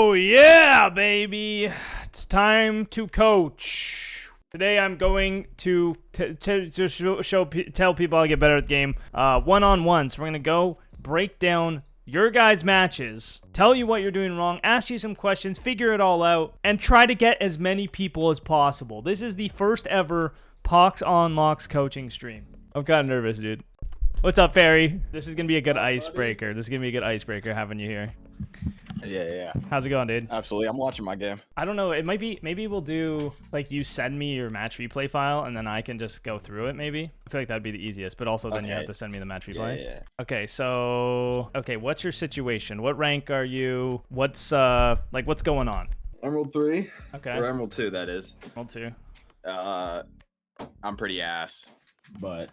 Oh yeah, baby. It's time to coach. Today I'm going to tell people how to get better at the game one-on-one. So we're going to go break down your guys' matches, tell you what you're doing wrong, ask you some questions, figure it all out, and try to get as many people as possible. This is the first ever Poxonlox coaching stream. I'm kind of nervous, dude. What's up, Perry? This is going to be a good icebreaker. This is going to be a good icebreaker having you here. Yeah. How's it going, dude? Absolutely. I'm watching my game. I don't know. It might be, maybe we'll do, like, you send me your match replay file, and then I can just go through it, maybe. I feel like that'd be the easiest, but also then you have to send me the match replay. Yeah. Okay, so, what's your situation? What rank are you? What's, what's going on? Emerald 3. Okay. Or Emerald 2, that is. Emerald 2. I'm pretty ass, but...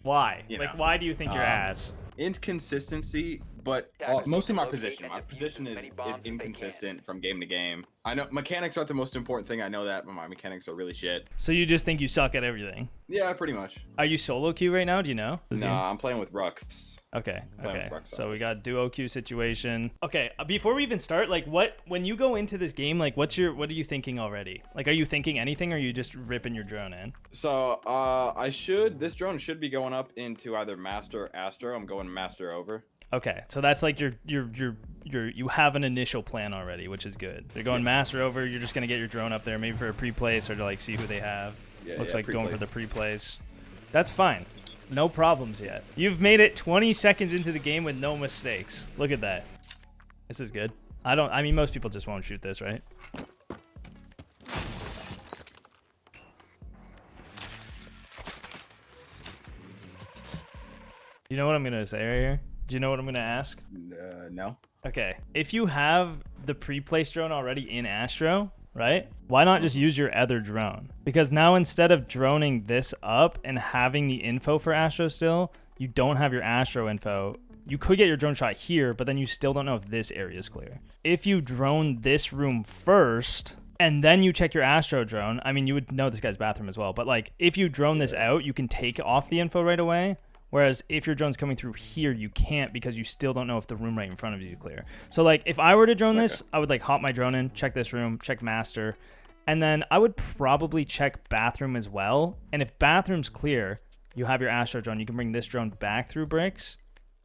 Why? You like, know, why do you think you're ass? Inconsistency, but mostly my position. My position is inconsistent from game to game. I know mechanics aren't the most important thing. I know that, but my mechanics are really shit. So you just think you suck at everything? Yeah, pretty much. Are you solo queue right now? Do you know? No, I'm playing with Rux. Okay. So we got duo queue situation. Okay, before we even start, like, when you go into this game, like, what are you thinking already? Like, are you thinking anything, or are you just ripping your drone in? So, this drone should be going up into either Master or Astro. I'm going Master over. Okay, so that's like you have an initial plan already, which is good. You're going Master over. You're just gonna get your drone up there, maybe for a pre-place or to like see who they have. Looks like going for the pre-place. That's fine. No problems yet. You've made it 20 seconds into the game with no mistakes. Look at that. This is good. I mean, most people just won't shoot this, right? You know what I'm going to say right here? Do you know what I'm going to ask? No. Okay. If you have the pre-place drone already in Astro, right? Why not just use your other drone? Because now instead of droning this up and having the info for Astro still, you don't have your Astro info. You could get your drone shot here, but then you still don't know if this area is clear. If you drone this room first, and then you check your Astro drone, I mean, you would know this guy's bathroom as well, but like, if you drone this out, you can take off the info right away. Whereas if your drone's coming through here, you can't because you still don't know if the room right in front of you is clear. So like if I were to drone this, I would like hop my drone in, check this room, check master, and then I would probably check bathroom as well. And if bathroom's clear, you have your Astro drone, you can bring this drone back through bricks,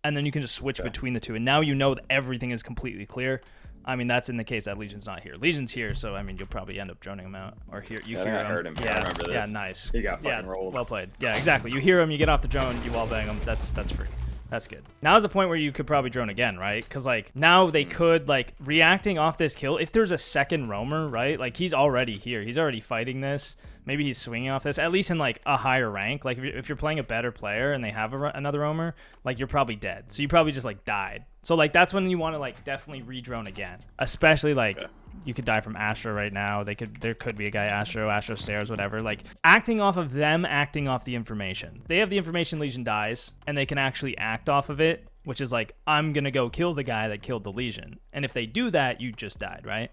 and then you can just switch between the two. And now you know that everything is completely clear. I mean, that's in the case that Legion's not here. Legion's here, so I mean, you'll probably end up droning him out. Or hear him. I heard him. Yeah, I remember this. Yeah, nice. He got fucking rolled. Well played. Yeah, exactly. You hear him, you get off the drone, you wallbang him. That's free. That's good. Now's the point where you could probably drone again, right? Because, like, now they could, like, reacting off this kill, if there's a second roamer, right? Like, he's already here. He's already fighting this. Maybe he's swinging off this, at least in, like, a higher rank. Like, if you're playing a better player and they have another roamer, like, you're probably dead. So you probably just, like, died. So, like, that's when you want to, like, definitely re-drone again. Especially, like... You could die from Astro right now. There could be a guy Astro stairs, whatever. Like, acting off of them, acting off the information. They have the information, Legion dies, and they can actually act off of it, which is like, I'm gonna go kill the guy that killed the Legion. And if they do that, you just died, right?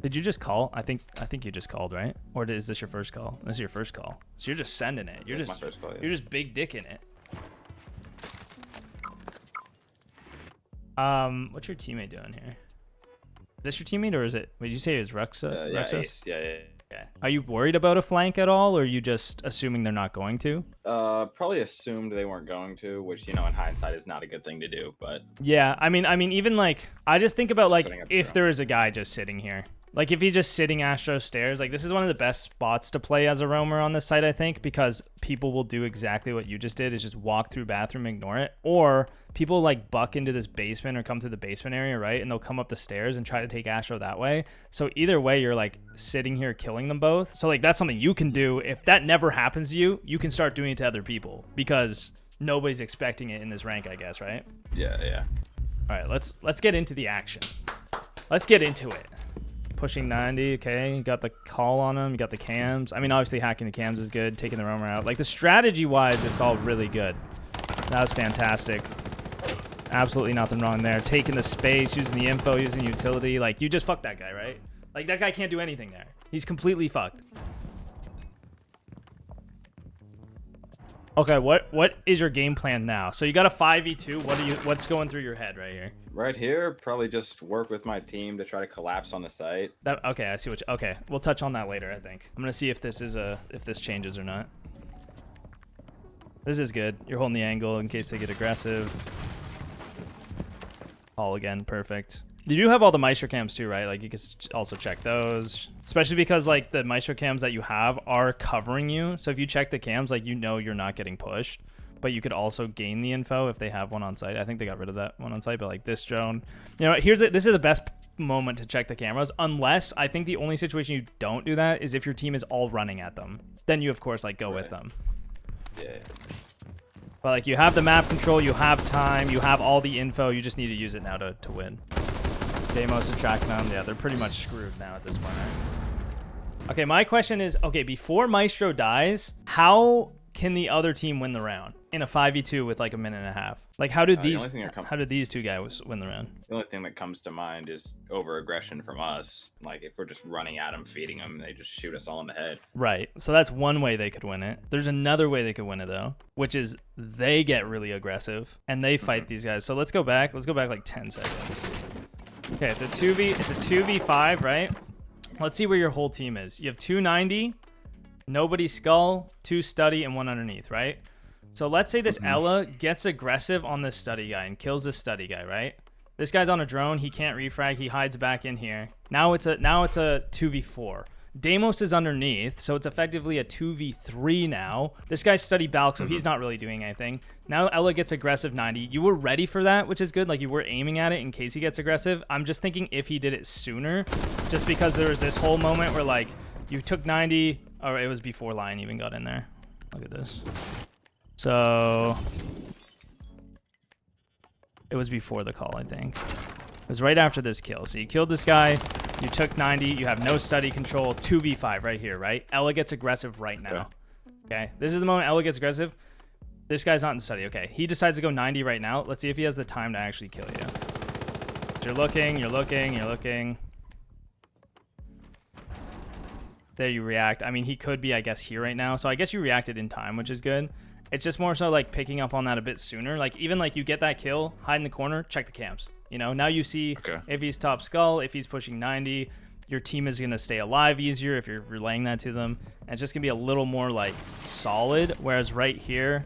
Did you just call? I think you just called, right? Or is this your first call? This is your first call. So you're just sending it. You're just my first call, yeah. You're just big dicking it. What's your teammate doing here? Is this your teammate, or is it? Wait, did you say it was Ruxa? Yeah. Are you worried about a flank at all, or are you just assuming they're not going to? Probably assumed they weren't going to, which, you know, in hindsight is not a good thing to do, but... Yeah, I mean, even, like, I just think about, like, if there is a guy just sitting here. Like, if he's just sitting Astro stairs, like, this is one of the best spots to play as a roamer on this site, I think, because people will do exactly what you just did, is just walk through bathroom, ignore it, or people, like, buck into this basement or come to the basement area, right, and they'll come up the stairs and try to take Astro that way. So either way, you're, like, sitting here killing them both. So, like, that's something you can do. If that never happens to you, you can start doing it to other people, because nobody's expecting it in this rank, I guess, right? Yeah. All right, let's get into the action. Let's get into it. Pushing 90, okay. You got the call on him. You got the cams. I mean, obviously hacking the cams is good. Taking the roamer out. Like, the strategy-wise, it's all really good. That was fantastic. Absolutely nothing wrong there. Taking the space, using the info, using utility. Like, you just fucked that guy, right? Like, that guy can't do anything there. He's completely fucked. Okay, what is your game plan now? So you got a 5v2. What's going through your head right here? Right here, probably just work with my team to try to collapse on the site. Okay, I see okay, we'll touch on that later, I think. I'm gonna see if this changes or not. This is good. You're holding the angle in case they get aggressive. All again, perfect. You do have all the Maestro cams too, right? Like you can also check those, especially because like the Maestro cams that you have are covering you. So if you check the cams, like you know you're not getting pushed, but you could also gain the info if they have one on site. I think they got rid of that one on site, but like this drone, you know, this is the best moment to check the cameras, unless I think the only situation you don't do that is if your team is all running at them. Then you of course like go with them. Yeah. But like you have the map control, you have time, you have all the info. You just need to use it now to win. Deimos are tracking them. Yeah, they're pretty much screwed now at this point, right? Okay, my question is, okay, before Maestro dies, how can the other team win the round in a 5v2 with like a minute and a half? Like, how did these two guys win the round? The only thing that comes to mind is over-aggression from us. Like, if we're just running at them, feeding them, they just shoot us all in the head. Right, so that's one way they could win it. There's another way they could win it, though, which is they get really aggressive, and they fight these guys. So let's go back like 10 seconds. Okay, it's a 2v5, right? Let's see where your whole team is. You have 290, nobody skull, 2 study, and 1 underneath, right? So let's say this Ella gets aggressive on this study guy and kills this study guy, right? This guy's on a drone, he can't refrag, he hides back in here. Now it's a 2v4. Deimos is underneath, so it's effectively a 2v3 now. This guy's study Balk, so he's not really doing anything. Now Ella gets aggressive 90. You were ready for that, which is good. Like, you were aiming at it in case he gets aggressive. I'm just thinking if he did it sooner, just because there was this whole moment where, like, you took 90, or it was before Lion even got in there. Look at this. So it was before the call, I think. It was right after this kill. So you killed this guy, you took 90, you have no study control, 2v5 right here, right? Ella gets aggressive right now. Okay, this is the moment Ella gets aggressive. This guy's not in study. Okay, he decides to go 90 right now. Let's see if he has the time to actually kill you. So you're looking. There you react. I mean, he could be, I guess, here right now. So I guess you reacted in time, which is good. It's just more so like picking up on that a bit sooner. Like, even like you get that kill, hide in the corner, check the cams. You know, now you see if he's top skull, if he's pushing 90, your team is going to stay alive easier if you're relaying that to them. And it's just going to be a little more like solid. Whereas right here,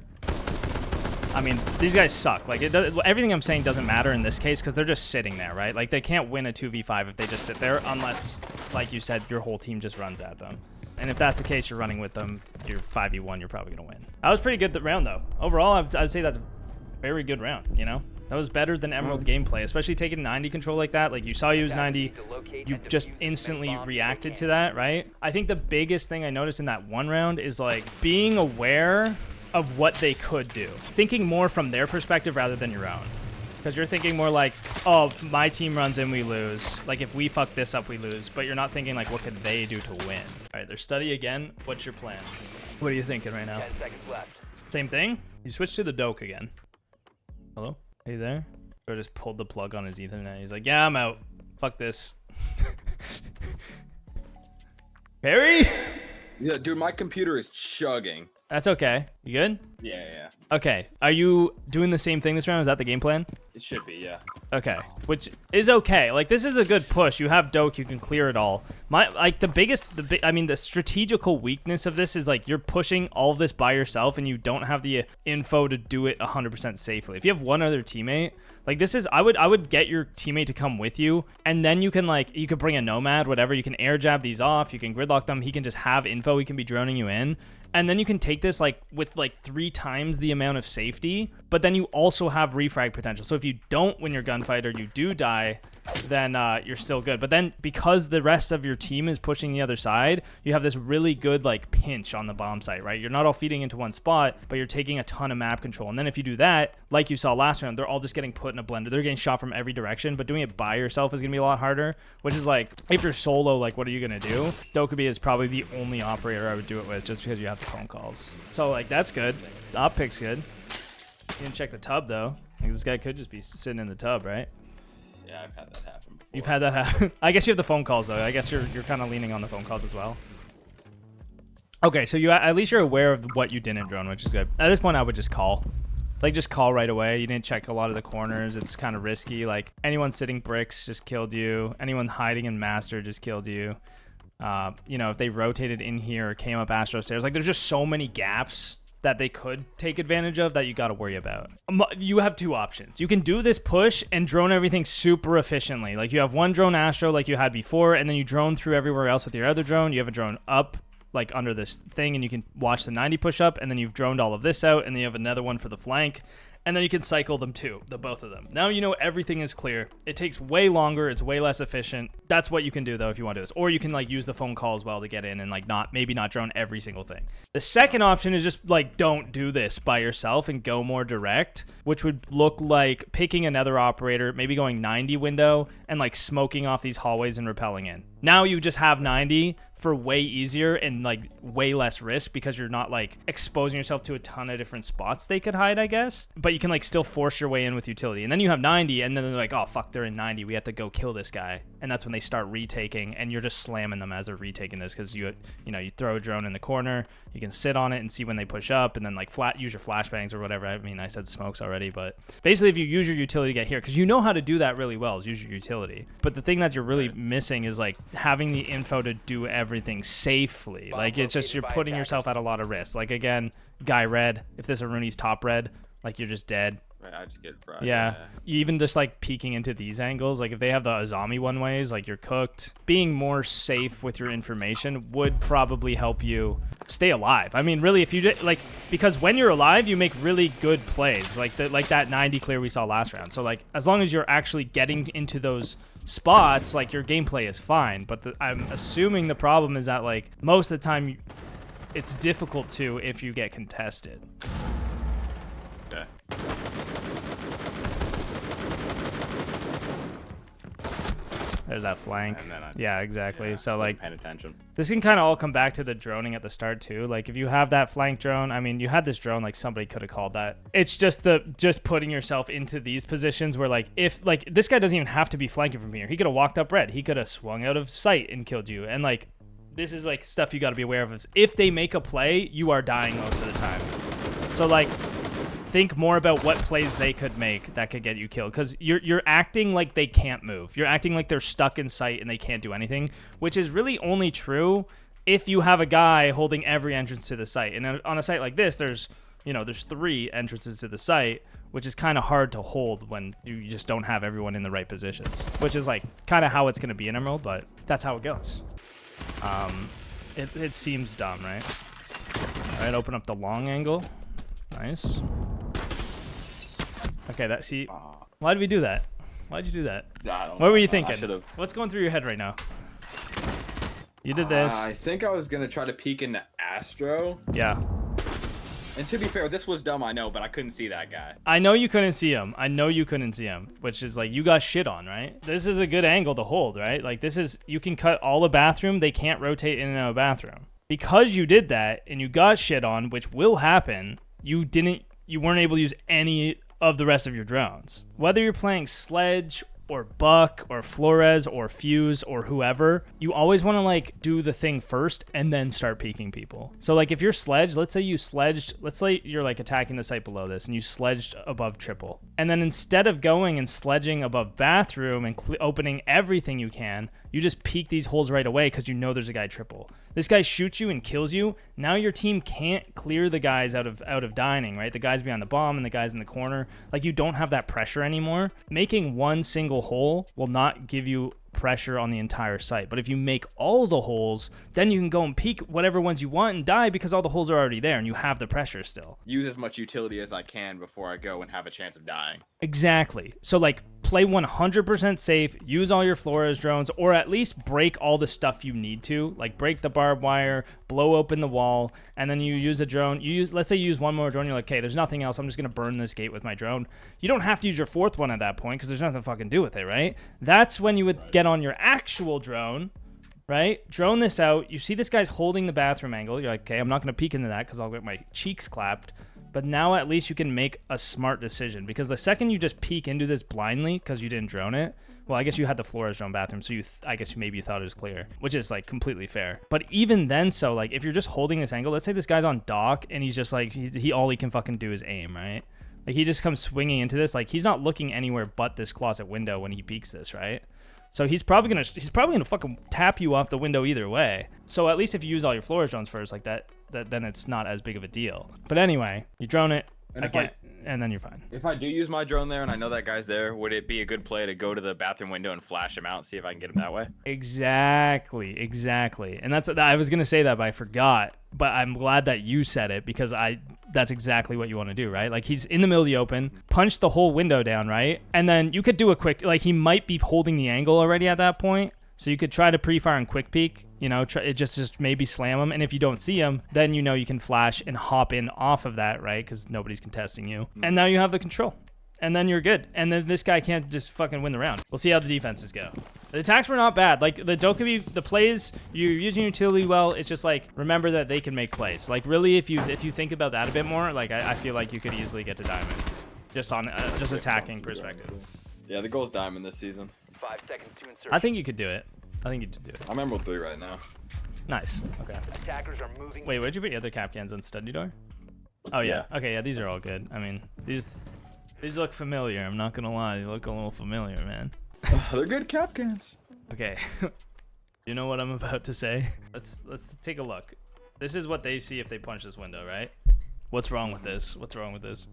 I mean, these guys suck. Like, everything I'm saying doesn't matter in this case because they're just sitting there, right? Like, they can't win a 2v5 if they just sit there unless, like you said, your whole team just runs at them. And if that's the case, you're running with them, you're 5v1, you're probably going to win. That was pretty good round, though. Overall, I'd say that's a very good round, you know? That was better than Emerald gameplay, especially taking 90 control like that. Like, you saw you was 90, you just instantly reacted to that, right? I think the biggest thing I noticed in that one round is, like, being aware of what they could do. Thinking more from their perspective rather than your own. Because you're thinking more like, oh, if my team runs in, we lose. Like, if we fuck this up, we lose. But you're not thinking, like, what could they do to win? All right, they're study again. What's your plan? What are you thinking right now? 10 seconds left. Same thing? You switch to the Doke again. Hello? Are you there? Or just pulled the plug on his Ethernet. He's like, yeah, I'm out. Fuck this. Perry? Yeah, dude, my computer is chugging. That's okay. You good? Yeah. Okay. Are you doing the same thing this round? Is that the game plan? It should be, yeah. Okay. Which is okay. Like, this is a good push. You have Doke. You can clear it all. The strategical weakness of this is, like, you're pushing all of this by yourself and you don't have the info to do it 100% safely. If you have one other teammate, like, this is, I would get your teammate to come with you, and then you can, like, you could bring a Nomad, whatever. You can air jab these off. You can gridlock them. He can just have info. He can be droning you in. And then you can take this, like, with, like, 3 times the amount of safety, but then you also have refrag potential. So if you don't win your gunfight or you do die, then you're still good. But then because the rest of your team is pushing the other side, you have this really good, like, pinch on the bomb site, right? You're not all feeding into one spot, but you're taking a ton of map control. And then if you do that, like you saw last round, they're all just getting put in a blender. They're getting shot from every direction, but doing it by yourself is going to be a lot harder, which is, like, if you're solo, like, what are you going to do? Dokubi is probably the only operator I would do it with just because you have the phone calls. So, like, that's good. The op pick's good. You didn't check the tub, though. Like, this guy could just be sitting in the tub, right? Yeah, I've had that happen before. You've had that happen. I guess you have the phone calls, though. I guess you're kind of leaning on the phone calls as well. Okay, so at least you're aware of what you didn't drone, which is good. At this point, I would just call. Like, just call right away. You didn't check a lot of the corners. It's kind of risky. Like, anyone sitting bricks just killed you. Anyone hiding in master just killed you. You know, if they rotated in here or came up Astro stairs, like, there's just so many gaps that they could take advantage of that you got to worry about. You have two options. You can do this push and drone everything super efficiently. Like, you have one drone Astro like you had before, and then you drone through everywhere else with your other drone. You have a drone up like under this thing, and you can watch the 90 push up, and then you've droned all of this out, and then you have another one for the flank, and then you can cycle them too, both of them. Now you know everything is clear. It takes way longer, it's way less efficient. That's what you can do though if you want to do this. Or you can like use the phone call as well to get in and like maybe not drone every single thing. The second option is just like don't do this by yourself and go more direct, which would look like picking another operator, maybe going 90 window and like smoking off these hallways and rappelling in. Now you just have 90 for way easier and like way less risk because you're not like exposing yourself to a ton of different spots they could hide, I guess. But you can like still force your way in with utility. And then you have 90 and then they're like, oh fuck, they're in 90. We have to go kill this guy. And that's when they start retaking and you're just slamming them as they're retaking this because you throw a drone in the corner, you can sit on it and see when they push up and then like use your flashbangs or whatever. I mean, I said smokes already, but basically if you use your utility to get here, because you know how to do that really well is use your utility. But the thing that you're really missing is like having the info to do everything safely. Like it's just you're putting yourself at a lot of risk. Like again, guy red, if this Aruni's top red, like you're just dead. Right, I just get fried. Yeah. Even just like peeking into these angles, like if they have the Azami one ways, like you're cooked. Being more safe with your information would probably help you stay alive. I mean, really, if you did like, because when you're alive, you make really good plays, like that 90 clear we saw last round. So like, as long as you're actually getting into those spots, like your gameplay is fine. But I'm assuming the problem is that like most of the time, it's difficult to if you get contested. Okay. There's that flank. Yeah, exactly. Yeah, so like paying attention. This can kind of all come back to the droning at the start too. Like if you have that flank drone, I mean, you had this drone, like somebody could have called that. It's just putting yourself into these positions where like if like this guy doesn't even have to be flanking from here. He could have walked up red. He could have swung out of sight and killed you. And like this is like stuff you got to be aware of. If they make a play, you are dying most of the time. So like think more about what plays they could make that could get you killed, because you're acting like they can't move. You're acting like they're stuck in sight and they can't do anything, which is really only true if you have a guy holding every entrance to the site. And on a site like this, there's 3 entrances to the site, which is kind of hard to hold when you just don't have everyone in the right positions, which is like kind of how it's going to be in Emerald, but that's how it goes. It seems dumb, right? All right, open up the long angle. Nice. Okay, why did we do that? Why'd you do that? What were you thinking? What's going through your head right now? You did this. I think I was going to try to peek into Astro. Yeah. And to be fair, this was dumb, I know, but I couldn't see that guy. I know you couldn't see him. Which is like, you got shit on, right? This is a good angle to hold, right? Like you can cut all the bathroom. They can't rotate in and out of bathroom. Because you did that and you got shit on, which will happen, you weren't able to use any of the rest of your drones. Whether you're playing Sledge or Buck or Flores or Fuse or whoever, you always want to like do the thing first and then start peeking people. So like if you're Sledge, let's say you're like attacking the site below this and you sledged above triple. And then instead of going and sledging above bathroom and opening everything you can, you just peek these holes right away because you know there's a guy triple. This guy shoots you and kills you. Now your team can't clear the guys out of dining, right? The guys behind the bomb and the guys in the corner. Like you don't have that pressure anymore. Making one single hole will not give you pressure on the entire site. But if you make all the holes, then you can go and peek whatever ones you want and die because all the holes are already there and you have the pressure still. Use as much utility as I can before I go and have a chance of dying. Exactly. So like play 100% safe, use all your Flores drones, or at least break all the stuff you need to, like break the barbed wire, blow open the wall, and then you use a drone. Let's say you use one more drone, you're like, okay, there's nothing else, I'm just gonna burn this gate with my drone. You don't have to use your 4th one at that point because there's nothing to fucking do with it, right? That's when you would get on your actual drone, right? Drone this out. You see this guy's holding the bathroom angle. You're like, okay, I'm not gonna peek into that because I'll get my cheeks clapped. But now at least you can make a smart decision, because the second you just peek into this blindly because you didn't drone it, well, I guess you had the floor as drone bathroom, so I guess maybe you thought it was clear, which is like completely fair. But even then, so like if you're just holding this angle, let's say this guy's on dock and he's just like all he can fucking do is aim, right? Like he just comes swinging into this, like he's not looking anywhere but this closet window when he peeks this, right? So he's probably gonna fucking tap you off the window either way. So at least if you use all your floor drones first like that, then it's not as big of a deal. But anyway, you drone it again, and then you're fine. If I do use my drone there and I know that guy's there, would it be a good play to go to the bathroom window and flash him out and see if I can get him that way? Exactly. And I was gonna say that, but I forgot. But I'm glad that you said it, because that's exactly what you want to do, right? Like he's in the middle of the open, punch the whole window down, right? And then you could do a quick, like he might be holding the angle already at that point. So you could try to pre-fire and quick peek, you know, just maybe slam him. And if you don't see him, then you know you can flash and hop in off of that, right? Because nobody's contesting you. And now you have the control. And then you're good. And then this guy can't just fucking win the round. We'll see how the defenses go. The attacks were not bad. Like the Dokkaebi, the plays, you're using utility well. It's just like, remember that they can make plays. Like really, if you think about that a bit more, like I feel like you could easily get to diamond. Just on just attacking perspective. Yeah, the goal's diamond this season. 5 seconds to insertion. I think you could do it. I think you could do it. I'm Emerald 3 right now. Nice. Okay. Attackers are moving. Wait, where'd you put the other Capcans on study door? Oh yeah. Okay, yeah, these are all good. I mean, these look familiar. I'm not gonna lie, they look a little familiar, man. They're good Capcans. Okay. You know what I'm about to say? Let's take a look. This is what they see if they punch this window, right? What's wrong with this? What's wrong with this?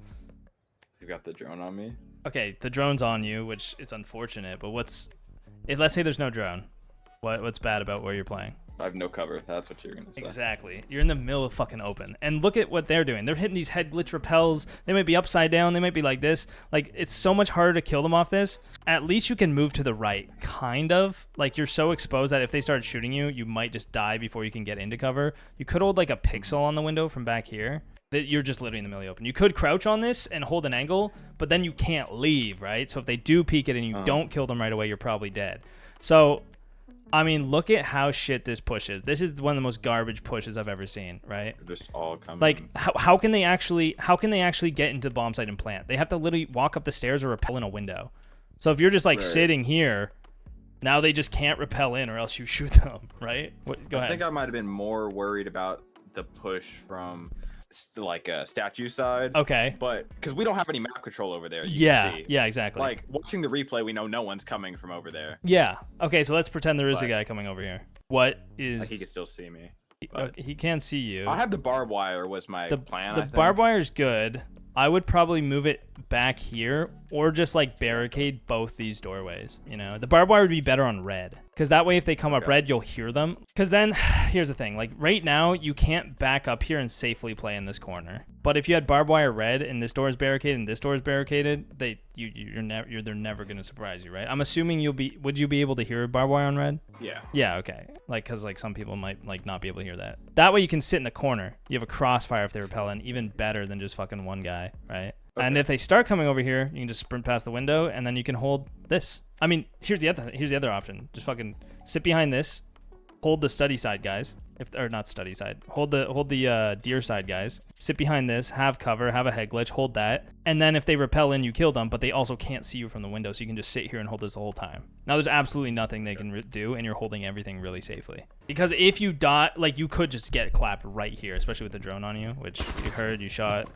You got the drone on me. Okay, the drone's on you, which it's unfortunate, but let's say there's no drone. What's bad about where you're playing? I have no cover. That's what you're gonna say. Exactly. You're in the middle of fucking open. And look at what they're doing. They're hitting these head glitch repels. They might be upside down. They might be like this. Like, it's so much harder to kill them off this. At least you can move to the right, kind of. Like, you're so exposed that if they start shooting you, you might just die before you can get into cover. You could hold like a pixel on the window from back here. That you're just literally in the middle of the open. You could crouch on this and hold an angle, but then you can't leave, right? So if they do peek it and you don't kill them right away, you're probably dead. So I mean, look at how shit this pushes. This is one of the most garbage pushes I've ever seen, right? They're just all coming. Like, how can they actually get into the bomb site and plant? They have to literally walk up the stairs or rappel in a window. So if you're just like sitting here, now they just can't rappel in, or else you shoot them, right? Go ahead. I think I might have been more worried about the push from like a statue side. Okay. But because we don't have any map control over there. Yeah, exactly. Like watching the replay, we know no one's coming from over there. Yeah. Okay, so let's pretend there is a guy coming over here. What is? Like he can still see me. He can see you. I have the barbed wire. Was my plan. The barbed wire is good. I would probably move it back here, or just like barricade both these doorways. You know, the barbed wire would be better on red, because that way if they come up red, you'll hear them. Because then, here's the thing: like right now, you can't back up here and safely play in this corner. But if you had barbed wire red and this door is barricaded and this door is barricaded, they're never gonna surprise you, right? I'm assuming would you be able to hear barbed wire on red? Yeah. Yeah. Okay. Like, cause like some people might like not be able to hear that. That way you can sit in the corner. You have a crossfire if they repel in, even better than just fucking one guy, right? Okay. And if they start coming over here, you can just sprint past the window, and then you can hold this. I mean, here's the other option. Just fucking sit behind this, hold the study side guys, or not study side. Hold the deer side guys. Sit behind this, have cover, have a head glitch, hold that, and then if they repel in, you kill them. But they also can't see you from the window, so you can just sit here and hold this the whole time. Now there's absolutely nothing they can do, and you're holding everything really safely. Because if you die, like you could just get clapped right here, especially with the drone on you, which you heard, you shot.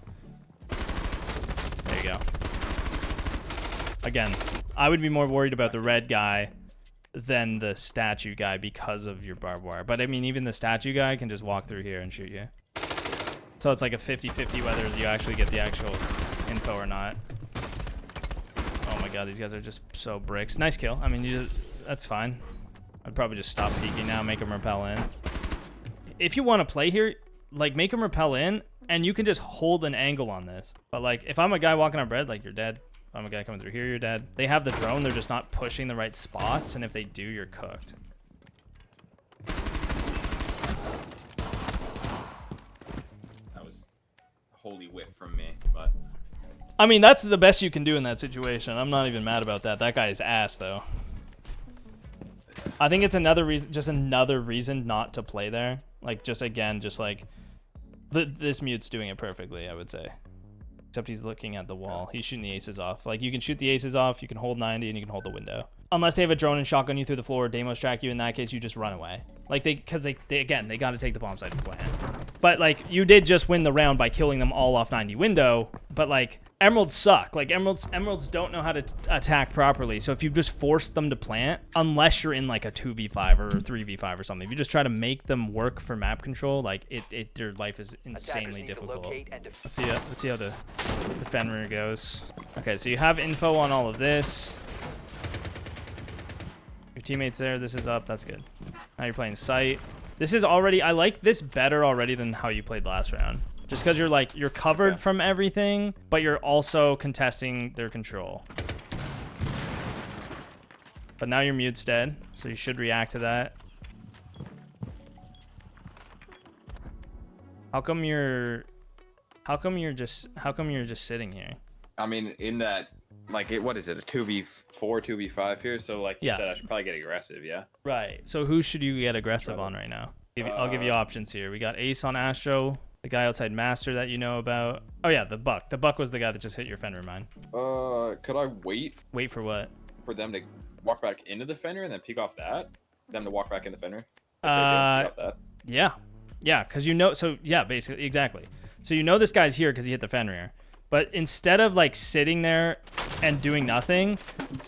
There you go. Again, I would be more worried about the red guy than the statue guy because of your barbed wire. But I mean, even the statue guy can just walk through here and shoot you. So it's like a 50-50 whether you actually get the actual info or not. Oh my god, these guys are just so bricks. Nice kill. I mean, that's fine. I'd probably just stop peeking now, make them repel in. If you want to play here, like make them repel in, and you can just hold an angle on this. But like, if I'm a guy walking on red, like you're dead. If I'm a guy coming through here, you're dead. They have the drone, they're just not pushing the right spots, and if they do, you're cooked. That was a holy whiff from me, but... I mean, that's the best you can do in that situation. I'm not even mad about that. That guy is ass, though. I think it's another reason not to play there. Like, just again, just like... This mute's doing it perfectly, I would say. Except he's looking at the wall. He's shooting the aces off. Like, you can shoot the aces off, you can hold 90, and you can hold the window. Unless they have a drone and shotgun you through the floor or Deimos track you. In that case, you just run away. Like, because they again, they got to take the bomb site plan. But, like, you did just win the round by killing them all off 90 window. But, like, Emeralds suck. Like, Emeralds don't know how to attack properly. So if you just force them to plant, unless you're in, like, a 2v5 or 3v5 or something, if you just try to make them work for map control, like, their life is insanely difficult. Let's see how the Fenrir goes. Okay, so you have info on all of this. Your teammates there. This is up. That's good. Now you're playing sight. This is already... I like this better already than how you played last round. Just because you're covered from everything, but you're also contesting their control. But now your mute's dead, so you should react to that. How come you're just sitting here? I mean, in that, like, what is it, a 2v4, 2v5 here? So, like you said, I should probably get aggressive, yeah? Right. So who should you get aggressive on right now? I'll give you options here. We got Ace on Astro, the guy outside Master that you know about. Oh, yeah, the Buck. The Buck was the guy that just hit your Fenrir mine. Could I wait? Wait for what? For them to walk back into the Fenrir and then peek off that? Them to walk back in the Fenrir? Yeah. Yeah, because you know, so yeah, basically, exactly. So you know this guy's here because he hit the Fenrir. But instead of like sitting there and doing nothing,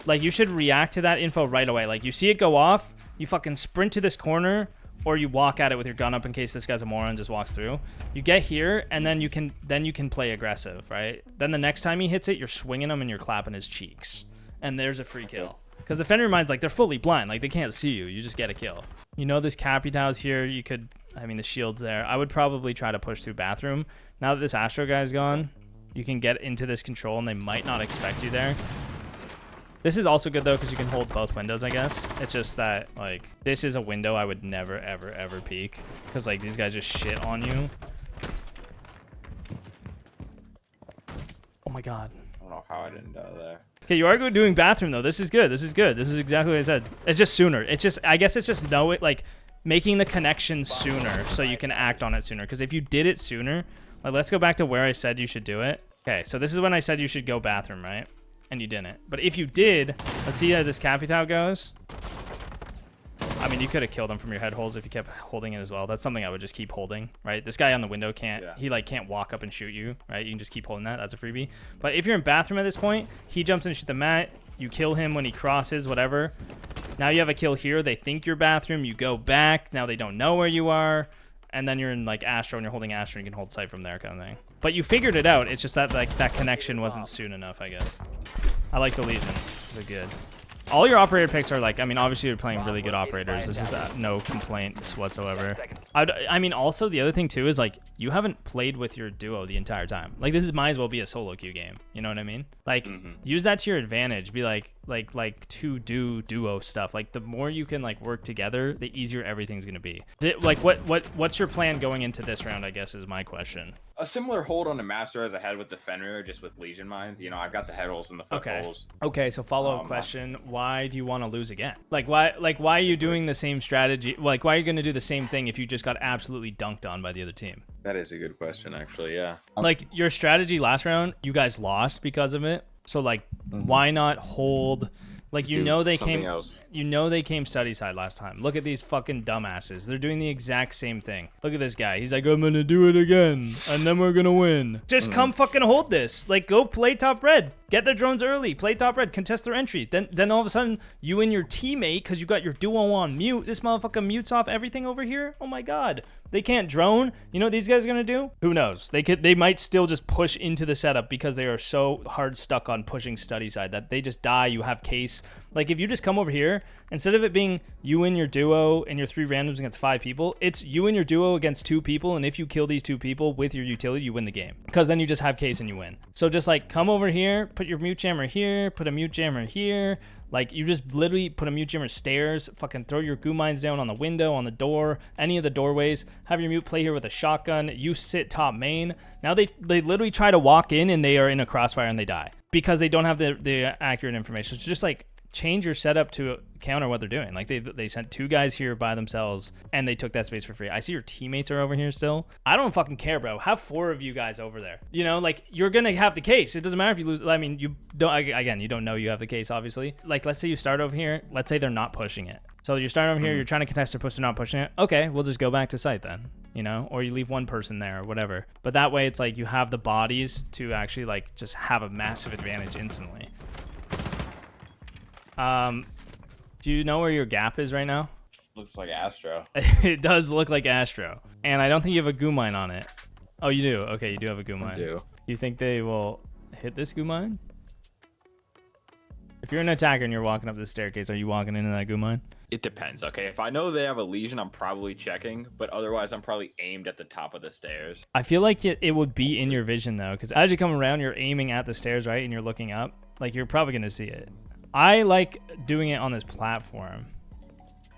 like you should react to that info right away. Like you see it go off, you fucking sprint to this corner, or you walk at it with your gun up in case this guy's a moron and just walks through. You get here, and then you can play aggressive, right? Then the next time he hits it, you're swinging him and you're clapping his cheeks. And there's a free kill. Because the Fenrir mine's like, they're fully blind. Like, they can't see you. You just get a kill. You know this Capitão's here. You could... I mean, the shield's there. I would probably try to push through bathroom. Now that this Astro guy's gone, you can get into this control, and they might not expect you there. This is also good, though, because you can hold both windows, I guess. It's just that, like, this is a window I would never, ever, ever peek. Because, like, these guys just shit on you. Oh, my God. I don't know how I didn't die there. Okay, you are doing bathroom, though. This is good. This is good. This is exactly what I said. It's just sooner. It's just, I guess it's just know it, like, making the connection sooner so you can act on it sooner. Because if you did it sooner, like, let's go back to where I said you should do it. Okay, so this is when I said you should go bathroom, right? And you didn't. But if you did, let's see how this Capitão goes. I mean, you could have killed him from your head holes if you kept holding it as well. That's something I would just keep holding, right? This guy on the window can't, he like can't walk up and shoot you, right? You can just keep holding that. That's a freebie. But if you're in bathroom at this point, he jumps in and shoots the mat. You kill him when he crosses, whatever. Now you have a kill here. They think you're bathroom. You go back. Now they don't know where you are. And then you're in like Astro and you're holding Astro and you can hold sight from there kind of thing. But you figured it out. It's just that like that connection wasn't soon enough, I guess. I like the Legion. They're good. All your operator picks are like, I mean, obviously you're playing really good operators. This is no complaints whatsoever. I mean, also the other thing too is like, you haven't played with your duo the entire time. Like this might as well be a solo queue game. You know what I mean? Like use that to your advantage. Be like to do duo stuff. Like the more you can like work together, the easier everything's going to be. Like what's your plan going into this round, I guess is my question. A similar hold on the Master as I had with the Fenrir, just with Legion mines. You know, I've got the head holes and the foot holes. Okay, so follow-up question. Why do you want to lose again? Like, why are you doing the same strategy? Like, why are you going to do the same thing if you just got absolutely dunked on by the other team? That is a good question, actually, yeah. Like, your strategy last round, you guys lost because of it. So, like, why not hold... Like, you know they came study side last time. Look at these fucking dumbasses. They're doing the exact same thing. Look at this guy. He's like, I'm gonna do it again, and then we're gonna win. Just come fucking hold this. Like, go play top red. Get their drones early. Play top red. Contest their entry. Then all of a sudden, you and your teammate, because you got your duo on mute, this motherfucker mutes off everything over here. Oh my god. They can't drone. You know what these guys are gonna do? Who knows? They might still just push into the setup because they are so hard stuck on pushing study side that they just die. You have case. Like if you just come over here, instead of it being you and your duo and your 3 randoms against 5 people, it's you and your duo against 2 people. And if you kill these 2 people with your utility, you win the game. Because then you just have case and you win. So just like come over here, put your mute jammer here, put a mute jammer here. Like, you just literally put a mute jammer stairs, fucking throw your goo mines down on the window, on the door, any of the doorways, have your mute play here with a shotgun, you sit top main. Now they literally try to walk in and they are in a crossfire and they die. Because they don't have the accurate information. So just like, change your setup to counter what they're doing. Like they sent 2 guys here by themselves and they took that space for free. I see your teammates are over here still. I don't fucking care, bro. Have 4 of you guys over there. You know, like you're gonna have the case. It doesn't matter if you lose. I mean, you don't. Again, you don't know you have the case, obviously. Like let's say you start over here. Let's say they're not pushing it. So you're starting over here. You're trying to contest their push. They're not pushing it. Okay, we'll just go back to site then. You know, or you leave one person there or whatever. But that way, it's like you have the bodies to actually like just have a massive advantage instantly. Do you know where your gap is right now? Looks like Astro. It does look like Astro. And I don't think you have a goo mine on it. Oh, you do? Okay, you do have a goo mine. I do. You think they will hit this goo mine? If you're an attacker and you're walking up the staircase, are you walking into that goo mine? It depends. Okay, if I know they have a lesion, I'm probably checking, but otherwise I'm probably aimed at the top of the stairs. I feel like it would be in your vision though, because as you come around, you're aiming at the stairs, right? And you're looking up. Like you're probably gonna see it. I like doing it on this platform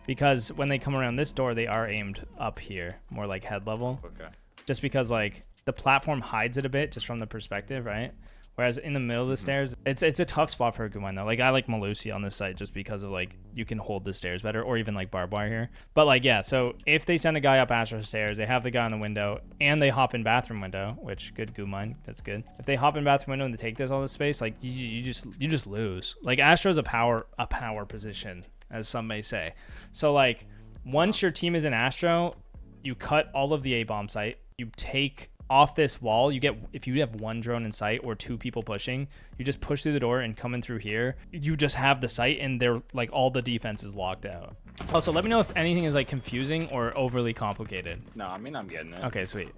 because when they come around this door, they are aimed up here, more like head level. Okay. Just because like the platform hides it a bit just from the perspective, right? Whereas in the middle of the stairs, it's a tough spot for a good one though. Like I like Malusi on this site just because of like you can hold the stairs better, or even like barbed wire here. But like yeah, so if they send a guy up Astro stairs, they have the guy in the window, and they hop in bathroom window, which good goo mine, that's good. If they hop in bathroom window and they take this all this space, like you just lose. Like Astro's a power position, as some may say. So like once your team is in Astro, you cut all of the A-bomb site, you take off this wall, you get, if you have 1 drone in sight or 2 people pushing, you just push through the door and come in through here. You just have the site and they're like all the defense is locked out. Also, let me know if anything is like confusing or overly complicated. No, I mean, I'm getting it. Okay, sweet.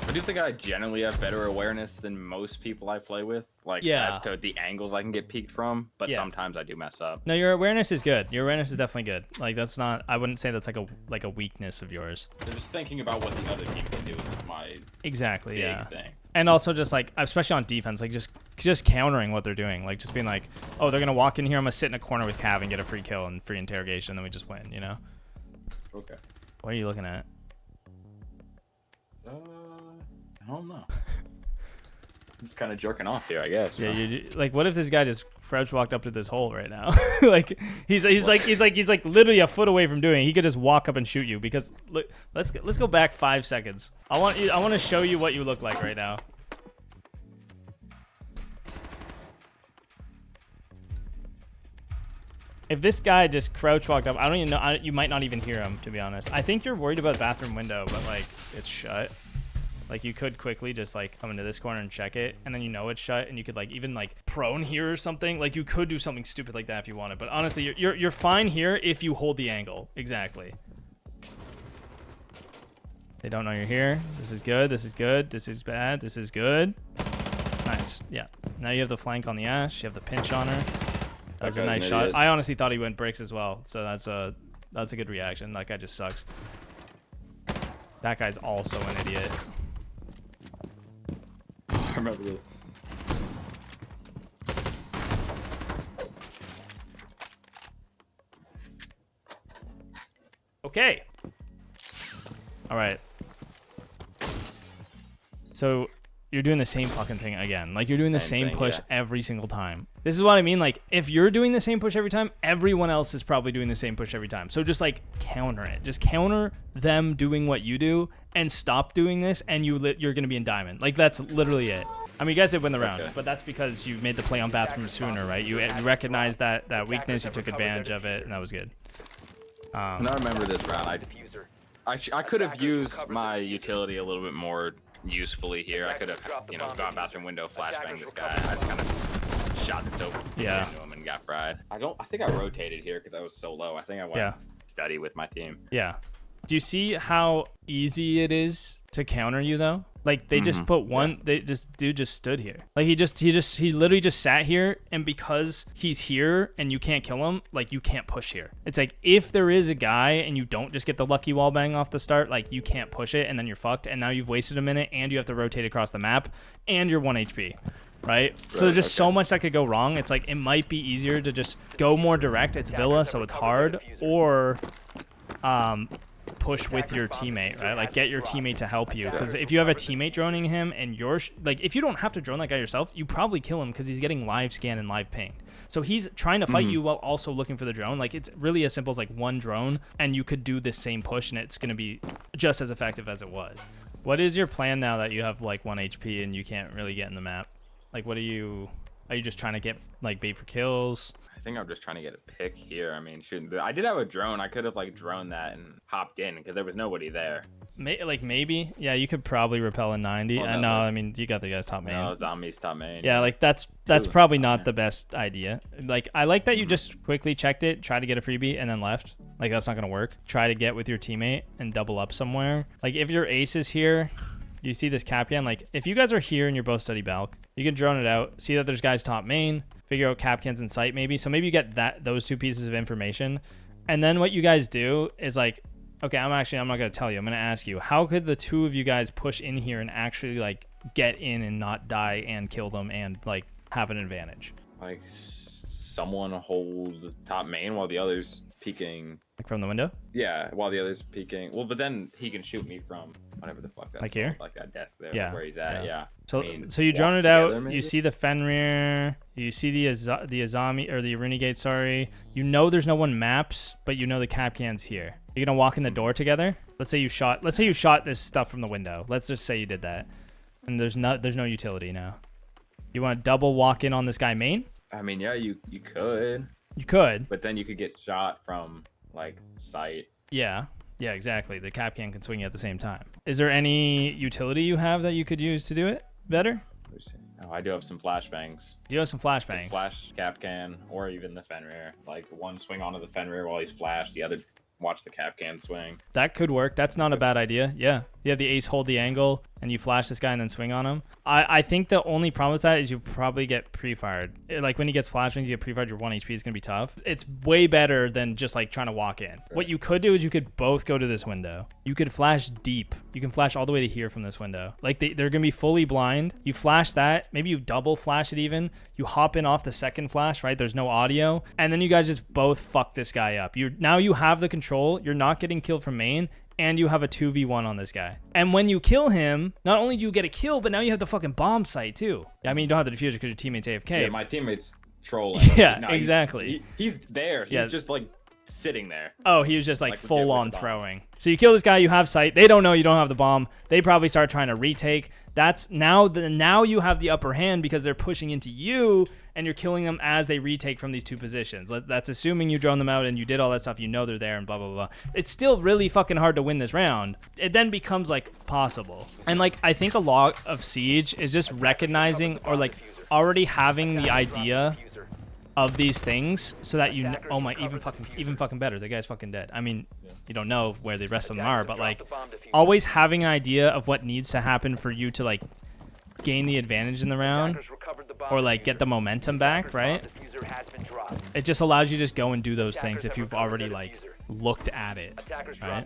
I do think I generally have better awareness than most people I play with, like Yeah. as to the angles I can get peeked from, but Yeah. sometimes I do mess up. No, your awareness is good. Your awareness is definitely good. Like that's not, I wouldn't say that's like a weakness of yours. Just thinking about what the other team can do is my Exactly, big yeah. thing. And also just like, especially on defense, like just countering what they're doing. Like just being like, oh, they're gonna walk in here, I'm gonna sit in a corner with Cav and get a free kill and free interrogation, then we just win, you know? Okay. What are you looking at? I don't know. I'm just kind of jerking off here, I guess. Yeah, you like, what if this guy just crouch walked up to this hole right now? Like he's like literally a foot away from doing it. He could just walk up and shoot you because look, let's go back 5 seconds. I want to show you what you look like right now. If this guy just crouch walked up, I don't even know. You might not even hear him, to be honest. I think you're worried about the bathroom window, but like it's shut. Like you could quickly just like come into this corner and check it, and then you know it's shut, and you could like even like prone here or something. Like you could do something stupid like that if you wanted, but honestly, you're fine here if you hold the angle. Exactly. They don't know you're here. This is good. This is good. This is bad. This is good. Nice. Yeah. Now you have the flank on the Ash. You have the pinch on her. That was a nice shot. I honestly thought he went bricks as well, so that's a good reaction. That guy just sucks. That guy's also an idiot. I remember this. Okay. All right. So you're doing the same fucking thing again. Like you're doing the same thing, push yeah. every single time. This is what I mean. Like if you're doing the same push every time, everyone else is probably doing the same push every time. So just like counter it. Just counter them doing what you do and stop doing this, and you're going to be in diamond. Like that's literally it. I mean, you guys did win the round, but that's because you made the play on bathroom sooner, right? You recognized that weakness, you took advantage of it, and that was good. And I remember this round. I could have used my utility a little bit more usefully here. I could have, gone bathroom window, flashbang this guy. I just kind of shot this over into him and got fried. I think I rotated here because I was so low. I think I went steady with my team. Yeah. Do you see how easy it is to counter you though? Like they just put one, dude just stood here. Like he literally just sat here, and because he's here and you can't kill him, like you can't push here. It's like if there is a guy and you don't just get the lucky wall bang off the start, like you can't push it and then you're fucked, and now you've wasted a minute and you have to rotate across the map and you're 1 HP. Right? So there's just so much that could go wrong. It's like it might be easier to just go more direct. It's Villa, so it's hard, or push with your teammate, right? Like get your teammate to help you, because if you have a teammate droning him and you're like, if you don't have to drone that guy yourself, you probably kill him because he's getting live scan and live ping. So he's trying to fight you while also looking for the drone. Like it's really as simple as like one drone, and you could do this same push, and it's gonna be just as effective as it was. What is your plan now that you have like 1 HP and you can't really get in the map? Like what are you just trying to get like bait for kills? I think I'm just trying to get a pick here. I mean, shoot, I did have a drone. I could have like droned that and hopped in because there was nobody there. Maybe, yeah, you could probably repel a 90. Well, no, I mean you got the guy's top main. No, zombies top main. Yeah, like that's probably not the best idea. Like I like that you just quickly checked it, tried to get a freebie, and then left. Like that's not gonna work. Try to get with your teammate and double up somewhere. Like if your ace is here, you see this Capcan. Like if you guys are here and you're both study balk, you can drone it out, see that there's guys top main, figure out Capcan's in sight maybe. So maybe you get those two pieces of information, and then what you guys do is like, okay, I'm not gonna tell you. I'm gonna ask you, how could the two of you guys push in here and actually like get in and not die and kill them and like have an advantage? Like someone hold top main while the other's peeking. Like from the window? Yeah, while the other's peeking. Well, but then he can shoot me from whatever the fuck that's like here, like that desk there, yeah, where he's at. Yeah. So I mean, so you drone it together, out. maybe? You see the Fenrir. You see the Azami or the Renegade. Sorry. You know there's no one maps, but you know the Capcan's here. You're gonna walk in the door together. Let's say you shot this stuff from the window. Let's just say you did that, and there's no utility now. You want to double walk in on this guy main? I mean, yeah, you could. You could. But then you could get shot from like sight. Yeah, exactly. The Capcan can swing you at the same time. Is there any utility you have that you could use to do it better? Oh, I do have some flashbangs. Do you have some flashbangs? Flash Capcan, or even the Fenrir. Like one swing onto the Fenrir while he's flashed, the other watch the Capcan swing. That could work. That's not a bad idea. Yeah. You have the ace hold the angle and you flash this guy and then swing on him. I think the only problem with that is you probably get pre-fired. Like when he gets flash wings, you get pre-fired, your 1 HP is going to be tough. It's way better than just like trying to walk in. Right. What you could do is you could both go to this window. You could flash deep. You can flash all the way to here from this window. Like they're going to be fully blind. You flash that. Maybe you double flash it even. You hop in off the second flash, right? There's no audio. And then you guys just both fuck this guy up. Now you have the control. You're not getting killed from main. And you have a 2v1 on this guy. And when you kill him, not only do you get a kill, but now you have the fucking bomb site too. I mean, you don't have the diffuser because your teammate's AFK. Yeah, my teammate's trolling. Yeah, no, exactly. He's there. He's just like sitting there. Oh, he was just like full on throwing. So you kill this guy, you have sight. They don't know you don't have the bomb. They probably start trying to retake. That's now you have the upper hand because they're pushing into you and you're killing them as they retake from these two positions. That's assuming you drone them out and you did all that stuff. You know they're there and blah, blah, blah. It's still really fucking hard to win this round. It then becomes like possible. And like, I think a lot of Siege is just recognizing or like already having the idea of these things so that you know, oh my, even fucking better. The guy's fucking dead. I mean, you don't know where the rest of them are, but like always having an idea of what needs to happen for you to like gain the advantage in the round or like get the momentum back, right? It just allows you to just go and do those things if you've already like looked at it, right?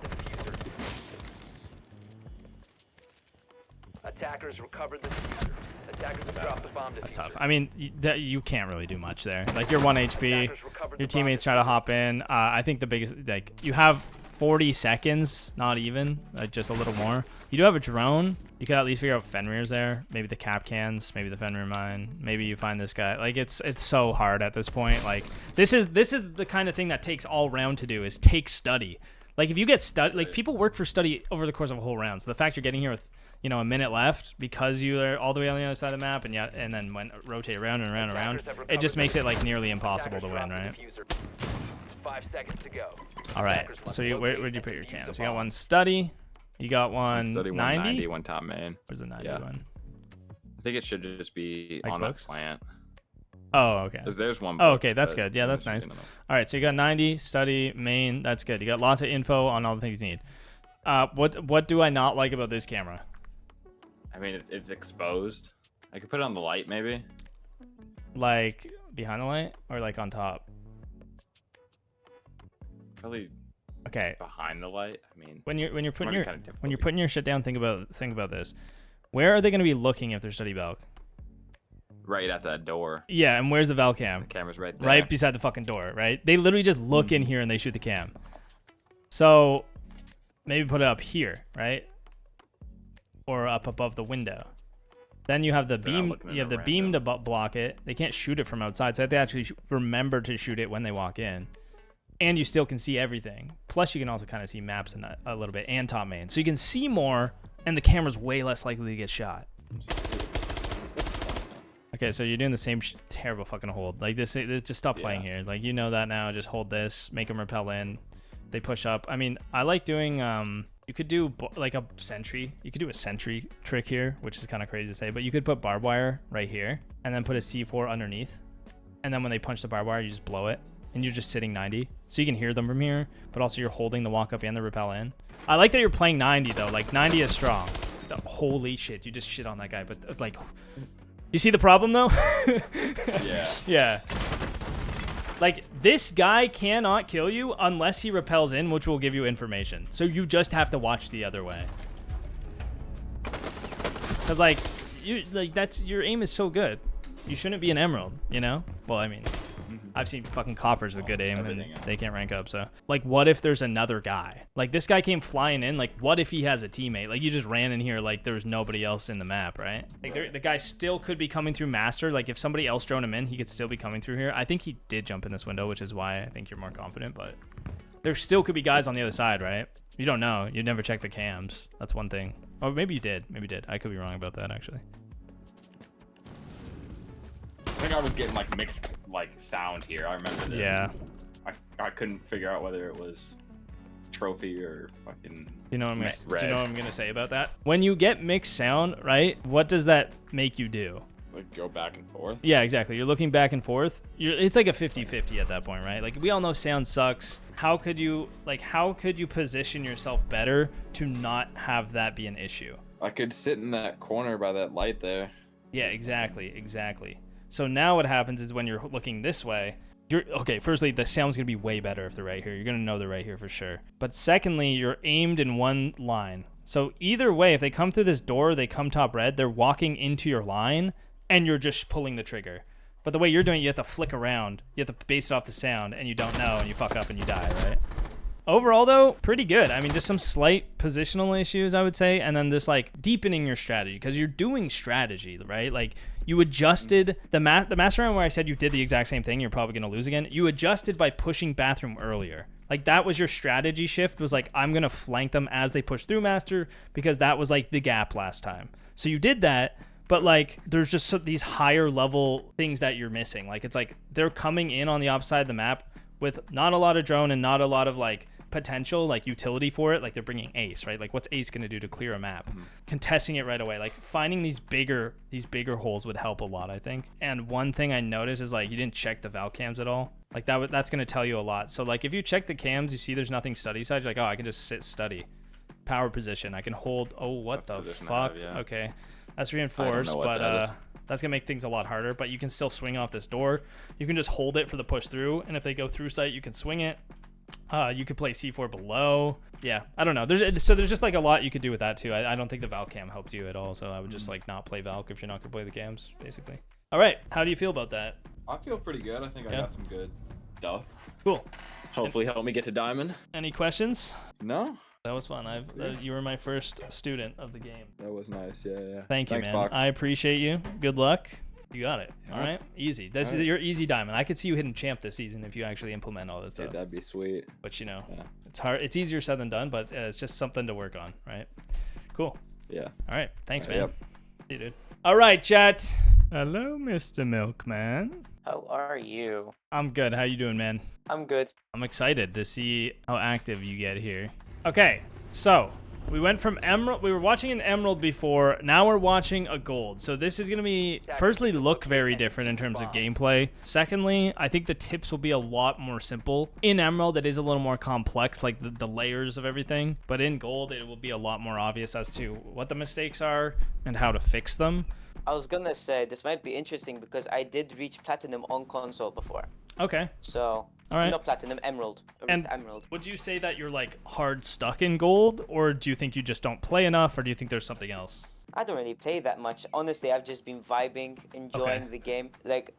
Attackers recovered the diffuser. Attackers have dropped the bomb diffuser. That's tough. I mean, you can't really do much there. Like you're 1 HP, your teammates try to hop in. I think the biggest, like you have 40 seconds, not even, like just a little more. You do have a drone. You could at least figure out Fenrir's there. Maybe the Capcans, maybe the Fenrir mine. Maybe you find this guy. Like it's so hard at this point. Like this is the kind of thing that takes all round to do is take study. Like if you get study, like people work for study over the course of a whole round. So the fact you're getting here with a minute left because you're all the way on the other side of the map and then rotate around and around and around, it just makes it like nearly impossible to win, right? 5 seconds to go. All right. So where'd you put your cams? You got one study. You got one study, 90? One top main. Where's the 90 one? I think it should just be like on books? the plant. Oh, okay. There's one. Oh, okay. That's good. Yeah, that's nice. All right. So you got 90, study, main. That's good. You got lots of info on all the things you need. What do I not like about this camera? I mean, it's exposed. I could put it on the light, maybe. Like behind the light, or like on top? Probably. Okay. Behind the light. I mean, when you're putting your shit down, think about this. Where are they going to be looking if they're study Valk? Right at that door. Yeah, and where's the Val cam? The camera's right there. Right beside the fucking door, right? They literally just look in here and they shoot the cam. So maybe put it up here, right? Or up above the window. Then you have the beam. You have the beam to block it. They can't shoot it from outside, so they have to actually remember to shoot it when they walk in. And you still can see everything. Plus, you can also kind of see maps in a little bit and top main, so you can see more, and the camera's way less likely to get shot. Okay, so you're doing the same terrible fucking hold. Like this, just stop playing here. Like you know that now. Just hold this. Make them repel in. They push up. I mean, I like doing. You could do like a sentry. You could do a sentry trick here, which is kind of crazy to say, but you could put barbed wire right here and then put a C4 underneath. And then when they punch the barbed wire, you just blow it and you're just sitting 90. So you can hear them from here, but also you're holding the walk up and the repel in. I like that you're playing 90 though. Like 90 is strong. Holy shit. You just shit on that guy, but it's like, you see the problem though? Yeah. Yeah. Like, this guy cannot kill you unless he repels in, which will give you information. So you just have to watch the other way. Because, like, your aim is so good. You shouldn't be an emerald, you know? Well, I mean, I've seen fucking coppers with good aim, and they can't rank up, so. Like, what if there's another guy? Like, this guy came flying in. Like, what if he has a teammate? Like, you just ran in here like there's nobody else in the map, right? Like, the guy still could be coming through master. Like, if somebody else drone him in, he could still be coming through here. I think he did jump in this window, which is why I think you're more confident, but there still could be guys on the other side, right? You don't know. You never check the cams. That's one thing. Oh, maybe you did. Maybe you did. I could be wrong about that, actually. I think I was getting like mixed like sound here. I remember this. Yeah. I couldn't figure out whether it was trophy or fucking. You know what I'm gonna say about that? When you get mixed sound, right? What does that make you do? Like go back and forth. Yeah, exactly. You're looking back and forth. It's like a 50-50 at that point, right? Like we all know sound sucks. How could you position yourself better to not have that be an issue? I could sit in that corner by that light there. Yeah, exactly. So now what happens is when you're looking this way, okay, firstly, the sound's going to be way better if they're right here. You're going to know they're right here for sure. But secondly, you're aimed in one line. So either way, if they come through this door, they come top red, they're walking into your line, and you're just pulling the trigger. But the way you're doing it, you have to flick around. You have to base it off the sound, and you don't know, and you fuck up and you die, right? Overall, though, pretty good. I mean, just some slight positional issues, I would say, and then this, like, deepening your strategy, because you're doing strategy, right? Like, you adjusted the master round where I said you did the exact same thing, you're probably going to lose again. You adjusted by pushing bathroom earlier. Like, that was your strategy shift, was like, I'm going to flank them as they push through master, because that was, like, the gap last time. So you did that, but, like, there's just these higher level things that you're missing. Like, it's like they're coming in on the opposite side of the map with not a lot of drone and not a lot of, like, potential, like, utility for it. Like, they're bringing ace, right? Like, what's ace going to do to clear a map? Contesting it right away. Like, finding these bigger holes would help a lot, I think. And one thing I noticed is, like, you didn't check the val cams at all. Like, that's going to tell you a lot. So, like, if you check the cams, you see there's nothing study side, you're like, oh, I can just sit study. Power position. I can hold. Oh, what the fuck? Okay. That's reinforced, but that's going to make things a lot harder. But you can still swing off this door. You can just hold it for the push through. And if they go through sight, you can swing it. You could play C4 below. Yeah, I don't know. There's just like a lot you could do with that too. I don't think the Val cam helped you at all. So I would just like not play Valk if you're not going to play the cams, basically. All right. How do you feel about that? I feel pretty good. I think I got some good stuff. Cool. Hopefully help me get to diamond. Any questions? No. That was fun. You were my first student of the game. That was nice. Yeah. Thanks, man. Pox. I appreciate you. Good luck. You got it. All right. Easy. This is your easy diamond. I could see you hitting champ this season if you actually implement all this stuff. Yeah, that'd be sweet. But you know, it's hard. It's easier said than done, but it's just something to work on, right? Cool. Yeah. All right. Thanks, man. Yep. See you, dude. All right, chat. Hello, Mr. Milkman. How are you? I'm good. How you doing, man? I'm good. I'm excited to see how active you get here. Okay, so we went from emerald. We were watching an emerald before. Now we're watching a gold. So this is going to be, firstly, look very different in terms of gameplay. Secondly, I think the tips will be a lot more simple. In emerald, it is a little more complex, like the layers of everything. But in gold, it will be a lot more obvious as to what the mistakes are and how to fix them. I was gonna say this might be interesting because I did reach platinum on console before. Okay. So, all right. Not platinum, emerald. And emerald. Would you say that you're like hard stuck in gold, or do you think you just don't play enough, or do you think there's something else? I don't really play that much. Honestly, I've just been vibing, enjoying Okay. the game. Like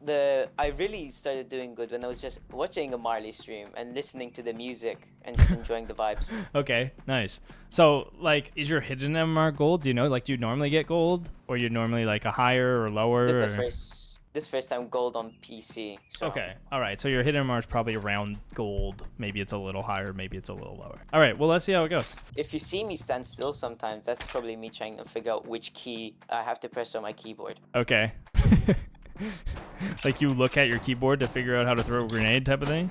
I really started doing good when I was just watching a Marley stream and listening to the music and just enjoying the vibes. Okay, nice. So, like, is your hidden MMR gold? Do you know, like, do you normally get gold? Or you normally, like, a higher or lower? This is or... the first time gold on PC. So. Okay, all right. So your hidden MMR is probably around gold. Maybe it's a little higher, maybe it's a little lower. All right, well, let's see how it goes. If you see me stand still sometimes, that's probably me trying to figure out which key I have to press on my keyboard. Okay. Like you look at your keyboard to figure out how to throw a grenade type of thing?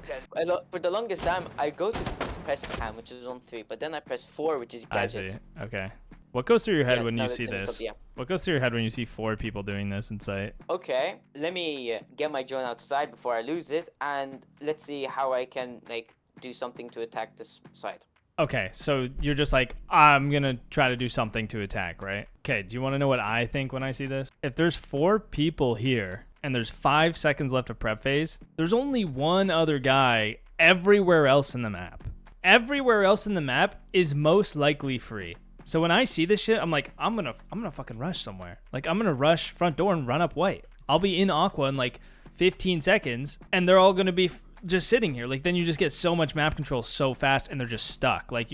For the longest time, I go to press cam, which is on 3, but then I press 4, which is gadget. I see. Okay. What goes through your head Yeah, when now you that see comes this? up, yeah. What goes through your head when you see 4 people doing this in sight? Okay, let me get my drone outside before I lose it, and let's see how I can like do something to attack this site. Okay, so you're just like, I'm gonna try to do something to attack, right? Okay, do you want to know what I think when I see this? If there's 4 people here and there's 5 seconds left of prep phase, there's only one other guy everywhere else in the map. Everywhere else in the map is most likely free. So when I see this shit, I'm like, I'm gonna fucking rush somewhere. Like, I'm gonna rush front door and run up white. I'll be in Aqua in like 15 seconds, and they're all gonna be just sitting here. Like, then you just get so much map control so fast, and they're just stuck. Like, if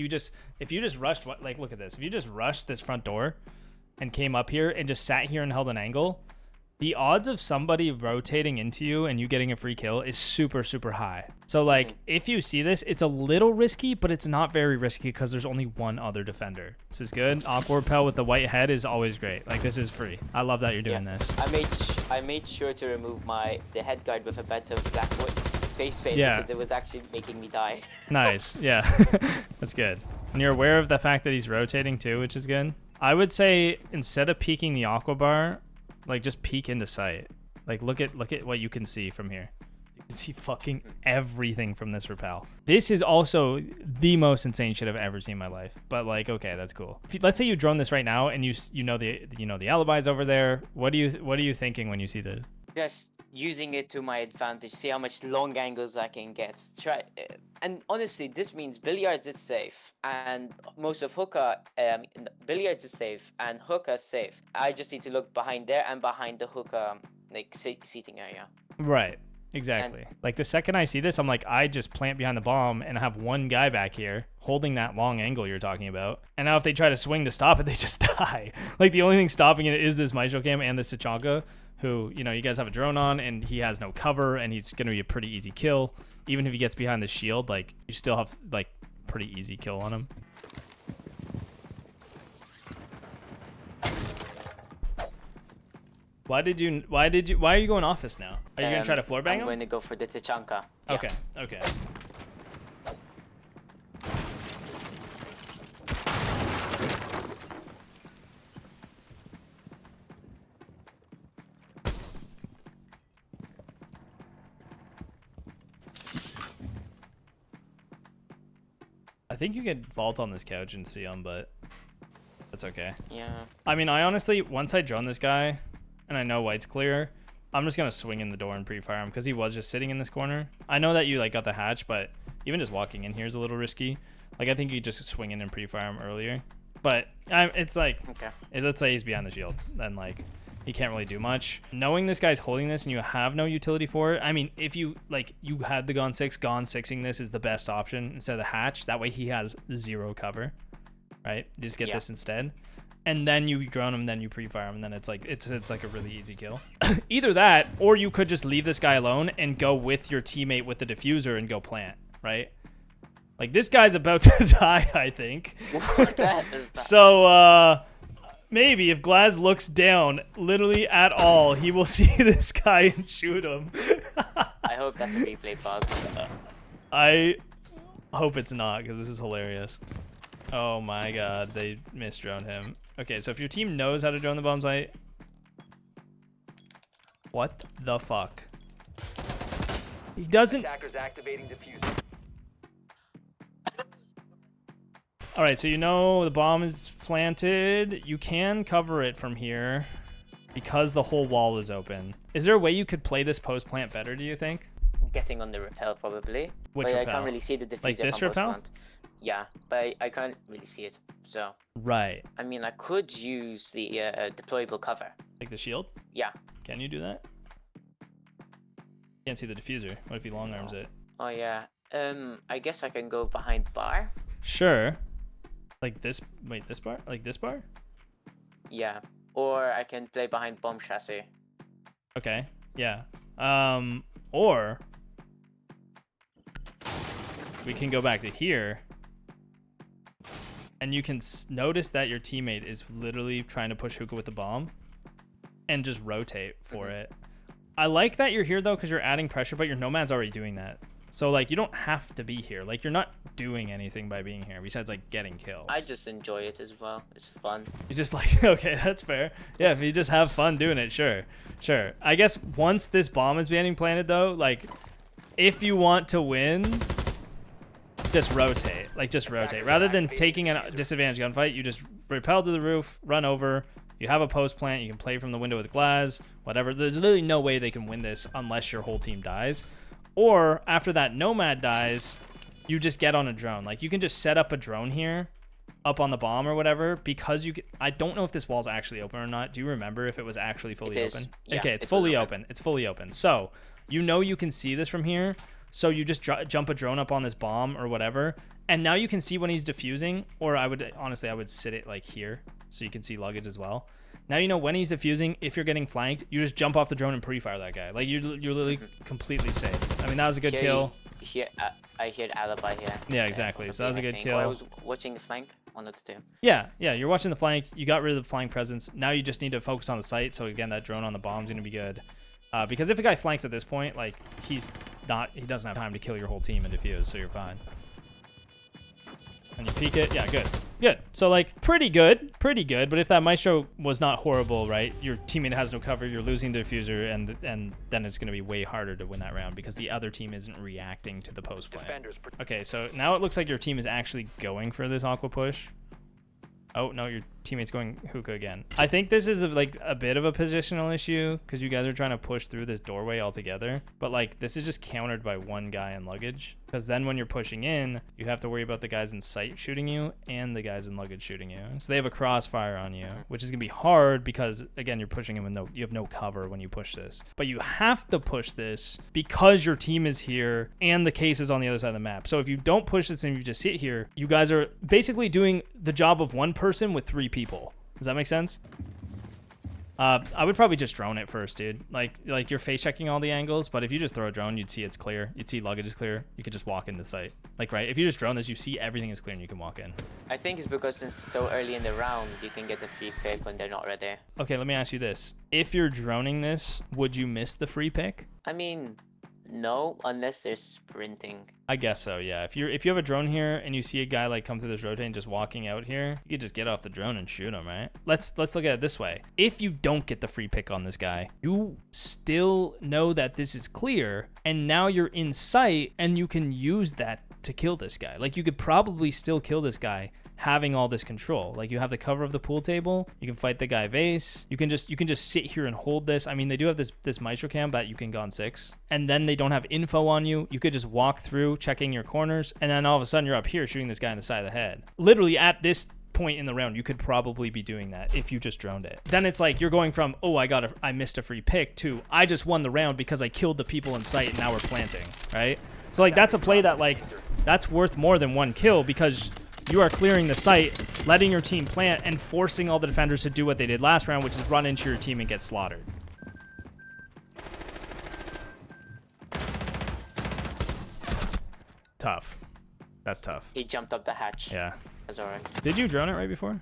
you just rushed, like, look at this. If you just rushed this front door and came up here and just sat here and held an angle, the odds of somebody rotating into you and you getting a free kill is super, super high. So, like, if you see this, it's a little risky, but it's not very risky because there's only one other defender. This is good. Awkward Pel with the white head is always great. Like, this is free. I love that you're doing this. I made sure to remove the head guard with a better blackwood face paint because it was actually making me die. Nice. Yeah. That's good. And you're aware of the fact that he's rotating too, which is good. I would say instead of peeking the aqua bar, like, just peek into sight. Like, look at what you can see from here. You can see fucking everything from this rappel. This is also the most insane shit I've ever seen in my life. But, like, okay, that's cool. Let's say you drone this right now and you know the alibi's over there. What are you thinking when you see this? Just using it to my advantage, see how much long angles I can get. And honestly, this means billiards is safe, and most of hookah, billiards is safe, and hookah is safe. I just need to look behind there and behind the hookah, like, seating area. Right. Exactly. Like, the second I see this, I'm like, I just plant behind the bomb and have one guy back here holding that long angle you're talking about. And now if they try to swing to stop it, they just die. Like, the only thing stopping it is this Maestro Cam and this Tachanka, who, you know, you guys have a drone on and he has no cover and he's going to be a pretty easy kill. Even if he gets behind the shield, like, you still have, like, pretty easy kill on him. Why are you going office now? Are you gonna try to floor bang him? I'm going to go for the Tachanka. Yeah. Okay. I think you could vault on this couch and see him, but that's okay. Yeah. I mean, I honestly, once I drone this guy and I know white's clear, I'm just going to swing in the door and pre-fire him because he was just sitting in this corner. I know that you, like, got the hatch, but even just walking in here is a little risky. Like, I think you just swing in and pre-fire him earlier. But it's like, okay. Let's say he's behind the shield. Then, like, he can't really do much. Knowing this guy's holding this and you have no utility for it, I mean, if you, like, you had the Gone 6ing this is the best option instead of the hatch. That way he has 0 cover, right? You just get this instead. And then you drone him, then you pre-fire him, and then it's like a really easy kill. Either that, or you could just leave this guy alone and go with your teammate with the diffuser and go plant, right? Like, this guy's about to die, I think. What the heck is that? So, maybe if Glaz looks down literally at all, he will see this guy and shoot him. I hope that's a replay bug. I hope it's not, because this is hilarious. Oh my god, they misdroned him. Okay, so if your team knows how to drone the bomb site... What the fuck? He doesn't... Attackers activating diffuser. Alright, so you know the bomb is planted. You can cover it from here because the whole wall is open. Is there a way you could play this post-plant better, do you think? Getting on the rappel, probably. Which but rappel? I can't really see the diffuser Like this from rappel? post-plant. Yeah, but I can't really see it. So, Right. I mean, I could use the deployable cover. Like the shield? Yeah. Can you do that? Can't see the diffuser. What if he long arms it? Oh, yeah. I guess I can go behind bar. Sure. Like this. Wait, this bar? Like this bar? Yeah. Or I can play behind bomb chassis. Okay. Yeah. Or we can go back to here. And you can notice that your teammate is literally trying to push hookah with the bomb and just rotate for it. I like that you're here though, because you're adding pressure, but your Nomad's already doing that. So like you don't have to be here. Like you're not doing anything by being here besides like getting kills. I just enjoy it as well. It's fun. You just like, okay, that's fair. Yeah, if you just have fun doing it, sure. Sure. I guess once this bomb is being planted though, like if you want to win, just rotate. Like just rotate. Rather than taking a disadvantage gunfight, you just rappel to the roof, run over. You have a post plant. You can play from the window with glass, whatever. There's literally no way they can win this unless your whole team dies. Or after that Nomad dies, you just get on a drone. Like you can just set up a drone here up on the bomb or whatever, because you can, I don't know if this wall's actually open or not. Do you remember if it was actually fully open? Yeah, okay, it's fully open. It's fully open. So you know you can see this from here. So you just jump a drone up on this bomb or whatever. And now you can see when he's defusing, or I would sit it like here so you can see luggage as well. Now you know when he's defusing, if you're getting flanked, you just jump off the drone and pre-fire that guy. Like you're literally completely safe. I mean, that was a good kill. I heard alibi here. Yeah, exactly. So that was a good kill. I was watching the flank, one of the two. Yeah, you're watching the flank. You got rid of the flank presence. Now you just need to focus on the site. So again, that drone on the bomb is going to be good. Because if a guy flanks at this point, like he doesn't have time to kill your whole team and defuse, so you're fine. And you peek it, yeah, good. So like pretty good. But if that Maestro was not horrible, right? Your teammate has no cover, you're losing the diffuser, and then it's gonna be way harder to win that round because the other team isn't reacting to the post play. Okay, so now it looks like your team is actually going for this aqua push. Oh, no, your teammate's going hookah again. I think this is like a bit of a positional issue because you guys are trying to push through this doorway altogether. But like this is just countered by one guy in luggage, because then when you're pushing in, you have to worry about the guys in sight shooting you and the guys in luggage shooting you. So they have a crossfire on you, which is gonna be hard because again, you're pushing in with you have no cover when you push this. But you have to push this because your team is here and the case is on the other side of the map. So if you don't push this and you just sit here, you guys are basically doing the job of one person with 3 people. Does that make sense? I would probably just drone it first, dude. Like you're face checking all the angles, but if you just throw a drone, you'd see it's clear. You'd see luggage is clear. You could just walk into the site. Like, right? If you just drone this, you see everything is clear and you can walk in. I think it's because it's so early in the round, you can get a free pick when they're not ready. Okay, let me ask you this. If you're droning this, would you miss the free pick? I mean, no, unless they're sprinting. I guess so, yeah. If you have a drone here and you see a guy like come through this rotate and just walking out here, you could just get off the drone and shoot him, right? Let's look at it this way. If you don't get the free pick on this guy, you still know that this is clear, and now you're in sight and you can use that to kill this guy. Like you could probably still kill this guy having all this control. Like you have the cover of the pool table, you can fight the guy vase, you can just sit here and hold this. I mean, they do have this Maestro cam that you can go on 6, and then they don't have info on you. You could just walk through checking your corners, and then all of a sudden you're up here shooting this guy in the side of the head. Literally at this point in the round, you could probably be doing that if you just droned it. Then it's like you're going from, oh, I missed a free pick, to I just won the round because I killed the people in sight and now we're planting, right? So like that's a play that like that's worth more than 1 kill, because you are clearing the site, letting your team plant, and forcing all the defenders to do what they did last round, which is run into your team and get slaughtered. Tough. That's tough. He jumped up the hatch. Yeah. As always. Did you drone it right before?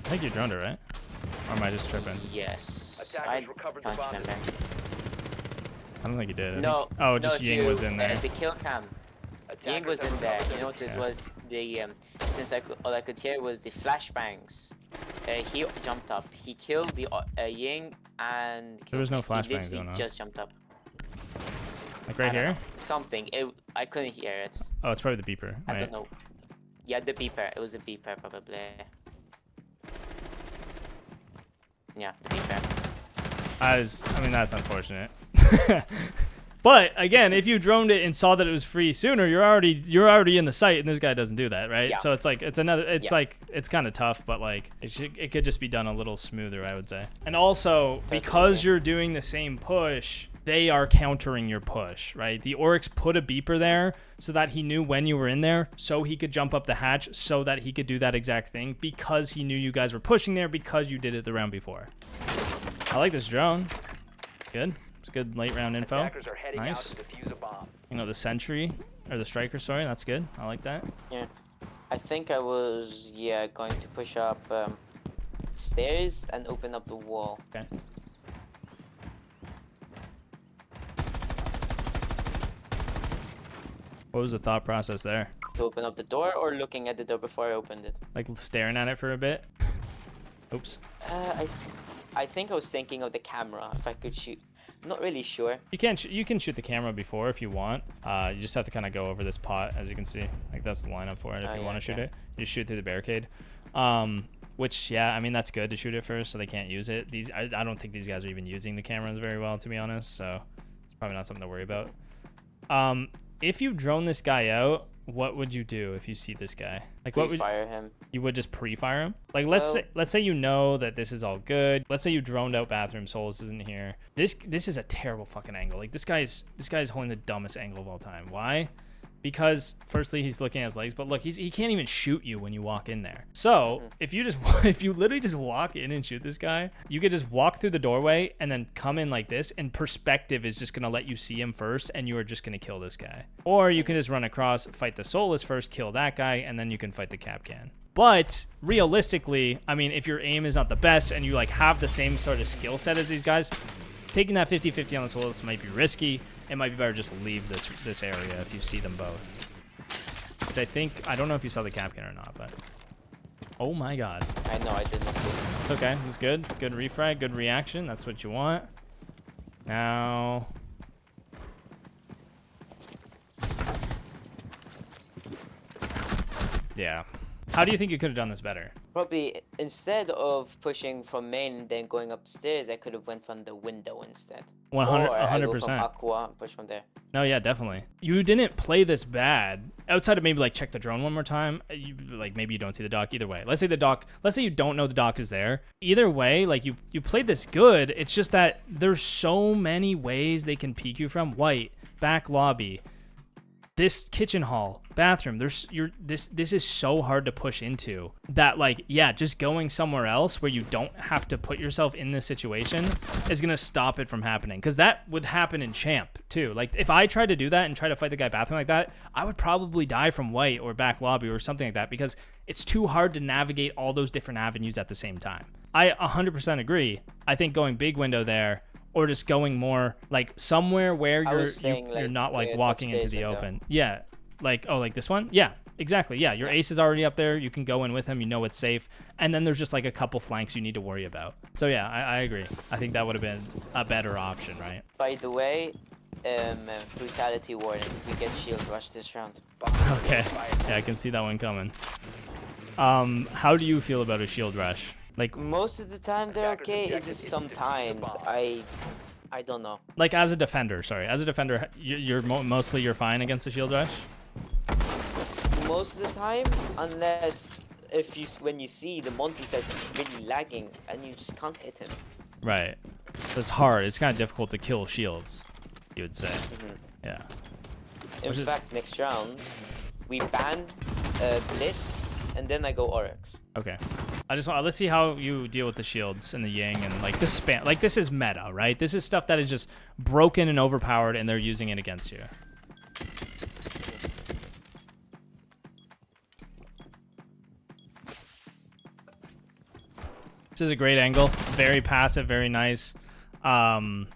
I think you droned it, right? Or am I just tripping? Yes. I can't remember. I don't think you did. No. Oh, just no, Ying was in there. The kill cam. Ying was in there. You know what it was? The since all I could hear was the flashbangs. He jumped up. He killed the Ying and. There was no flashbangs going on. He just jumped up. Like right here? Something. I couldn't hear it. Oh, it's probably the beeper. Right? I don't know. Yeah, the beeper. It was the beeper probably. Yeah, the beeper. I mean, that's unfortunate. But again, if you droned it and saw that it was free sooner, you're already in the site, and this guy doesn't do that, right? Yeah. So it's like it's like it's kind of tough, but like it could just be done a little smoother, I would say. And also because you're doing the same push, they are countering your push, right? The Oryx put a beeper there so that he knew when you were in there, so he could jump up the hatch, so that he could do that exact thing because he knew you guys were pushing there because you did it the round before. I like this drone. Good. It's good late round info. Attackers are heading out Nice. to defuse a bomb. You know, the sentry or the striker, sorry, that's good. I like that. Yeah. I think I was going to push up stairs and open up the wall. Okay. What was the thought process there? To open up the door or looking at the door before I opened it? Like staring at it for a bit? Oops. I think I was thinking of the camera, if I could shoot. Not really sure. You can shoot the camera before if you want. You just have to kind of go over this pot, as you can see. Like that's the lineup for it. If you want to shoot it, you just shoot through the barricade. Which yeah, I mean that's good to shoot it first, so they can't use it. I don't think these guys are even using the cameras very well, to be honest. So it's probably not something to worry about. If you drone this guy out, what would you do if you see this guy? Like what would fire him? You would just pre-fire him? Like let's say you know that this is all good. Let's say you droned out bathroom, Souls isn't here. This is a terrible fucking angle. Like this guy is holding the dumbest angle of all time. Why? Because firstly he's looking at his legs, but look, he can't even shoot you when you walk in there. So if you literally just walk in and shoot this guy, you could just walk through the doorway and then come in like this, and perspective is just gonna let you see him first, and you are just gonna kill this guy. Or you can just run across, fight the Soulless first, kill that guy, and then you can fight the Capcan. But realistically, I mean, if your aim is not the best and you like have the same sort of skill set as these guys, taking that 50-50 on the Soulless might be risky. It might be better just leave this area if you see them both. Which I don't know if you saw the Capcan or not, but oh my god. I know, I did not see it. It's okay, it was good. Good refrag, good reaction. That's what you want. Now yeah. How do you think you could have done this better? Probably instead of pushing from main and then going up the stairs, I could have went from the window instead. 100%. Aqua and push from there. No, yeah, definitely. You didn't play this bad. Outside of maybe like check the drone one more time. Like maybe you don't see the dock. Either way, let's say you don't know the dock is there. Either way, like you played this good. It's just that there's so many ways they can peek you from. White, back lobby, this kitchen hall, bathroom. This is so hard to push into that, like, yeah, just going somewhere else where you don't have to put yourself in this situation is gonna stop it from happening, because that would happen in champ too. Like if I tried to do that and try to fight the guy bathroom like that, I would probably die from white or back lobby or something like that, because it's too hard to navigate all those different avenues at the same time. I 100% agree. I think going big window there, or just going more like somewhere where you're not like walking into the open. Yeah, like like this one. Yeah, exactly. Yeah, your ace is already up there. You can go in with him. You know it's safe. And then there's just like a couple flanks you need to worry about. So yeah, I agree. I think that would have been a better option, right? By the way, brutality warning. We get shield rush this round. Okay. Yeah, I can see that one coming. How do you feel about a shield rush? Like most of the time they're okay. It's just sometimes I don't know. Like as a defender, you're mostly fine against a shield rush. Most of the time, unless when you see the Monty's are really lagging and you just can't hit him. Right. So it's hard. It's kind of difficult to kill shields, you would say. Yeah. In fact, next round we ban Blitz and then I go Oryx. Okay. Let's see how you deal with the shields and the Ying and like this span. Like this is meta, right? This is stuff that is just broken and overpowered, and they're using it against you. This is a great angle. Very passive, very nice. You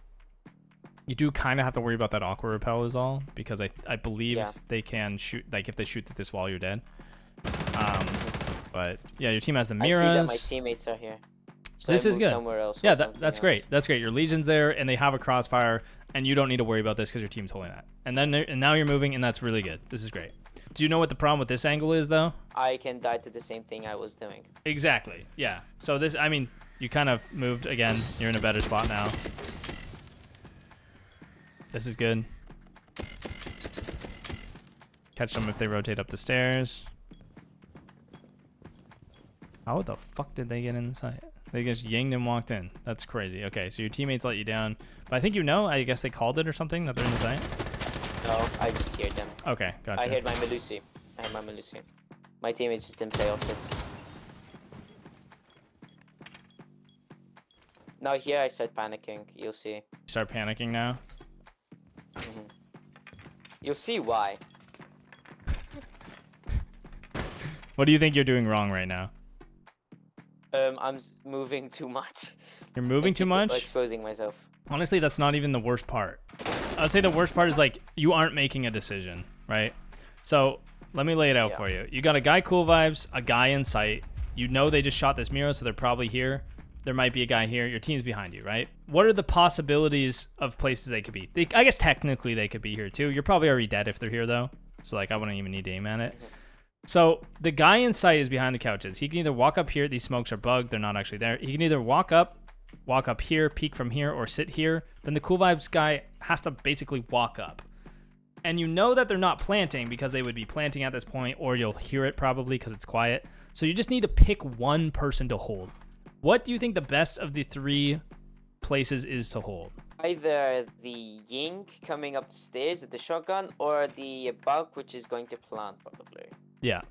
do kind of have to worry about that aqua repel is all, because I believe they can shoot, like if they shoot at this wall, you're dead. But yeah, your team has the mirrors. I see that my teammates are here. So this is good. Somewhere else yeah, that's great. That's great. Your Legion's there, and they have a crossfire, and you don't need to worry about this because your team's holding that. And now you're moving, and that's really good. This is great. Do you know what the problem with this angle is, though? I can die to the same thing I was doing. Exactly. Yeah. So this, I mean, you kind of moved again. You're in a better spot now. This is good. Catch them if they rotate up the stairs. How the fuck did they get in the site? They just yinged and walked in. That's crazy. Okay, so your teammates let you down. But I think you know, I guess they called it or something, that they're in the site? No, I just heard them. Okay, gotcha. I heard my Melusi. My teammates just didn't play off it. Now here I start panicking. You'll see. Start panicking now? You'll see why. What do you think you're doing wrong right now? I'm moving too much. You're moving too much? Exposing myself. Honestly, that's not even the worst part. I'd say the worst part is like you aren't making a decision, right? So let me lay it out for you. You got a guy cool vibes, a guy in sight. You know they just shot this Miro, so they're probably here. There might be a guy here. Your team's behind you, right? What are the possibilities of places they could be? I guess technically they could be here too. You're probably already dead if they're here though. So like I wouldn't even need to aim at it. So the guy in sight is behind the couches. He can either walk up here. These smokes are bugged. They're not actually there. He can either walk up here, peek from here, or sit here. Then the cool vibes guy has to basically walk up. And you know that they're not planting because they would be planting at this point, or you'll hear it probably because it's quiet. So you just need to pick one person to hold. What do you think the best of the three places is to hold? Either the Ying coming up the stairs with the shotgun, or the Bug, which is going to plant probably. Yeah,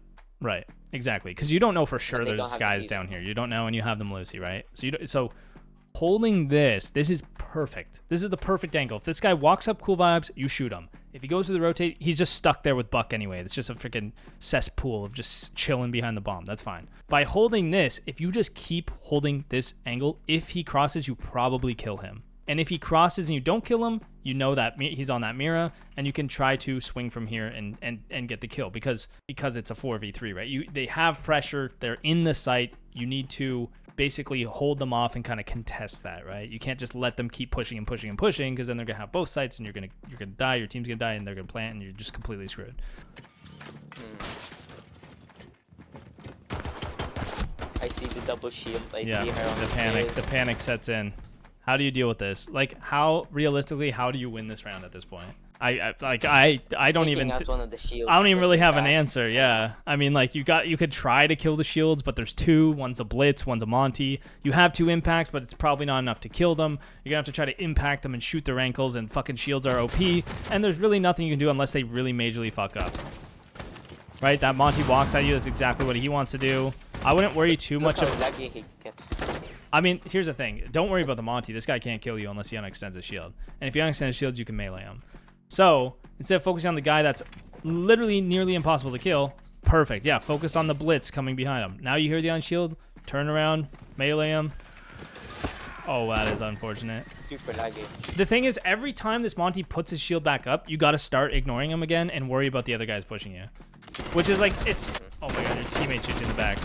right. Exactly. Because you don't know for sure they there's don't have guys defeat. down here. You don't know, and you have them Lucy, right? So holding this is perfect. This is the perfect angle. If this guy walks up cool vibes, you shoot him. If he goes to the rotate, he's just stuck there with Buck anyway. It's just a freaking cesspool of just chilling behind the bomb. That's fine. By holding this, if you just keep holding this angle, if he crosses, you probably kill him. And if he crosses and you don't kill him, you know that he's on that Mira, and you can try to swing from here and get the kill because it's a 4v3, right? They have pressure, they're in the site. You need to basically hold them off and kind of contest that, right? You can't just let them keep pushing and pushing and pushing because then they're gonna have both sites and you're gonna die, your team's gonna die, and they're gonna plant, and you're just completely screwed. I see the double shield. I see her on the stairs. panic sets in. How do you deal with this? Like, how realistically, how do you win this round at this point? I don't Taking even out one of the shields, I don't even really pushing have an back. answer. Yeah, I mean, like you could try to kill the shields, but there's two. One's a blitz, one's a Monty. You have two impacts, but it's probably not enough to kill them. You're gonna have to try to impact them and shoot their ankles, and fucking shields are OP. And there's really nothing you can do unless they really majorly fuck up. Right? That Monty walks at you. That's exactly what he wants to do. I wouldn't worry too Look much how of. laggy he gets. I mean, here's the thing. Don't worry about the Monty. This guy can't kill you unless he unextends his shield. And if he unextends his shields, you can melee him. So instead of focusing on the guy that's literally nearly impossible to kill, perfect. Yeah, focus on the blitz coming behind him. Now you hear the unshield, turn around, melee him. Oh, that is unfortunate. Super laggy. The thing is, every time this Monty puts his shield back up, you got to start ignoring him again and worry about the other guys pushing you. Which is like, it's... Oh my god, your teammate shoots you in the back.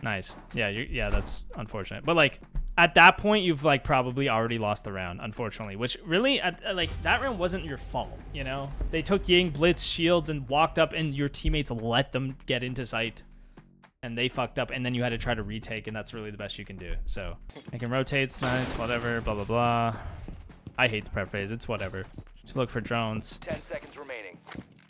Nice. Yeah, yeah, that's unfortunate. But like, at that point, you've like probably already lost the round, unfortunately. Which really, like, that round wasn't your fault, you know? They took Ying, blitz, shields, and walked up, and your teammates let them get into sight. And they fucked up, and then you had to try to retake, and that's really the best you can do. So, making rotates, nice, whatever, blah, blah, blah. I hate the prep phase. It's whatever. Just look for drones. 10 seconds remaining.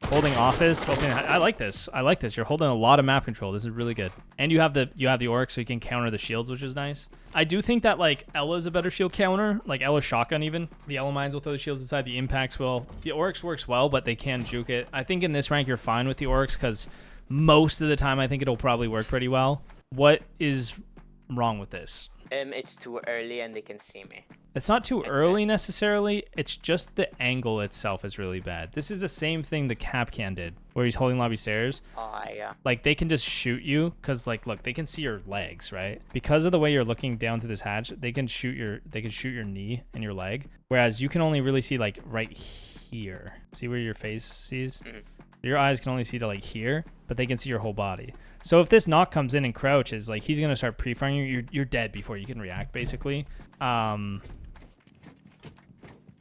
Holding office. I like this. I like this. You're holding a lot of map control. This is really good. And you have the orc, so you can counter the shields, which is nice. I do think that like Ella's a better shield counter, like Ella's shotgun even. The Ella mines will throw the shields inside. The impacts will. The orcs works well, but they can juke it. I think in this rank you're fine with the orcs because most of the time I think it'll probably work pretty well. What is wrong with this? It's too early and they can see me. It's not too early necessarily. It's just the angle itself is really bad. This is the same thing the Capcan did, where he's holding lobby stairs. Oh, yeah. Like, they can just shoot you, because, like, look, they can see your legs, right? Because of the way you're looking down to this hatch, they can shoot your knee and your leg, whereas you can only really see, like, right here. See where your face sees? Mm-hmm. Your eyes can only see to, like, here, but they can see your whole body. So if this knock comes in and crouches, like, he's going to start pre-firing you. You're dead before you can react, basically.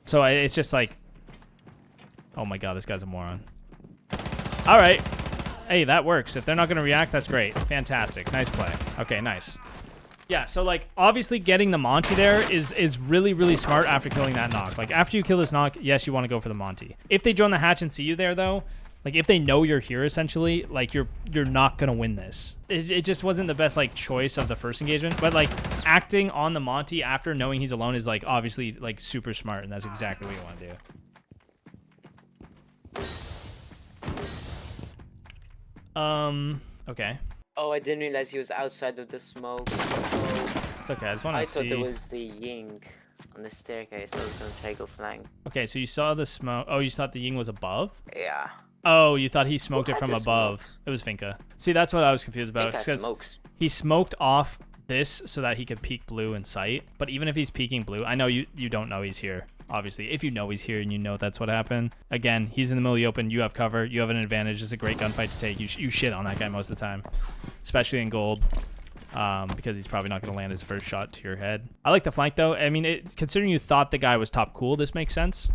So it's just like, oh my god, this guy's a moron. All right. Hey, that works. If they're not going to react, that's great. Fantastic. Nice play. Okay, nice. Yeah, so like obviously getting the Monty there is really, really smart after killing that knock. Like after you kill this knock, yes, you want to go for the Monty. If they drone the hatch and see you there though, Like if they know you're here, essentially, like you're not gonna win this. It just wasn't the best like choice of the first engagement. But like acting on the Monty after knowing he's alone is like obviously like super smart, and that's exactly what you want to do. Okay. Oh, I didn't realize he was outside of the smoke. It's okay. I just want to see. I thought it was the Ying on the staircase. I was gonna try to go flank. Okay, so you saw the smoke. Oh, you thought the Ying was above? Yeah. Oh, you thought he smoked Who it had from the above. smokes? It was Finka. See, that's what I was confused about. Finka 'Cause smokes. he smoked off this so that he could peek blue in sight. But even if he's peeking blue, I know you don't know he's here. Obviously, if you know he's here and you know that's what happened. Again, he's in the middle of the open. You have cover. You have an advantage. It's a great gunfight to take. You shit on that guy most of the time, especially in gold. Because he's probably not going to land his first shot to your head. I like the flank, though. I mean, considering you thought the guy was top cool, this makes sense.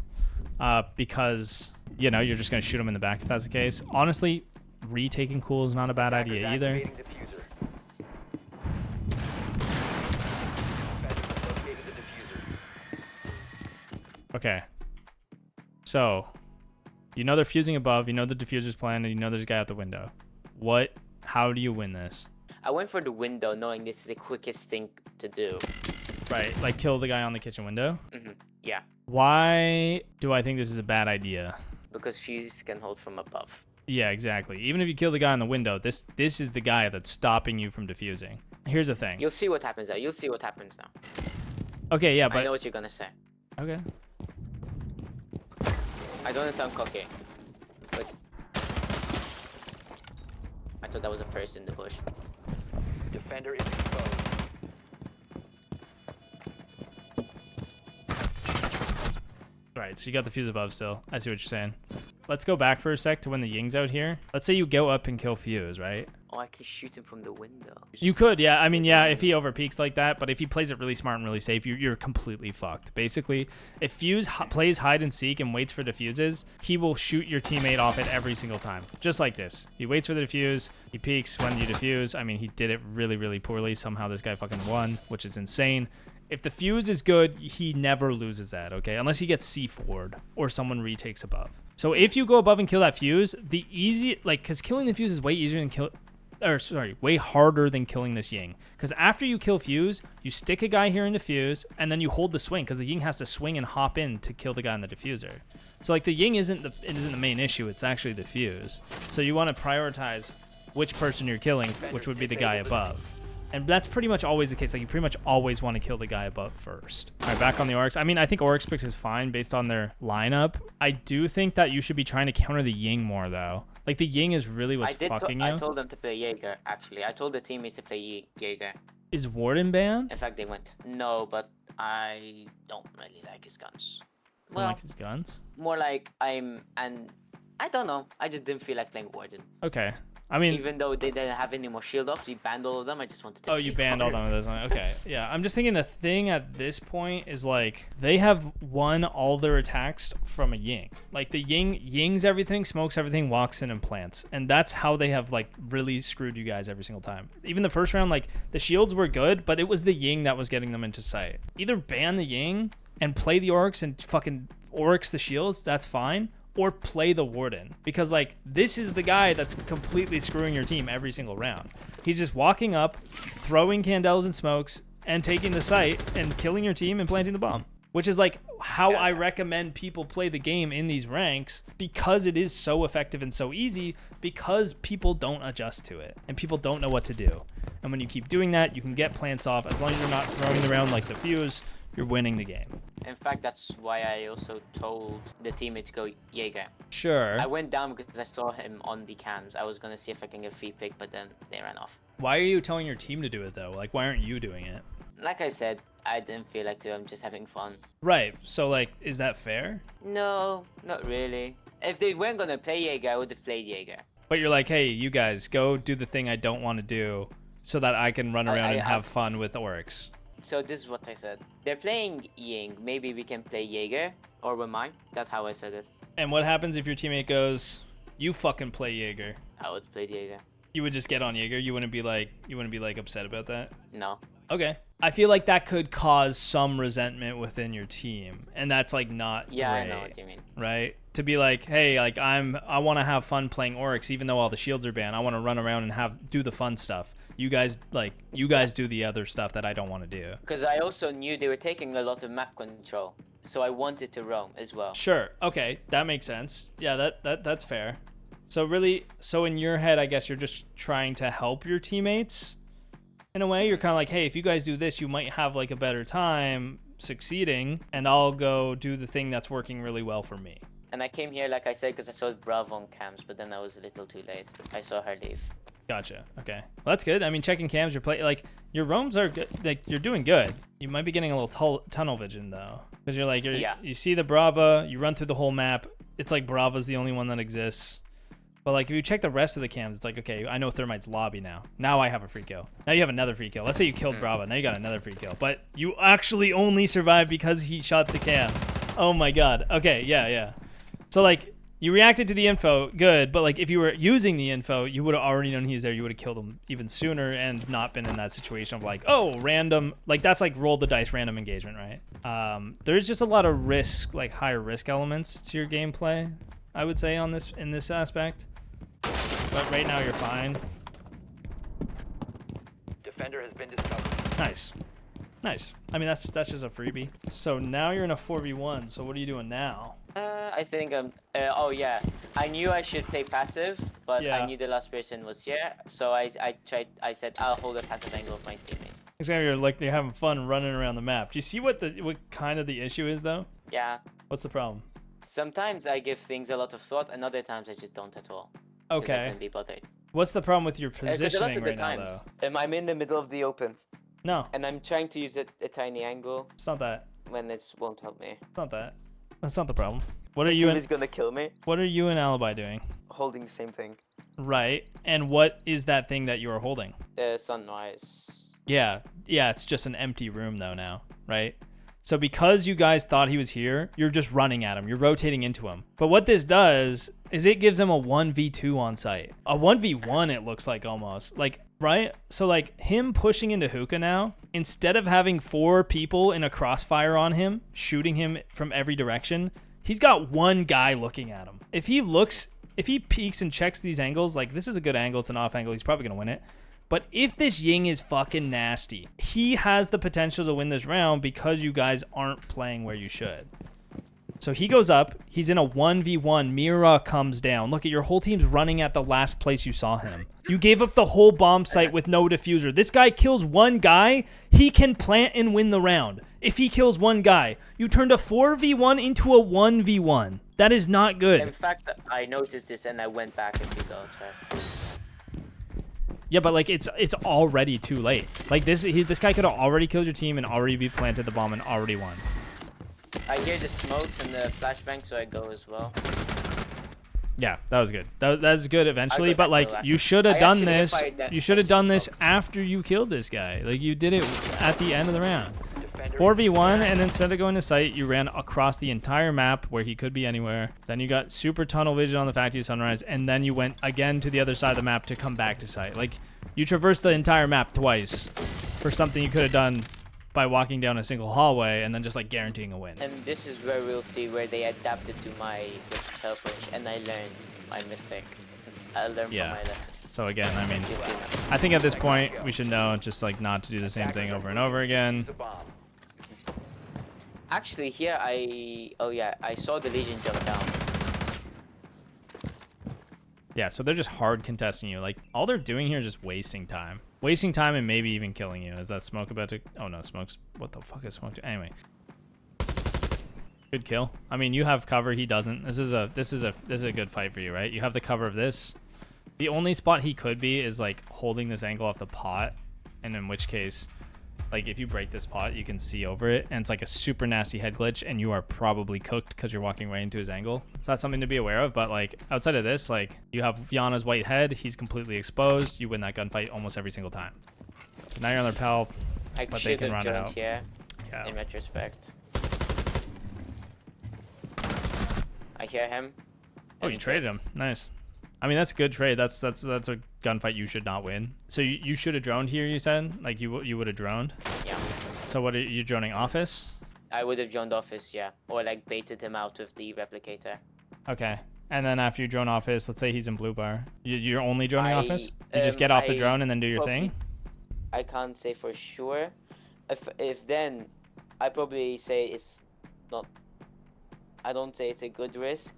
Because, you know, you're just going to shoot him in the back if that's the case. Honestly, retaking cool is not a bad idea either. Activating diffuser. Defenders located the diffuser. Okay. So, you know they're fusing above. You know the diffuser's plan, and you know there's a guy out the window. How do you win this? I went for the window knowing this is the quickest thing to do. Right, like kill the guy on the kitchen window? Yeah. Why do I think this is a bad idea? Because fuse can hold from above. Yeah, exactly. Even if you kill the guy on the window, this is the guy that's stopping you from defusing. Here's the thing. You'll see what happens now. You'll see what happens now. Okay, yeah, but... I know what you're gonna say. Okay. I don't want to sound cocky, but I thought that was a person in the bush. Defender is exposed. Right, so you got the fuse above still. I see what you're saying. Let's go back for a sec to when the Ying's out here. Let's say you go up and kill fuse, right? Oh, I can shoot him from the window. You could, yeah. I mean, yeah, if he overpeaks like that, but if he plays it really smart and really safe, you're completely fucked. Basically, if Fuse plays hide and seek and waits for defuses, he will shoot your teammate off it every single time. Just like this. He waits for the defuse, he peeks when you defuse. I mean, he did it really, really poorly. Somehow this guy fucking won, which is insane. If the fuse is good, he never loses that, okay? Unless he gets C4'd or someone retakes above. So if you go above and kill that fuse, the easy, like, because killing the fuse is way easier than way harder than killing this Ying. Because after you kill fuse, you stick a guy here in defuse, and then you hold the swing, because the Ying has to swing and hop in to kill the guy in the diffuser. So like the Ying isn't the main issue, it's actually the fuse. So you want to prioritize which person you're killing, which would be the guy above. And that's pretty much always the case. Like, you pretty much always want to kill the guy above first. All right, back on the Oryx. I mean, I think Oryx picks is fine based on their lineup. I do think that you should be trying to counter the Ying more, though. Like, the Ying is really what's fucking you. I told them to play Jaeger, actually. I told the teammates to play Jaeger. Is Warden banned? In fact, they went. No, but I don't really like his guns. You don't like his guns? More like I don't know. I just didn't feel like playing Warden. Okay. I mean, even though they didn't have any more shield ups, we banned all of them. I just wanted to. Oh, you banned all of them. Those one. Okay, yeah. I'm just thinking the thing at this point is like they have won all their attacks from a Ying. Like the Ying's everything, smokes everything, walks in and plants, and that's how they have like really screwed you guys every single time. Even the first round, like the shields were good, but it was the Ying that was getting them into sight. Either ban the Ying and play the Oryx and fucking Oryx the shields. That's fine. Or play the Warden, because like this is the guy that's completely screwing your team every single round. He's just walking up, throwing candles and smokes, and taking the site and killing your team and planting the bomb, which is like how I recommend people play the game in these ranks, because it is so effective and so easy, because people don't adjust to it and people don't know what to do. And when you keep doing that, you can get plants off. As long as you're not throwing around like the fuse, you're winning the game. In fact, that's why I also told the teammate to go Jaeger. Sure. I went down because I saw him on the cams. I was going to see if I can get a free pick, but then they ran off. Why are you telling your team to do it, though? Like, why aren't you doing it? Like I said, I didn't feel like to. I'm just having fun. Right. So, like, is that fair? No, not really. If they weren't going to play Jaeger, I would have played Jaeger. But you're like, hey, you guys, go do the thing I don't want to do so that I can run around and have fun with Oryx. So this is what I said. They're playing Ying. Maybe we can play Jaeger, or we might. That's how I said it. And what happens if your teammate goes, you fucking play Jaeger? I would play Jaeger. You would just get on Jaeger. You wouldn't be like upset about that. No. Okay. I feel like that could cause some resentment within your team, and that's like not Yeah, great, I know what you mean. right? To be like, hey, like I want to have fun playing Oryx, even though all the shields are banned. I want to run around and do the fun stuff. You guys do the other stuff that I don't want to do. Because I also knew they were taking a lot of map control, so I wanted to roam as well. Sure. Okay, that makes sense. Yeah, that's fair. So really, in your head, I guess you're just trying to help your teammates. In a way, you're kind of like, hey, if you guys do this, you might have like a better time succeeding, and I'll go do the thing that's working really well for me. And I came here, like I said, because I saw Bravo on cams, but then I was a little too late. I saw her leave. Gotcha. Okay. Well, that's good. I mean, checking cams, your roams are good. Like, you're doing good. You might be getting a little tunnel vision though, because you see the Brava, you run through the whole map. It's like Brava's the only one that exists. But like if you check the rest of the cams, it's like, okay, I know Thermite's lobby now. Now I have a free kill. Now you have another free kill. Let's say you killed Brava. Now you got another free kill. But you actually only survived because he shot the cam. Oh my god. Okay, yeah. So like you reacted to the info, good, but like if you were using the info, you would have already known he was there. You would have killed him even sooner and not been in that situation of like, oh, random, like that's like roll the dice random engagement, right? There's just a lot of risk, like higher risk elements to your gameplay, I would say in this aspect. But right now you're fine. Defender has been discovered. Nice. I mean, that's just a freebie. So now you're in a 4v1. So what are you doing now? I think oh yeah, I knew I should play passive, but Yeah. I knew the last person was here, so I said I'll hold a passive angle of my teammates. Exactly. You're having fun running around the map. Do you see what kind of the issue is though? Yeah. What's the problem? Sometimes I give things a lot of thought, and other times I just don't at all. 'Cause I Okay. can't be bothered. What's the problem with your 'Cause a lot positioning of the right now times, though? I'm in the middle of the open, No, and I'm trying to use a tiny angle it's not that. when it won't help me. It's not that. That's not the problem. What are Team you is gonna kill me. What are you and Alibi doing? Holding the same thing. Right. And what is that thing that you are holding? Sunrise. Yeah, it's just an empty room though now, right? So because you guys thought he was here, you're just running at him. You're rotating into him. But what this does is it gives him a 1v2 on site. A 1v1 it looks like almost. Like, right? So like him pushing into hookah now, instead of having 4 people in a crossfire on him, shooting him from every direction, he's got one guy looking at him. If he peeks and checks these angles, like this is a good angle, it's an off angle, he's probably gonna win it. But if this Ying is fucking nasty, he has the potential to win this round because you guys aren't playing where you should. So he goes up, he's in a 1v1, Mira comes down. Look at your whole team's running at the last place you saw him. You gave up the whole bomb site with no diffuser. This guy kills one guy, he can plant and win the round. If he kills one guy, you turned a 4v1 into a 1v1. That is not good. In fact, I noticed this and I went back and did the track. Yeah, but like it's already too late. Like this guy could have already killed your team and already be planted the bomb and already won. I hear the smokes and the flashbang, so I go as well. Yeah, that was good. That's good eventually, but like back. you should have done actually this. fired that You should have done this smoke. after you killed this guy. Like you did it at the end of the round. Defender 4v1, and instead of going to site, you ran across the entire map where he could be anywhere. Then you got super tunnel vision on the Factory Sunrise, and then you went again to the other side of the map to come back to site. Like you traversed the entire map twice for something you could have done by walking down a single hallway and then just like guaranteeing a win. And this is where we'll see where they adapted to my selfish, and I learned my mistake. I learned from my lesson. So again, I mean, You see now. I think at this point we should know just like not to do the same thing over and over again. the bomb. Actually, here I saw the Legion jump down. Yeah, so they're just hard contesting you. Like all they're doing here is just wasting time. Wasting time and maybe even killing you. Is that smoke about to? Oh no, smoke's. What the fuck is smoke? Anyway, good kill. I mean, you have cover. He doesn't. This is a good fight for you, right? You have the cover of this. The only spot he could be is like holding this angle off the pot, and in which case, like if you break this pot, you can see over it, and it's like a super nasty head glitch, and you are probably cooked because you're walking right into his angle. So that's something to be aware of. But like outside of this, like you have Yana's white head, he's completely exposed. You win that gunfight almost every single time. So now you're on their pal, I but they should can have run joined out. here. Yeah. In retrospect, I hear him. Oh, you traded him. Nice. I mean, that's a good trade. That's a gunfight you should not win. So you should have droned here, you said? Like, you would have droned? Yeah. So what are you droning? Office? I would have joined office, yeah. Or like baited him out with the replicator. Okay. And then after you drone office, let's say he's in blue bar. You're only droning office? You just get off the drone and then do your thing? I can't say for sure. If then, I probably say it's not... I don't say it's a good risk.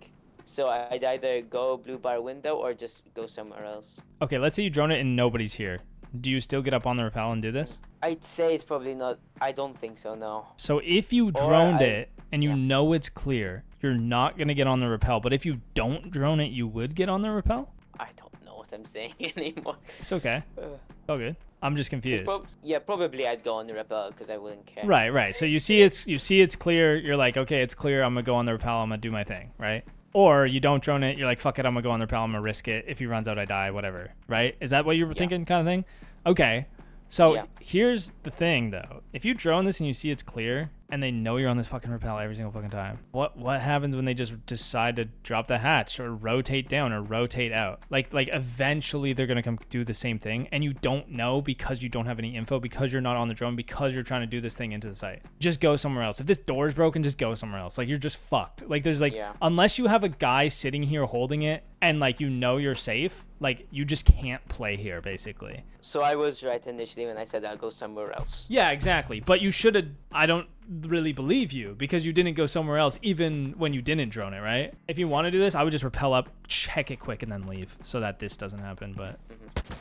So I'd either go blue bar window or just go somewhere else. Okay, let's say you drone it and nobody's here. Do you still get up on the rappel and do this? I'd say it's probably not. I don't think so, no. So if you droned it and you know it's clear, you're not going to get on the rappel. But if you don't drone it, you would get on the rappel? I don't know what I'm saying anymore. It's okay. It's all good. I'm just confused. Yeah, probably I'd go on the rappel because I wouldn't care. Right. So you see it's clear. You're like, okay, it's clear. I'm going to go on the rappel. I'm going to do my thing, right? Or you don't drone it. You're like, fuck it. I'm going to go on the rappel. I'm going to risk it. If he runs out, I die, whatever, right? Is that what you were thinking kind of thing? Okay. So here's the thing, though. If you drone this and you see it's clear and they know you're on this fucking rappel every single fucking time, what happens when they just decide to drop the hatch or rotate down or rotate out? Like eventually they're going to come do the same thing, and you don't know because you don't have any info, because you're not on the drone, because you're trying to do this thing into the site. Just go somewhere else. If this door is broken, just go somewhere else. Like, you're just fucked. Like, there's like, unless you have a guy sitting here holding it and like, you know you're safe, like, you just can't play here, basically. So I was right initially when I said I'll go somewhere else. Yeah, exactly. But you should have... I don't really believe you because you didn't go somewhere else even when you didn't drone it, right? If you want to do this, I would just rappel up, check it quick, and then leave so that this doesn't happen. But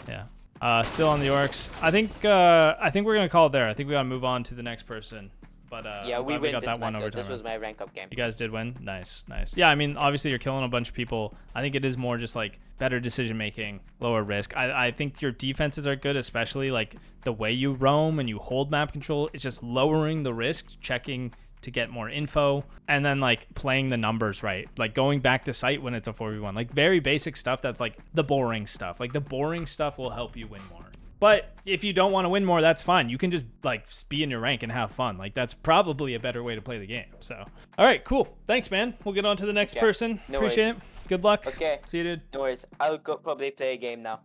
yeah. Still on the orcs. I think we're going to call it there. I think we got to move on to the next person. But yeah, we got this that one match. overtime. This was my rank up game. You guys did win. Nice. Yeah, I mean, obviously you're killing a bunch of people. I think it is more just like better decision making, lower risk. I think your defenses are good, especially like the way you roam and you hold map control. It's just lowering the risk, checking to get more info, and then like playing the numbers right, like going back to site when it's a 4v1, like very basic stuff. That's like the boring stuff. Like the boring stuff will help you win more. But if you don't want to win more, that's fine. You can just like be in your rank and have fun. Like, that's probably a better way to play the game. So, all right, cool. Thanks, man. We'll get on to the next person. No Appreciate it. Good luck. Okay. See you, dude. No worries. I'll go probably play a game now.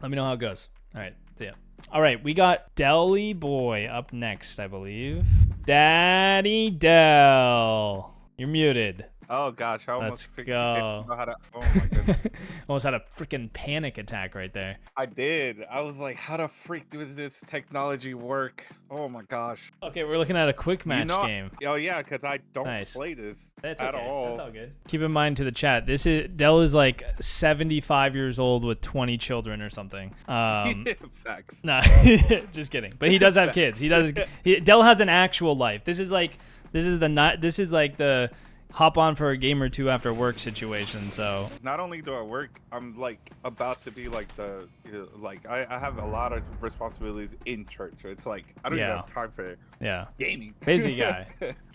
Let me know how it goes. All right. See ya. All right. We got Delly Boy up next, I believe. Daddy Dell. You're muted. Oh gosh, I almost Let's go. Oh my goodness. Almost had a freaking panic attack right there. I did. I was like, how the freak does this technology work? Oh my gosh. Okay, we're looking at a quick match game. Oh yeah, because I don't play this at all. That's all good. Keep in mind to the chat, Dell is like 75 years old with 20 children or something. Facts. Nah, just kidding. But he does have kids. Dell has an actual life. This is like the hop on for a game or two after work situation. So not only do I work, I'm like about to be like I have a lot of responsibilities in church. So it's like I don't even have time for gaming. Busy guy.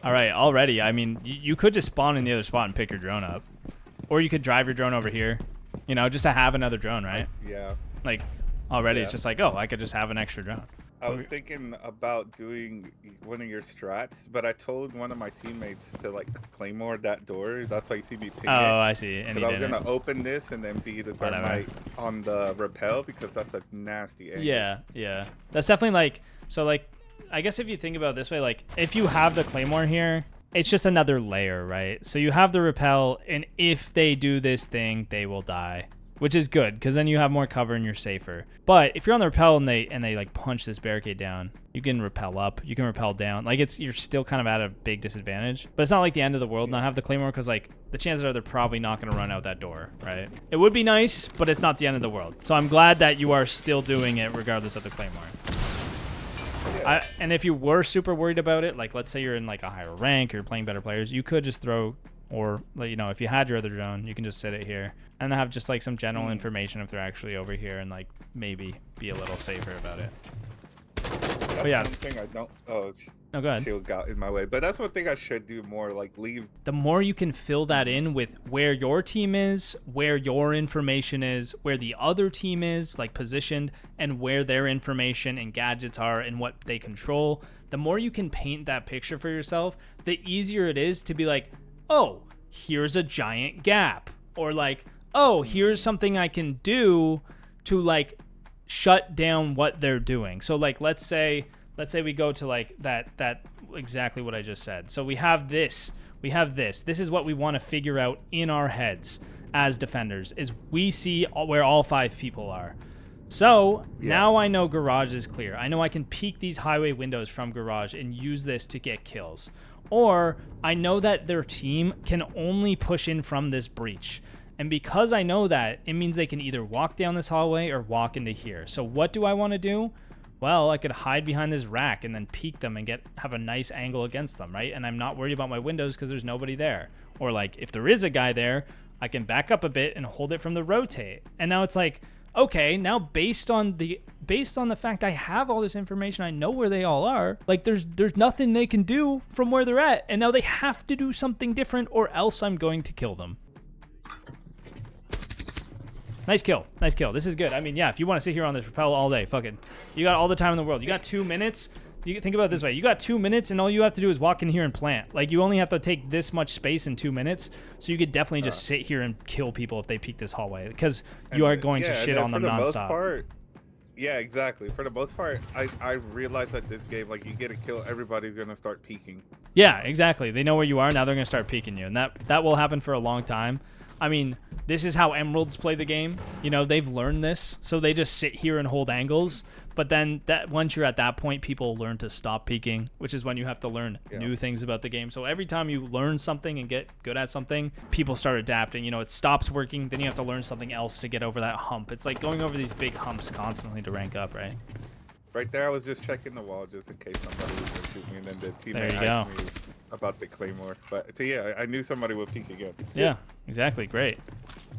All right, already. I mean, you could just spawn in the other spot and pick your drone up, or you could drive your drone over here. You know, just to have another drone, right? Like already, it's just like, oh, I could just have an extra drone. I was thinking about doing one of your strats, but I told one of my teammates to like claymore that door. That's why you see me ping it. Oh, I see. And I was gonna open this and then be the thermite on the rappel because that's a nasty angle. Yeah. That's definitely like, so like, I guess if you think about it this way, like if you have the claymore here, it's just another layer, right? So you have the rappel, and if they do this thing, they will die. Which is good, because then you have more cover and you're safer. But if you're on the rappel and they like punch this barricade down, you can rappel up, you can rappel down. Like you're still kind of at a big disadvantage. But it's not like the end of the world not have the claymore, because like the chances are they're probably not going to run out that door, right? It would be nice, but it's not the end of the world. So I'm glad that you are still doing it regardless of the claymore. And if you were super worried about it, like let's say you're in like a higher rank or you're playing better players, you could just throw, or you know, if you had your other drone, you can just sit it here and have just like some general information if they're actually over here, and like maybe be a little safer about it. But yeah, one thing I don't. Oh, no, go ahead. Shield got in my way, but that's one thing I should do more. Like leave. The more you can fill that in with where your team is, where your information is, where the other team is, like positioned, and where their information and gadgets are and what they control, the more you can paint that picture for yourself, the easier it is to be like, oh, here's a giant gap, or like, oh, here's something I can do to like shut down what they're doing. So like let's say we go to like that exactly what I just said. So we have this. This is what we want to figure out in our heads as defenders, is we see where all 5 people are. So now I know garage is clear. I know I can peek these highway windows from garage and use this to get kills. Or I know that their team can only push in from this breach. And because I know that, it means they can either walk down this hallway or walk into here. So what do I want to do? Well, I could hide behind this rack and then peek them and have a nice angle against them, right? And I'm not worried about my windows because there's nobody there. Or like if there is a guy there, I can back up a bit and hold it from the rotate. And now it's like, okay, now based on the fact I have all this information, I know where they all are. Like there's nothing they can do from where they're at, and now they have to do something different, or else I'm going to kill them. Nice kill. This is good. I mean, yeah, if you want to sit here on this rappel all day, fucking, you got all the time in the world. You got 2 minutes. You think about it this way. You got 2 minutes, and all you have to do is walk in here and plant. Like, you only have to take this much space in 2 minutes, so you could definitely just sit here and kill people if they peek this hallway, because you are going to shit on them nonstop. Yeah, exactly. For the most part, I realized that this game, like, you get a kill, everybody's going to start peeking. Yeah, exactly. They know where you are. Now they're going to start peeking you, and that will happen for a long time. I mean, this is how Emeralds play the game. You know, they've learned this, so they just sit here and hold angles. But then once you're at that point, people learn to stop peeking, which is when you have to learn new things about the game. So every time you learn something and get good at something, people start adapting. You know, it stops working, then you have to learn something else to get over that hump. It's like going over these big humps constantly to rank up, right? Right there, I was just checking the wall just in case somebody was going to shoot me, and then the teammate There you asked me about the Claymore. But so yeah, I knew somebody would peek again. Yeah, exactly. Great.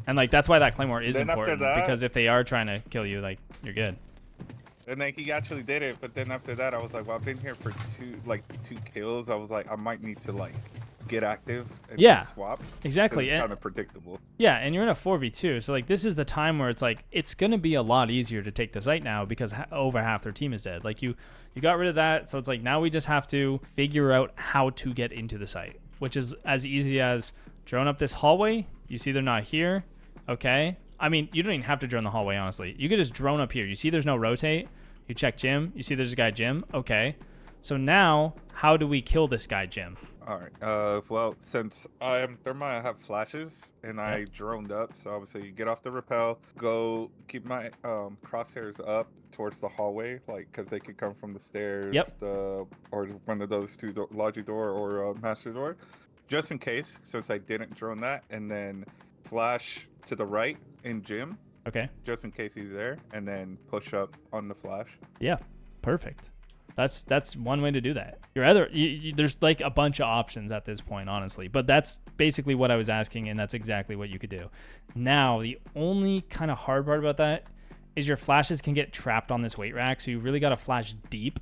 And like that's why that Claymore is important, because if they are trying to kill you, like, you're good. And then he actually did it, but then after that, I was like, well, I've been here for two kills. I was like, I might need to like get active and swap. Exactly. It's kind of predictable. Yeah, and you're in a 4v2, so like this is the time where it's like it's gonna be a lot easier to take the site now because over half their team is dead. Like you got rid of that, so it's like now we just have to figure out how to get into the site, which is as easy as drone up this hallway. You see they're not here. Okay. I mean, you don't even have to drone the hallway, honestly. You could just drone up here. You see there's no rotate. You check Jim. You see there's a guy, Jim. Okay. So now, how do we kill this guy, Jim? All right. Well, since I am Thermite, I have flashes, and I droned up. So obviously, you get off the rappel, go keep my crosshairs up towards the hallway, like, because they could come from the stairs, or one of those two, logic door or master door, just in case, since I didn't drone that, and then flash to the right in Jim. Okay. Just in case he's there, and then push up on the flash. Yeah, perfect. That's one way to do that. Your other, there's like a bunch of options at this point, honestly, but that's basically what I was asking, and that's exactly what you could do. Now, the only kind of hard part about that is your flashes can get trapped on this weight rack, so you really got to flash deep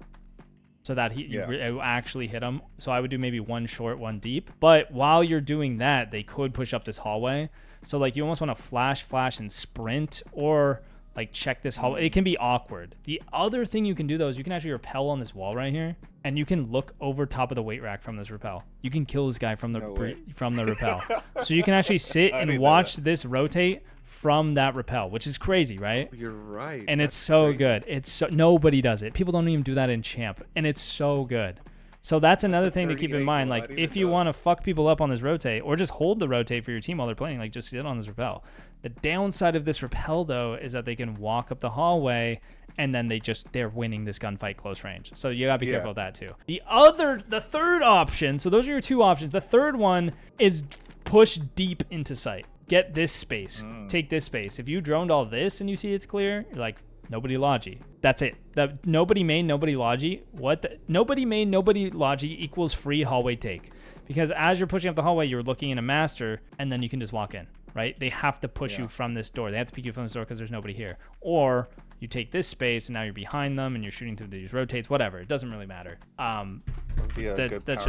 so that you actually hit them. So I would do maybe one short, one deep. But while you're doing that, they could push up this hallway. So like you almost want to flash, and sprint, or like check this hallway. It can be awkward. The other thing you can do though is you can actually rappel on this wall right here, and you can look over top of the weight rack from this rappel. You can kill this guy from the rappel. So you can actually sit and watch this rotate from that rappel, which is crazy, right? You're right. And it's so good. Nobody does it. People don't even do that in Champ, and it's so good. So that's another thing to keep in mind. Like, if you want to fuck people up on this rotate, or just hold the rotate for your team while they're playing, like, just sit on this rappel. The downside of this rappel, though, is that they can walk up the hallway, and then they're winning this gunfight close range. So you gotta be careful of that too. The third option, so those are your two options. The third one is push deep into sight. Get this space. Take this space. If you droned all this and you see it's clear, you're like, nobody logi. That's it. Nobody main, nobody logi. Nobody main, nobody logi equals free hallway take. Because as you're pushing up the hallway, you're looking in a master, and then you can just walk in, right? They have to push you from this door. They have to pick you from this door because there's nobody here. Or you take this space, and now you're behind them, and you're shooting through these rotates, whatever. It doesn't really matter. That's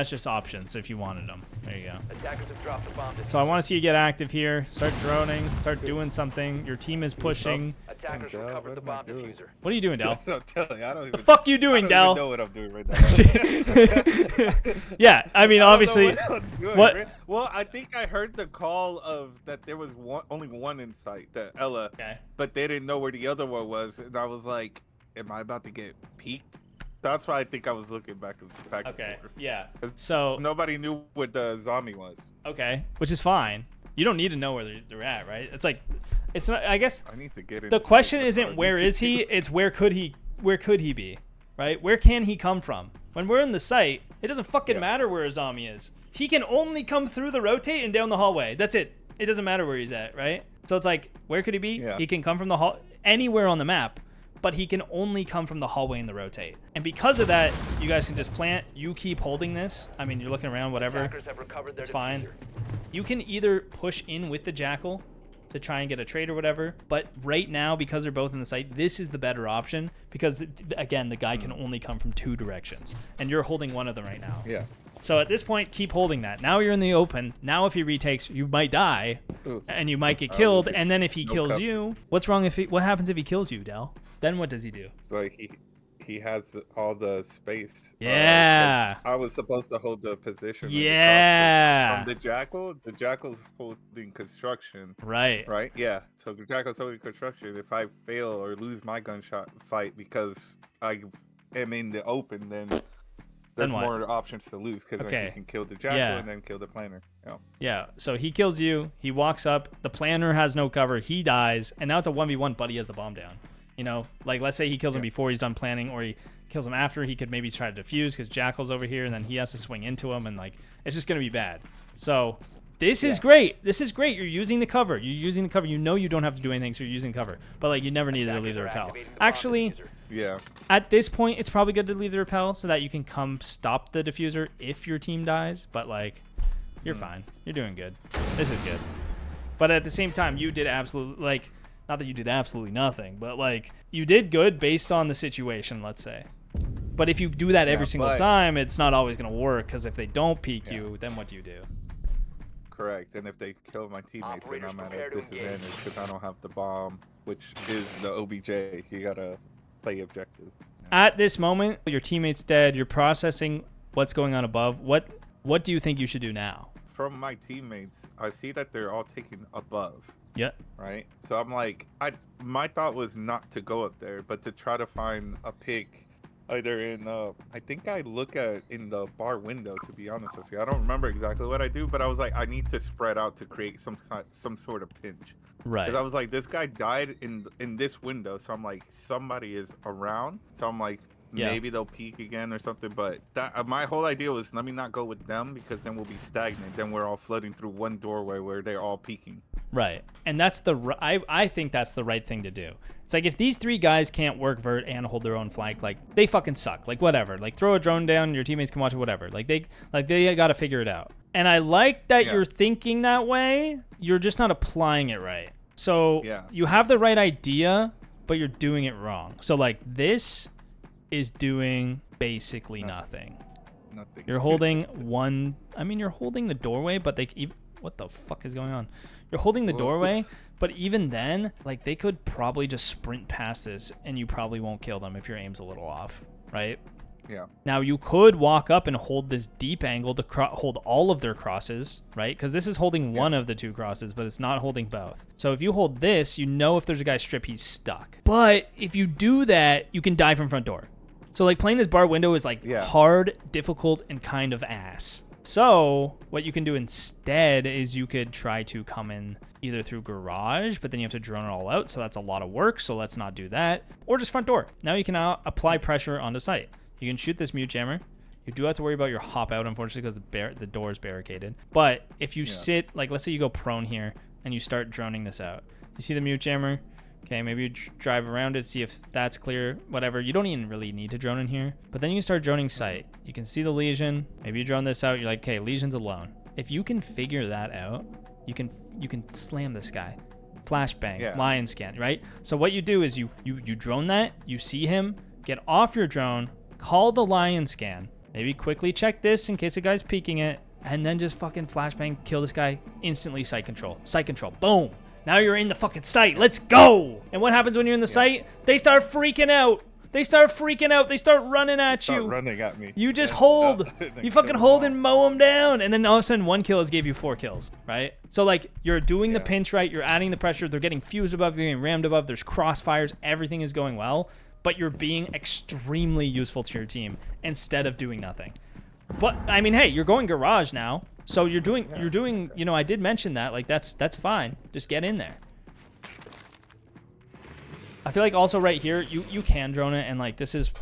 just options if you wanted them. There you go. Attackers have dropped the bomb. So I want to see you get active here. Start droning. Start doing something. Your team is pushing. Attackers Dell, recovered what the am I bomb doing? diffuser. What are you doing, Del? That's what I'm telling you. I don't even. The fuck you I doing, don't even know Del? what I'm doing right now. Yeah, I mean, I don't know obviously, what I'm doing, what- man. Well, I think I heard the call of that there was only one in sight, the Ella, okay. but they didn't know where the other one was, and I was like, "Am I about to get peeked?" That's why I think I was looking back and Okay, forth. yeah. 'Cause So, nobody knew what the zombie was. okay, which is fine. You don't need to know where they're at, right? It's like, it's not. I guess I need to get in. the question isn't where is he, it's where could he be, right? Where can he come from? When we're in the site, it doesn't fucking matter where a zombie is. He can only come through the rotate and down the hallway. That's it. It doesn't matter where he's at, right? So it's like, where could he be? Yeah. He can come from the hall anywhere on the map, but he can only come from the hallway and the rotate. And because of that, you guys can just plant. You keep holding this. I mean, you're looking around, whatever. Attackers have recovered their It's fine. diffuser. You can either push in with the Jackal to try and get a trade or whatever, but right now, because they're both in the site, this is the better option because, again, the guy can only come from 2 directions, and you're holding one of them right now. Yeah. So at this point, keep holding that. Now you're in the open. Now if he retakes, you might die, Ooh. and you might get killed, okay. and then if he No kills cover. you, what happens if he kills you, Del? Then what does he do? So he has all the space. 'Cause Yeah. I was supposed to hold the position. Yeah. From the Jackal, the Jackal's holding construction. Right. Right? Yeah. So the Jackal's holding construction. If I fail or lose my gunshot fight because I am in the open, then there's what? more options to lose because Okay. then you can kill the Jackal Yeah. and then kill the planner. Yeah. Yeah, so he kills you. He walks up. The planner has no cover. He dies, and now it's a 1v1, but he has the bomb down. You know, like let's say he kills him before he's done planning, or he kills him after. He could maybe try to defuse because Jackal's over here, and then he has to swing into him, and like it's just gonna be bad. So this is great. This is great. You're using the cover. You're using the cover. You know you don't have to do anything, so you're using cover. But like you never needed to leave the Attackers are repel. activating the bomb Actually, diffuser. Yeah. at this point, it's probably good to leave the repel so that you can come stop the diffuser if your team dies. But like, you're fine. You're doing good. This is good. But at the same time, you did absolutely like, not that you did absolutely nothing, but like you did good based on the situation, let's say. But if you do that every single but- time, it's not always gonna work because if they don't peek you, then what do you do? Correct. And if they kill my teammates, then Operators I'm at prepare a to engage. disadvantage because I don't have the bomb, which is the OBJ. You gotta play objective. At this moment, your teammate's dead. You're processing what's going on above. What do you think you should do now? From my teammates, I see that they're all taking above, Yeah. right? So I'm like, my thought was not to go up there, but to try to find a pick either in I think I look at in the bar window, to be honest with you. I don't remember exactly what I do, but I was like, I need to spread out to create some sort of pinch. Right. Because I was like, this guy died in this window, so I'm like, somebody is around. So I'm like, Yeah. maybe they'll peek again or something. But that my whole idea was, let me not go with them because then we'll be stagnant. Then we're all flooding through one doorway where they're all peeking. Right. And that's I think that's the right thing to do. It's like if these 3 guys can't work vert and hold their own flank, like they fucking suck. Like whatever. Like throw a drone down, your teammates can watch it, whatever. Like they got to figure it out. And I like that Yeah. you're thinking that way. You're just not applying it right. So Yeah. you have the right idea, but you're doing it wrong. So like this is doing basically nothing. Nothing. You're holding one. I mean, you're holding the doorway, but what the fuck is going on? You're holding the Whoa. doorway, but even then, like they could probably just sprint past this, and you probably won't kill them if your aim's a little off, right? Yeah. Now you could walk up and hold this deep angle to hold all of their crosses, right? Because this is holding one of the 2 crosses, but it's not holding both. So if you hold this, you know if there's a guy strip, he's stuck. But if you do that, you can die from front door. So like playing this bar window is like hard, difficult, and kind of ass. So what you can do instead is you could try to come in either through garage, but then you have to drone it all out. So that's a lot of work. So let's not do that. Or just front door. Now you can apply pressure onto site. You can shoot this mute jammer. You do have to worry about your hop out, unfortunately, because the door is barricaded. But if you sit, like let's say you go prone here and you start droning this out. You see the mute jammer? Okay, maybe you drive around it, see if that's clear, whatever. You don't even really need to drone in here. But then you can start droning sight. You can see the lesion. Maybe you drone this out. You're like, okay, lesion's alone. If you can figure that out, you can slam this guy. Flashbang, lion scan, right? So what you do is you drone that, you see him, get off your drone, call the lion scan, maybe quickly check this in case the guy's peeking it, and then just fucking flashbang, kill this guy, instantly sight control. Sight control, boom. Now you're in the fucking site. Let's go. And what happens when you're in the site? They start freaking out. They start freaking out. They start running at you. Running at me. You just hold. You fucking hold and mow them down. And then all of a sudden, 1 kill has gave you 4 kills, right? So, like, you're doing the pinch right. You're adding the pressure. They're getting fused above. They're getting rammed above. There's crossfires. Everything is going well. But you're being extremely useful to your team instead of doing nothing. But, I mean, hey, you're going garage now. So you're doing, you know, I did mention that. Like, that's fine. Just get in there. I feel like also right here, you can drone it, and like this is,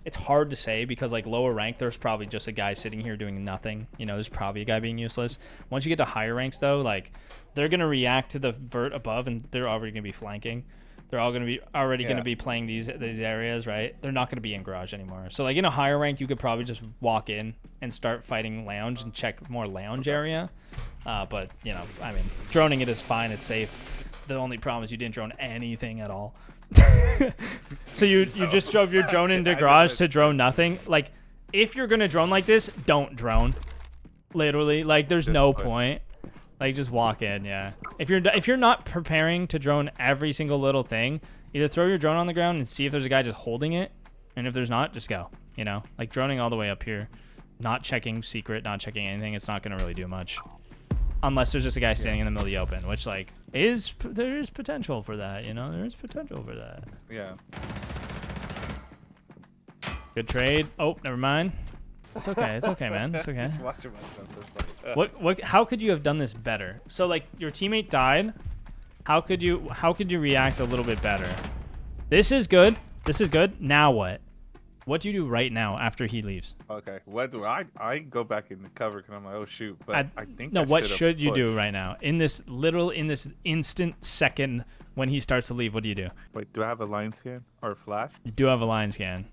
it's hard to say because like lower rank, there's probably just a guy sitting here doing nothing. You know, there's probably a guy being useless. Once you get to higher ranks though, like they're gonna react to the vert above, and they're already gonna be flanking. They're all gonna be gonna be playing these areas, right? They're not gonna be in garage anymore. So like in a higher rank, you could probably just walk in and start fighting lounge and check more lounge area. But you know, I mean, droning it is fine. It's safe. The only problem is you didn't drone anything at all. So you just drove your drone into garage to drone nothing. Like, if you're gonna drone like this, don't drone. Literally, like, there's no point. Like, just walk in, yeah. If you're not preparing to drone every single little thing, either throw your drone on the ground and see if there's a guy just holding it, and if there's not, just go. You know, like droning all the way up here, not checking secret, not checking anything. It's not gonna really do much. Unless there's just a guy standing in the middle of the open, which like there is potential for that, you know, there is potential for that. Yeah. Good trade. Oh, never mind. It's okay. It's okay, man. It's okay. Just watching myself. What? How could you have done this better? So like your teammate died. How could you react a little bit better? This is good. This is good. Now what? What do you do right now after he leaves? Okay, what do I go back in the cover because I'm like, oh shoot, but I think no. I What should've should you pushed. do right now in this instant second when he starts to leave? What do you do? Wait, do I have a line scan or a flash? You do have a line scan.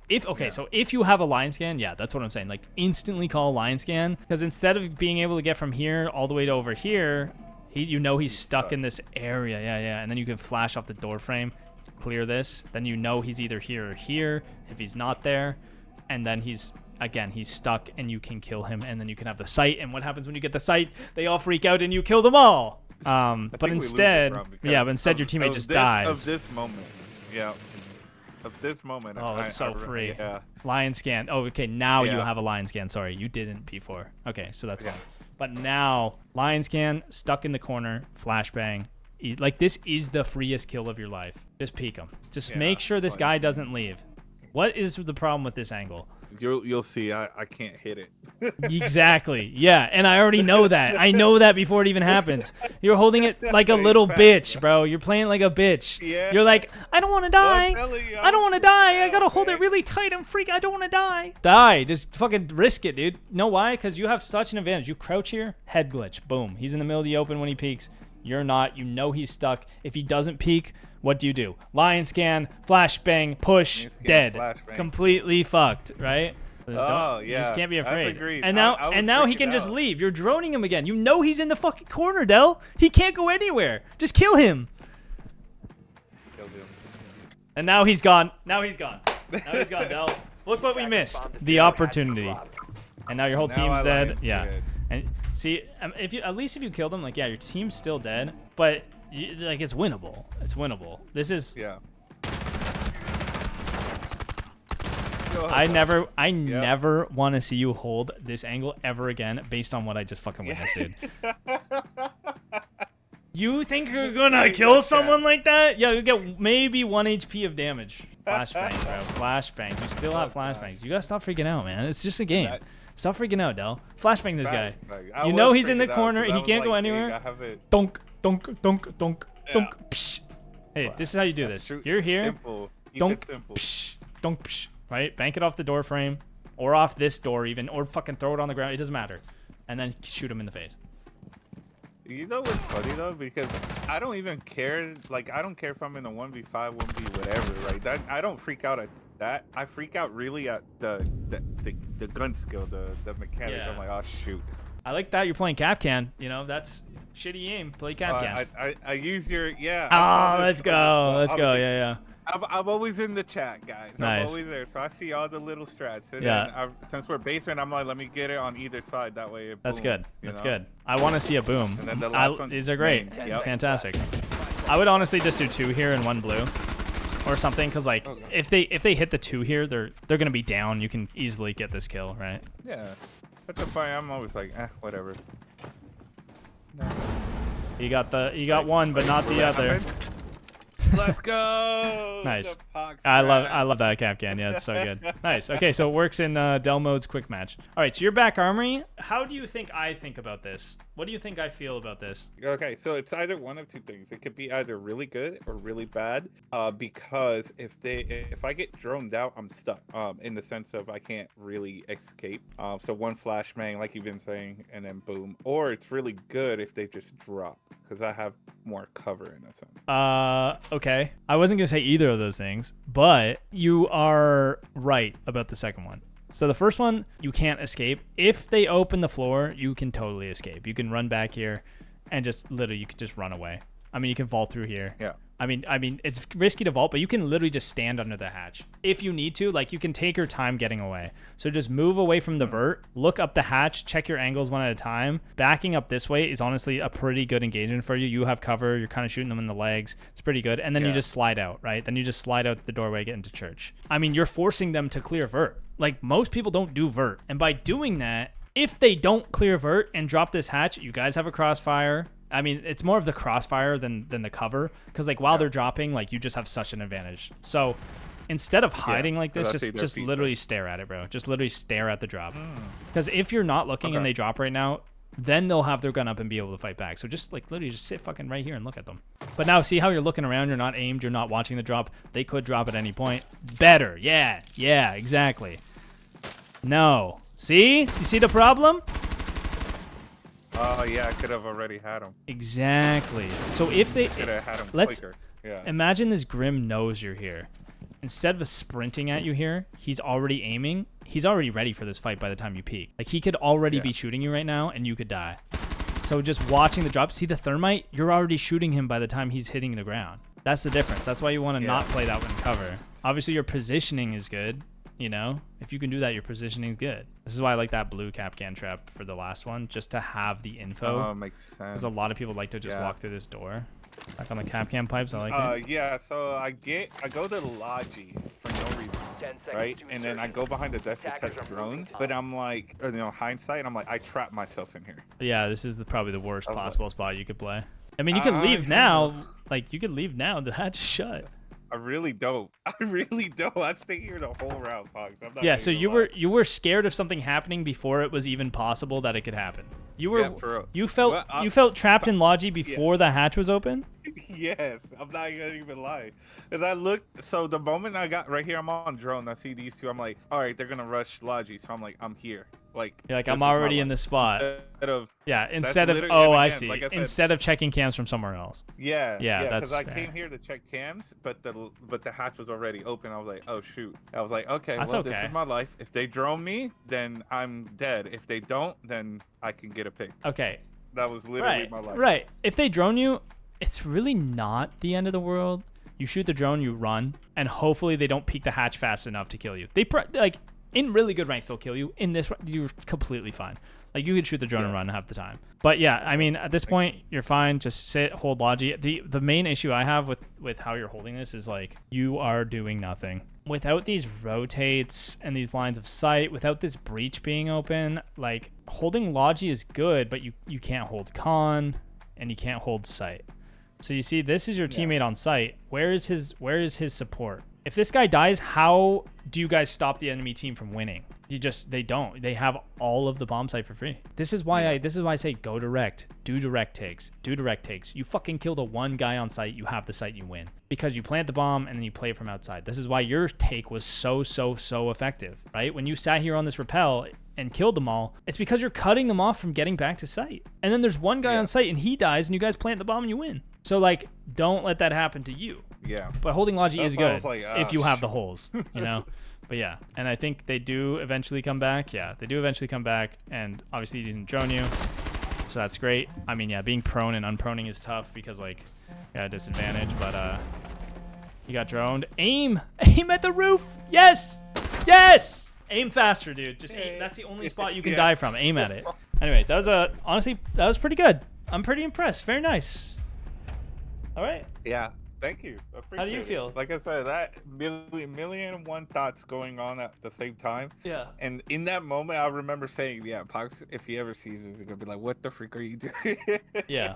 So if you have a line scan, yeah, that's what I'm saying. Like instantly call line scan, because instead of being able to get from here all the way to over here, he's stuck in this area. Yeah, and then you can flash off the door frame. Clear this, then you know he's either here or here if he's not there, and then he's stuck and you can kill him, and then you can have the sight. And what happens when you get the sight? They all freak out and you kill them all. But instead your teammate just dies. Of this moment, yeah. Of this moment. Oh, it's so free. Yeah. Lion scan. Oh, okay, now you have a lion scan. Sorry, you didn't before. Okay, so that's fine. But now lion scan, stuck in the corner, flashbang. Like, this is the freest kill of your life. Just peek him. Just make sure this guy doesn't leave. What is the problem with this angle? You'll see. I can't hit it. Exactly. Yeah, and I already know that. I know that before it even happens. You're holding it like a little bitch, bro. You're playing like a bitch. Yeah. You're like, I don't want to die. I don't want to die. I gotta hold it really tight and freak. I don't want to die. Die. Just fucking risk it, dude. Know why? Because you have such an advantage. You crouch here, head glitch. Boom. He's in the middle of the open when he peeks. You're not. You know he's stuck. If he doesn't peek, what do? Lion scan, flashbang, push, dead. Flashbang. Completely fucked, right? Oh, yeah. You just can't be afraid. Agreed. And now he can just leave. You're droning him again. You know he's in the fucking corner, Del. He can't go anywhere. Just kill him. Killed him. And now he's gone. Now he's gone, Del. Look what we missed. The opportunity. And now your whole team's dead. Yeah. And see, if you killed him, like, yeah, your team's still dead, but like, it's winnable. It's winnable. This is. Yeah. I never want to see you hold this angle ever again, based on what I just fucking witnessed, dude. You think you're gonna kill someone like that? Yeah, you get maybe 1 HP of damage. Flashbang, bro. Flashbang. You still have flashbangs. You gotta stop freaking out, man. It's just a game. Stop freaking out, Del. Flashbang this guy. You know he's in the corner. He can't go anywhere. Dunk, dunk, dunk, dunk, dunk. Psh. Hey, this is how you do this. You're here. Dunk, psh, dunk, psh. Right? Bank it off the door frame, or off this door even, or fucking throw it on the ground. It doesn't matter. And then shoot him in the face. You know what's funny though? Because I don't even care. Like, I don't care if I'm in a 1v5, 1v whatever. Right? I don't freak out at that. I freak out really at the gun skill, the mechanics. Yeah. I'm like, oh shoot. I like that you're playing Capcan. You know, that's shitty aim. Play Capcan. I use your Oh, let's go. Let's go. Yeah, yeah. I'm always in the chat, guys. Nice. I'm always there, so I see all the little strats. And Yeah. then since we're basement, I'm like, let me get it on either side. That way it That's booms, good. you That's know? good. I want to see a boom. And then the last one. These are great. Yep. Fantastic. I would honestly just do 2 here and 1 blue, or something, because like if they hit the 2 here, they're gonna be down. You can easily get this kill, right? Yeah. That's a fine. I'm always like, whatever. You got one, but not the other. Let's go. Nice. The Pox I strats. love that Capcan. Yeah, it's so good. Nice. Okay, so it works in Del Mode's quick match. All right, so your back armory. How do you think I think about this? What do you think I feel about this? Okay, so it's either one of two things. It could be either really good or really bad. Because if I get droned out, I'm stuck. In the sense of I can't really escape. So one flashbang, like you've been saying, and then boom. Or it's really good if they just drop, because I have more cover in a sense. Okay. I wasn't gonna say either of those things, but you are right about the second one. So the first one, you can't escape. If they open the floor, you can totally escape. You can run back here and just literally, you can just run away. I mean, you can vault through here. Yeah. I mean, it's risky to vault, but you can literally just stand under the hatch. If you need to, like, you can take your time getting away. So just move away from the vert, look up the hatch, check your angles one at a time. Backing up this way is honestly a pretty good engagement for you. You have cover, you're kind of shooting them in the legs. It's pretty good. And then you just slide out, right? Then you just slide out the doorway, get into church. I mean, you're forcing them to clear vert. Like, most people don't do vert. And by doing that, if they don't clear vert and drop this hatch, you guys have a crossfire. I mean, it's more of the crossfire than the cover, because like while they're dropping, like you just have such an advantage. So instead of hiding like this, just literally stare at it, bro. Just literally stare at the drop. Because if you're not looking and they drop right now, then they'll have their gun up and be able to fight back. So just like literally just sit fucking right here and look at them. But now see how you're looking around, you're not aimed, you're not watching the drop. They could drop at any point. Better. Yeah, exactly. No. See? You see the problem? Oh yeah, I could have already had him. Exactly. So if they Could have had him let's quicker. Yeah. imagine this Grim knows you're here. Instead of sprinting at you here, he's already aiming. He's already ready for this fight by the time you peek. Like he could already be shooting you right now and you could die. So just watching the drop, see the thermite? You're already shooting him by the time he's hitting the ground. That's the difference. That's why you want to not play that one cover. Obviously your positioning is good. You know, if you can do that, your positioning is good. This is why I like that blue Capcan trap for the last one, just to have the info. Oh, makes sense. Because a lot of people like to just walk through this door. Back on the Capcan pipes, I like it. Yeah, so I go to Logi for no reason, 10 seconds right? to And then I insertion. go behind the desk to Attackers test are drones, moving but I'm like, hindsight, I'm like, I trapped myself in here. Yeah, this is probably the worst I was like- possible spot you could play. I mean, you can leave now. Like, you could leave now. The hatch is shut. I really don't. I really don't. I'd stay here the whole round, Fox. I'm not Yeah, gonna so even you lie. were scared of something happening before it was even possible that it could happen. You were Yeah, for real. you felt Well, you felt trapped in Logi before the hatch was open? Yes, I'm not gonna even lie. Cause I looked, so the moment I got right here, I'm on drone. I see these two. I'm like, all right, they're gonna rush Logi. So I'm like, I'm here. Like, You're like, this I'm is my already in life. the spot. Instead of Instead of literally- oh, and I again, see. like I said- Instead of checking cams from somewhere else. yeah, that's because I fair. came here to check cams, but the hatch was already open. I was like, oh shoot. I was like, okay, That's well, this okay. is my life. If they drone me, then I'm dead. If they don't, then I can get a pick. Okay. That was literally Right. my life. Right. If they drone you, it's really not the end of the world. You shoot the drone, you run, and hopefully they don't peek the hatch fast enough to kill you. They like in really good ranks they'll kill you. In this you're completely fine. Like you could shoot the drone and run half the time. But yeah, I mean at this point you're fine. Just sit, hold Logi. The main issue I have with how you're holding this is like you are doing nothing. Without these rotates and these lines of sight, without this breach being open, like holding Logi is good, but you can't hold con and you can't hold sight. So you see, this is your teammate on site. Where is his support? If this guy dies, how do you guys stop the enemy team from winning? They don't. They have all of the bomb site for free. This is why I say go direct. Do direct takes. Do direct takes. You fucking kill the one guy on site, you have the site, you win. Because you plant the bomb and then you play from outside. This is why your take was so effective, right? When you sat here on this rappel and killed them all, it's because you're cutting them off from getting back to site. And then there's one guy on site and he dies and you guys plant the bomb and you win. So like, don't let that happen to you. Yeah. But holding Logi That's is why I good was like, if you have the holes, you know? But yeah, and I think they do eventually come back. Yeah, they do eventually come back, and obviously he didn't drone you, so that's great. I mean, yeah, being prone and unproning is tough because, like, yeah, disadvantage, but You got droned. Aim! Aim at the roof! Yes! Yes! Aim faster, dude. Just aim. That's the only spot you can die from. Aim at it. Anyway, that was honestly, that was pretty good. I'm pretty impressed. Very nice. All right. Yeah. Thank you. How do you feel? Like I said, that million and one thoughts going on at the same time. Yeah. And in that moment, I remember saying, "Yeah, Pox, if he ever sees this, he's gonna be like, what the freak are you doing?" Yeah.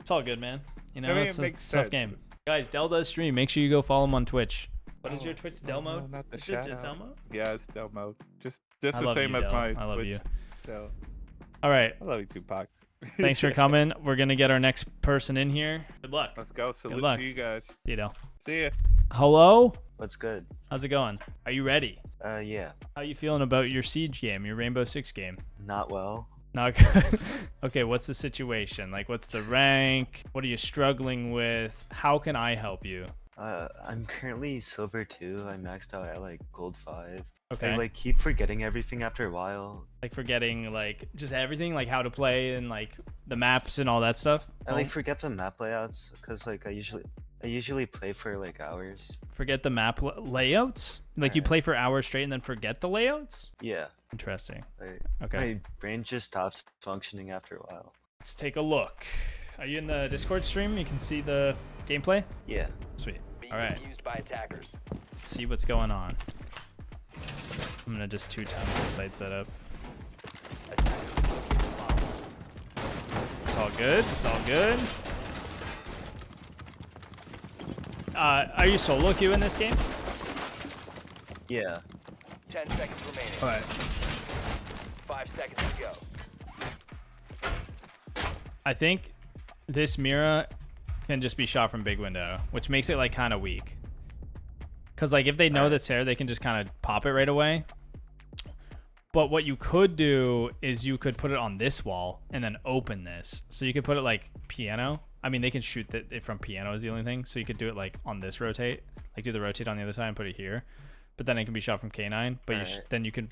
It's all good, man. You know, I mean, it's it a makes tough sense. game. Guys, Del does stream. Make sure you go follow him on Twitch. What is Oh, your Twitch? Del no, mode? not the Is it shout Del out. mode? Yeah, it's Del mode. Just I the love same you, as Del. my. I love Twitch. you. So, All right. I love you too, Pox. Thanks for coming. We're gonna get our next person in here. Good luck. Let's go. Salute luck. to you guys. See you, Del. See ya. Hello. What's good? How's it going? Are you ready? Yeah. How you feeling about your Siege game, your Rainbow Six game? Not well. Not good. Okay, what's the situation? Like, what's the rank? What are you struggling with? How can I help you? I'm currently silver 2. I maxed out at like gold 5. Okay. I like keep forgetting everything after a while. Like forgetting like just everything, like how to play and like the maps and all that stuff. I like forget the map layouts because like I usually play for like hours. Forget the map layouts? Like you play for hours straight and then forget the layouts? Yeah. Interesting. Like, Okay. My brain just stops functioning after a while. Let's take a look. Are you in the Discord stream? You can see the gameplay? Yeah. Sweet. Being All right. used by attackers. Let's see what's going on. I'm gonna just 2-time the site setup. It's all good. It's all good. Are you solo queue in this game? Yeah. 10 seconds remaining. All right. 5 seconds to go. I think this Mira can just be shot from big window, which makes it like kind of weak. Cause like if they know that's there, they can just kind of pop it right away. But what you could do is you could put it on this wall and then open this. So you could put it like piano. I mean, they can shoot it from piano is the only thing. So you could do it like on this rotate, like do the rotate on the other side and put it here. But then it can be shot from K9. But then you can.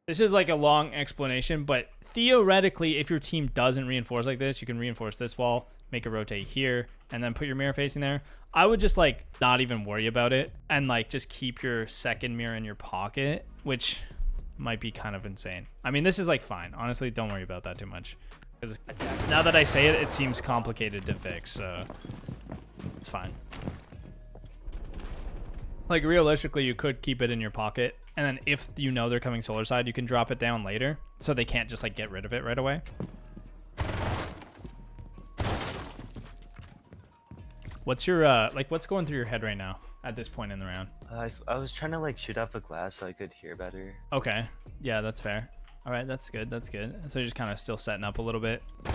This is like a long explanation, but theoretically, if your team doesn't reinforce like this, you can reinforce this wall, make a rotate here, and then put your mirror facing there. I would just like not even worry about it and like just keep your second mirror in your pocket, which might be kind of insane. I mean, this is like fine. Honestly, don't worry about that too much. Because now that I say it, it seems complicated to fix, so it's fine. Like realistically, you could keep it in your pocket, and then if you know they're coming solar side, you can drop it down later, so they can't just like get rid of it right away. What's your like? What's going through your head right now at this point in the round? I was trying to like shoot off a glass so I could hear better. Okay, yeah, that's fair. All right, that's good. That's good. So you're just kind of still setting up a little bit. Yeah.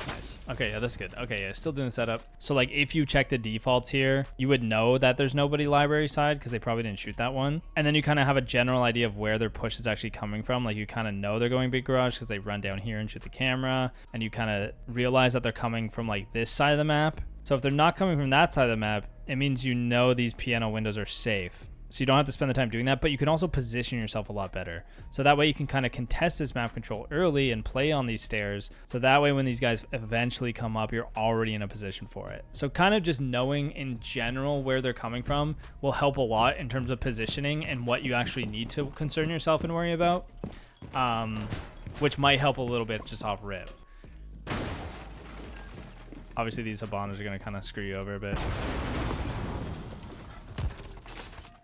Nice. Okay, yeah, that's good. Okay, yeah, still doing the setup. So like if you check the defaults here, you would know that there's nobody library side because they probably didn't shoot that one. And then you kind of have a general idea of where their push is actually coming from. Like you kind of know they're going big garage because they run down here and shoot the camera. And you kind of realize that they're coming from like this side of the map. So if they're not coming from that side of the map, it means you know these piano windows are safe. So you don't have to spend the time doing that, but you can also position yourself a lot better. So that way you can kind of contest this map control early and play on these stairs. So that way when these guys eventually come up, you're already in a position for it. So kind of just knowing in general where they're coming from will help a lot in terms of positioning and what you actually need to concern yourself and worry about, which might help a little bit just off rip. Obviously these Habanas are going to kind of screw you over a bit.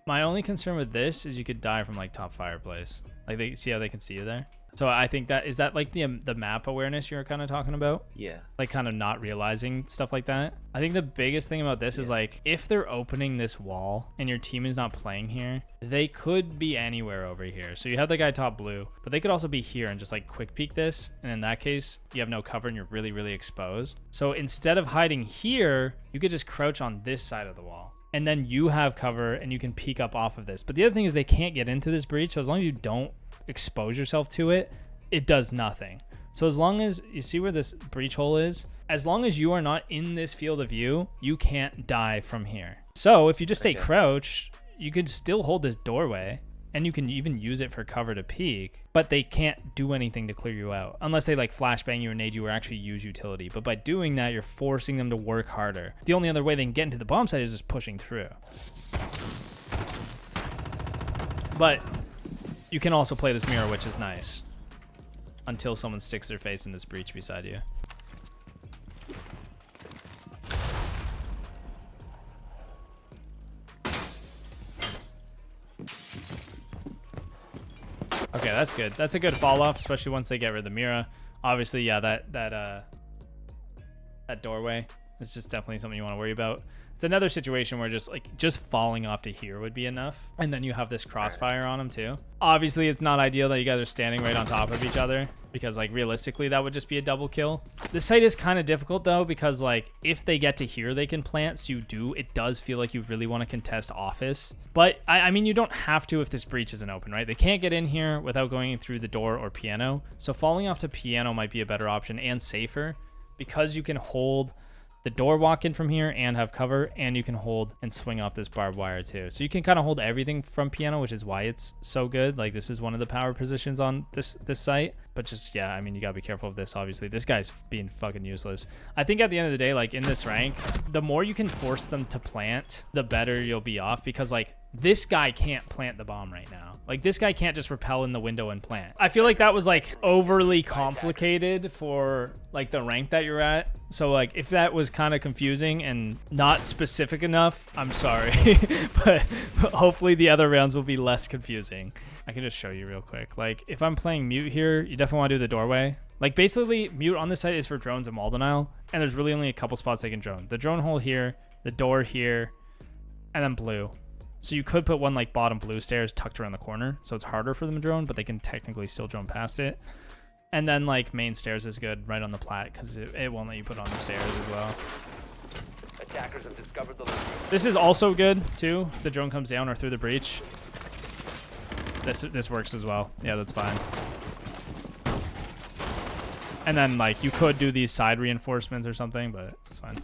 My only concern with this is you could die from like top fireplace. Like they see how they can see you there. So I think that is that like the map awareness you're kind of talking about? Yeah. Like kind of not realizing stuff like that. I think the biggest thing about this is like if they're opening this wall and your team is not playing here, they could be anywhere over here. So you have the guy top blue, but they could also be here and just like quick peek this. And in that case, you have no cover and you're really, really exposed. So instead of hiding here, you could just crouch on this side of the wall. And then you have cover and you can peek up off of this. But the other thing is they can't get into this breach. So as long as you don't expose yourself to it, it does nothing. So as long as you see where this breach hole is, as long as you are not in this field of view, you can't die from here. So if you just stay crouched, you could still hold this doorway and you can even use it for cover to peek, but they can't do anything to clear you out unless they like flashbang you or nade you or actually use utility. But by doing that, you're forcing them to work harder. The only other way they can get into the bomb site is just pushing through. But you can also play this mirror, which is nice, until someone sticks their face in this breach beside you. Okay, that's good. That's a good fall off, especially once they get rid of the mirror. Obviously, yeah, that doorway is just definitely something you want to worry about. It's another situation where just falling off to here would be enough, and then you have this crossfire on them too. Obviously, it's not ideal that you guys are standing right on top of each other, because like realistically that would just be a double kill. This site is kind of difficult though, because like if they get to here they can plant, so it does feel like you really want to contest office. But I mean, you don't have to if this breach isn't open, right? They can't get in here without going through the door or piano, so falling off to piano might be a better option and safer, because you can hold the door walk in from here and have cover, and you can hold and swing off this barbed wire too. So you can kind of hold everything from piano, which is why it's so good. Like this is one of the power positions on this site. But just, yeah, I mean, you gotta be careful of this, obviously. This guy's being fucking useless. I think at the end of the day, like in this rank, the more you can force them to plant, the better you'll be off, because like this guy can't plant the bomb right now. Like this guy can't just rappel in the window and plant. I feel like that was like overly complicated for like the rank that you're at. So like if that was kind of confusing and not specific enough, I'm sorry. but hopefully the other rounds will be less confusing. I can just show you real quick. Like if I'm playing mute here, you definitely want to do the doorway. Like basically mute on this site is for drones and wall denial, and there's really only a couple spots they can drone. The drone hole here, the door here, and then blue. So you could put one like bottom blue stairs tucked around the corner, so it's harder for them to drone, but they can technically still drone past it. And then like main stairs is good right on the plat, because it won't let you put on the stairs as well. Attackers have discovered the This is also good too. The drone comes down or through the breach. This works as well. Yeah, that's fine. And then like you could do these side reinforcements or something, but it's fine.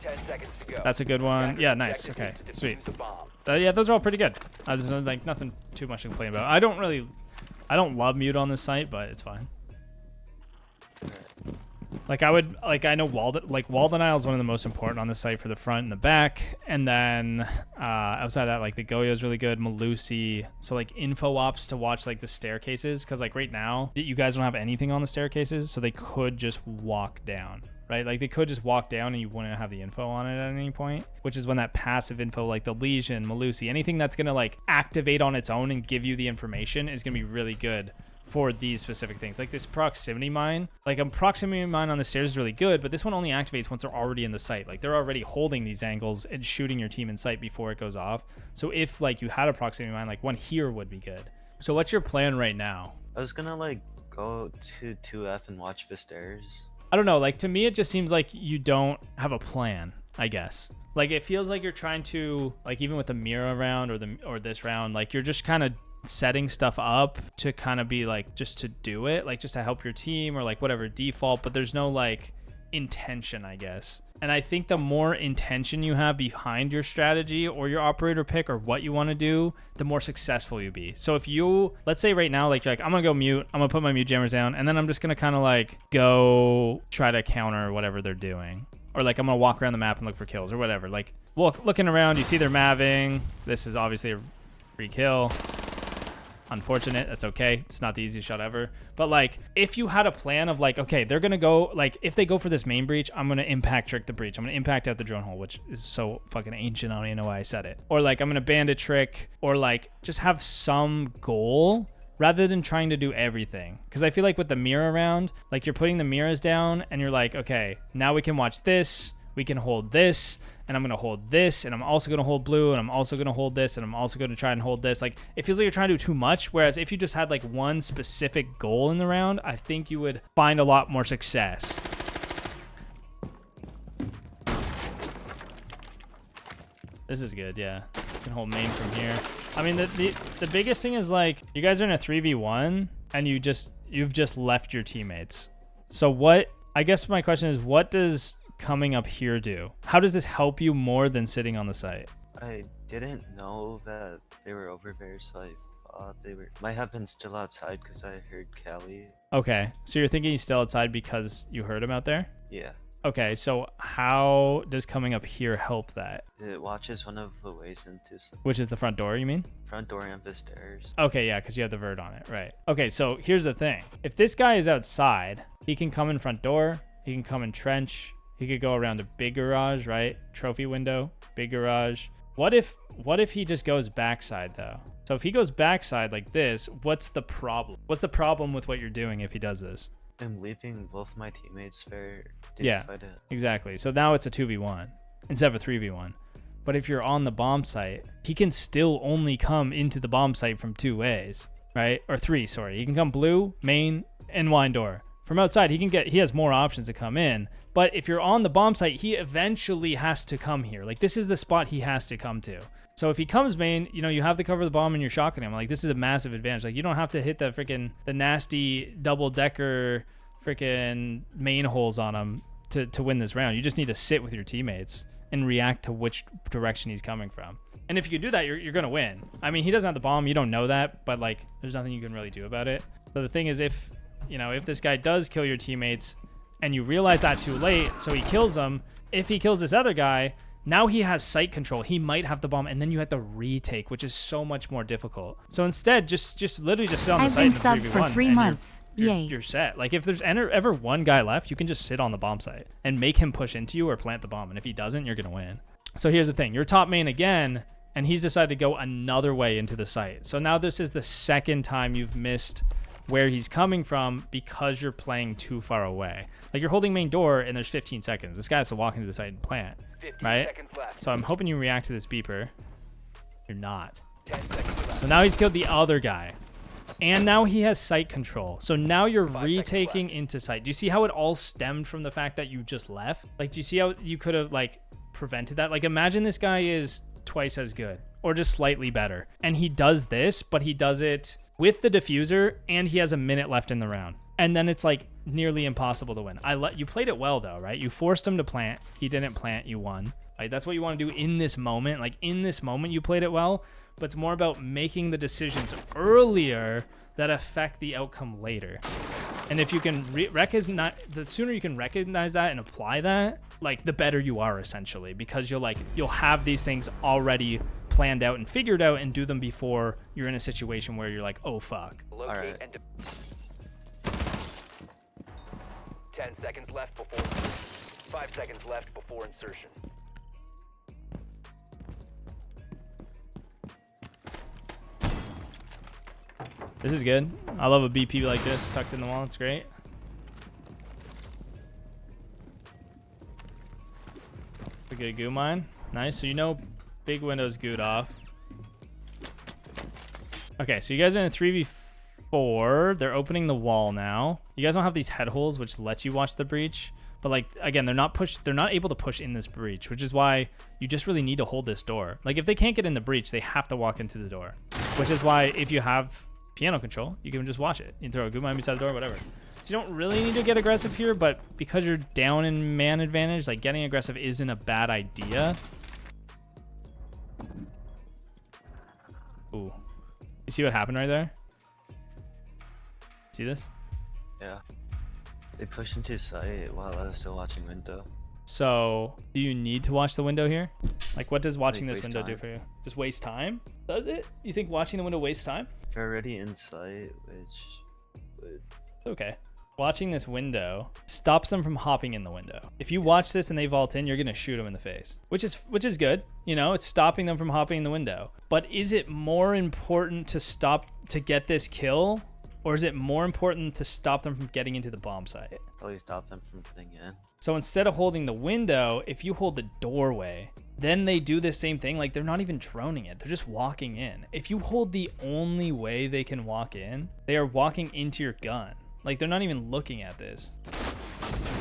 10 seconds to go. That's a good one. Yeah, nice. Okay, sweet. Yeah, those are all pretty good. There's like nothing too much to complain about. I don't love mute on this site, but it's fine. Like I know wall denial is one of the most important on the site for the front and the back, and then outside of that, like the Goyo is really good, Malusi, so like info ops to watch like the staircases, because like right now you guys don't have anything on the staircases, so they could just walk down, right? Like they could just walk down and you wouldn't have the info on it at any point, which is when that passive info like the Legion, Malusi, anything that's gonna like activate on its own and give you the information is gonna be really good for these specific things. Like this proximity mine, like a proximity mine on the stairs is really good, but this one only activates once they're already in the site. Like they're already holding these angles and shooting your team in sight before it goes off. So if like you had a proximity mine, like one here would be good. So what's your plan right now? I was gonna like go to 2F and watch the stairs. I don't know, like to me it just seems like you don't have a plan, I guess. Like it feels like you're trying to, like even with the mirror round or this round, like you're just kind of setting stuff up to kind of be like just to do it, like just to help your team or like whatever default, but there's no like intention, I guess. And I think the more intention you have behind your strategy or your operator pick or what you want to do, the more successful you'll be. So if you, let's say right now, like you're like, I'm gonna go mute, I'm gonna put my mute jammers down, and then I'm just gonna kind of like go try to counter whatever they're doing, or like I'm gonna walk around the map and look for kills or whatever. Like looking around, you see they're maving. This is obviously a free kill. Unfortunate, that's okay. It's not the easiest shot ever. But like, if you had a plan of like, okay, they're gonna go, like, if they go for this main breach, I'm gonna impact trick the breach. I'm gonna impact out the drone hole, which is so fucking ancient. I don't even know why I said it. Or like, I'm gonna bandit trick, or like, just have some goal rather than trying to do everything. Because I feel like with the mirror round, like you're putting the mirrors down and you're like, okay, now we can watch this, we can hold this, and I'm going to hold this, and I'm also going to hold blue, and I'm also going to hold this, and I'm also going to try and hold this. Like, it feels like you're trying to do too much, whereas if you just had, like, one specific goal in the round, I think you would find a lot more success. This is good, yeah. You can hold main from here. I mean, the biggest thing is, like, you guys are in a 3v1, and you've just left your teammates. So what, I guess my question is, what does coming up here do? How does this help you more than sitting on the site? I didn't know that they were over there, so I they might have been still outside because I heard Callie. Okay, so you're thinking he's still outside because you heard him out there? Yeah. Okay, so how does coming up here help that? It watches one of the ways into Which is the front door, you mean? front door and the stairs. Okay, yeah, because you have the vert on it, right. Okay, so here's the thing. If this guy is outside, he can come in front door, he can come in trench, he could go around the big garage, right? Trophy window, big garage. What if he just goes backside though? So if he goes backside like this, what's the problem? What's the problem with what you're doing if he does this? I'm leaving both my teammates there. Yeah, exactly. So now it's a 2v1 instead of a 3v1. But if you're on the bomb site, he can still only come into the bomb site from 2 ways, right? Or 3, sorry. He can come blue, main, and wine door. From outside, he has more options to come in. But if you're on the bomb site, he eventually has to come here. Like, this is the spot he has to come to. So if he comes main, you know, you have to cover the bomb and you're shocking him. Like, this is a massive advantage. Like, you don't have to hit the nasty double-decker freaking main holes on him to win this round. You just need to sit with your teammates and react to which direction he's coming from. And if you do that, you're going to win. I mean, he doesn't have the bomb. You don't know that, but, like, there's nothing you can really do about it. So the thing is, if this guy does kill your teammates and you realize that too late, so he kills them, if he kills this other guy, now he has site control. He might have the bomb, and then you have to retake, which is so much more difficult. So instead, just literally just sit on the site in the 3v1, for 3 months. You're set. Like, if there's ever one guy left, you can just sit on the bomb site and make him push into you or plant the bomb. And if he doesn't, you're gonna win. So here's the thing: you're top main again, and he's decided to go another way into the site. So now this is the second time you've missed where he's coming from because you're playing too far away. Like, you're holding main door and there's 15 seconds. This guy has to walk into the site and plant, right? So I'm hoping you react to this beeper. You're not. So now he's killed the other guy. And now he has site control. So now you're retaking into site. Do you see how it all stemmed from the fact that you just left? Like, do you see how you could have, like, prevented that? Like, imagine this guy is twice as good or just slightly better. And he does this, but he does it with the diffuser, and he has a minute left in the round. And then it's, like, nearly impossible to win. You played it well, though, right? You forced him to plant. He didn't plant. You won. Right? That's what you want to do in this moment. Like, in this moment, you played it well, but it's more about making the decisions earlier that affect the outcome later. And if you can recognize, the sooner you can recognize that and apply that, like, the better you are, essentially, because you'll have these things already planned out and figured out and do them before you're in a situation where you're like, oh fuck. All right. 10 seconds left before 5 seconds left before insertion. This is good. I love a BP like this tucked in the wall. It's great. We get a goo mine. Nice. So you know big window's gooed off. Okay, so you guys are in a 3v4. They're opening the wall now. You guys don't have these head holes, which lets you watch the breach. But, like, again, they're not able to push in this breach, which is why you just really need to hold this door. Like, if they can't get in the breach, they have to walk into the door. Which is why if you have piano control, you can just watch it. You can throw a good mine beside the door, whatever. So you don't really need to get aggressive here, but because you're down in man advantage, like, getting aggressive isn't a bad idea. Ooh. You see what happened right there? See this? Yeah. They pushed into site while I was still watching window. So, do you need to watch the window here? Like, what does watching this window do time. for you? Just waste time? Does it? You think watching the window wastes time? They're already in sight, which would... Okay. Watching this window stops them from hopping in the window. If you watch this and they vault in, you're gonna shoot them in the face, which is good. You know, it's stopping them from hopping in the window. But is it more important to get this kill, or is it more important to stop them from getting into the bomb site? Probably stop them from getting in. So instead of holding the window, if you hold the doorway, then they do the same thing. Like, they're not even droning it. They're just walking in. If you hold the only way they can walk in, they are walking into your gun. Like, they're not even looking at this.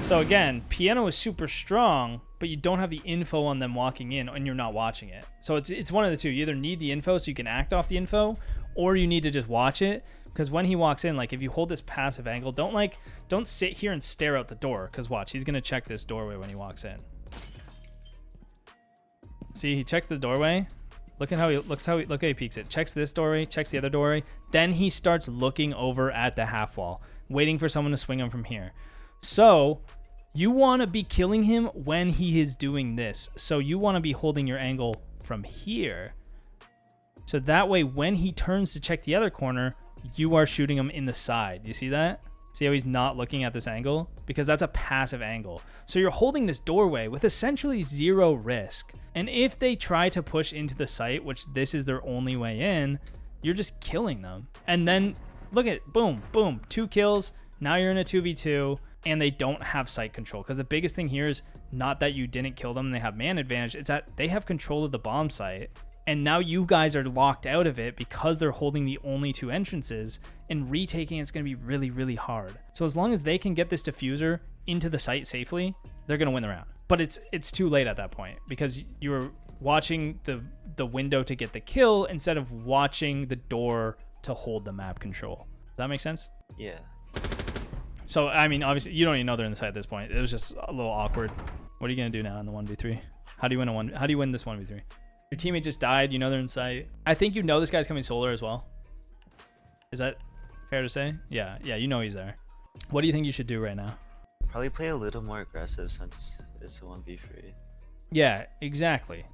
So again, piano is super strong, but you don't have the info on them walking in and you're not watching it. So it's one of the two. You either need the info so you can act off the info, or you need to just watch it. Because when he walks in, like, if you hold this passive angle, don't sit here and stare out the door. Because watch, he's gonna check this doorway when he walks in. See, he checked the doorway. Look how he peeks it. Checks this doorway, checks the other doorway. Then he starts looking over at the half wall, waiting for someone to swing him from here. So you want to be killing him when he is doing this. So you want to be holding your angle from here. So that way, when he turns to check the other corner, you are shooting him in the side. You see that? See how he's not looking at this angle? Because that's a passive angle. So you're holding this doorway with essentially 0 risk. And if they try to push into the site, which this is their only way in, you're just killing them. And then look at, boom, boom, 2 kills. Now you're in a 2v2 and they don't have site control. Because the biggest thing here is not that you didn't kill them and they have man advantage. It's that they have control of the bomb site. And now you guys are locked out of it because they're holding the only 2 entrances, and retaking it's going to be really, really hard. So as long as they can get this diffuser into the site safely, they're going to win the round. But it's too late at that point because you were watching the window to get the kill instead of watching the door to hold the map control. Does that make sense? Yeah. So, I mean, obviously, you don't even know they're in the site at this point. It was just a little awkward. What are you going to do now in the 1v3? How do you win this 1v3? Your teammate just died. You know they're in sight. I think you know this guy's coming solar as well. Is that fair to say? Yeah, you know he's there. What do you think you should do right now? Probably play a little more aggressive since it's a 1v3. Yeah, exactly.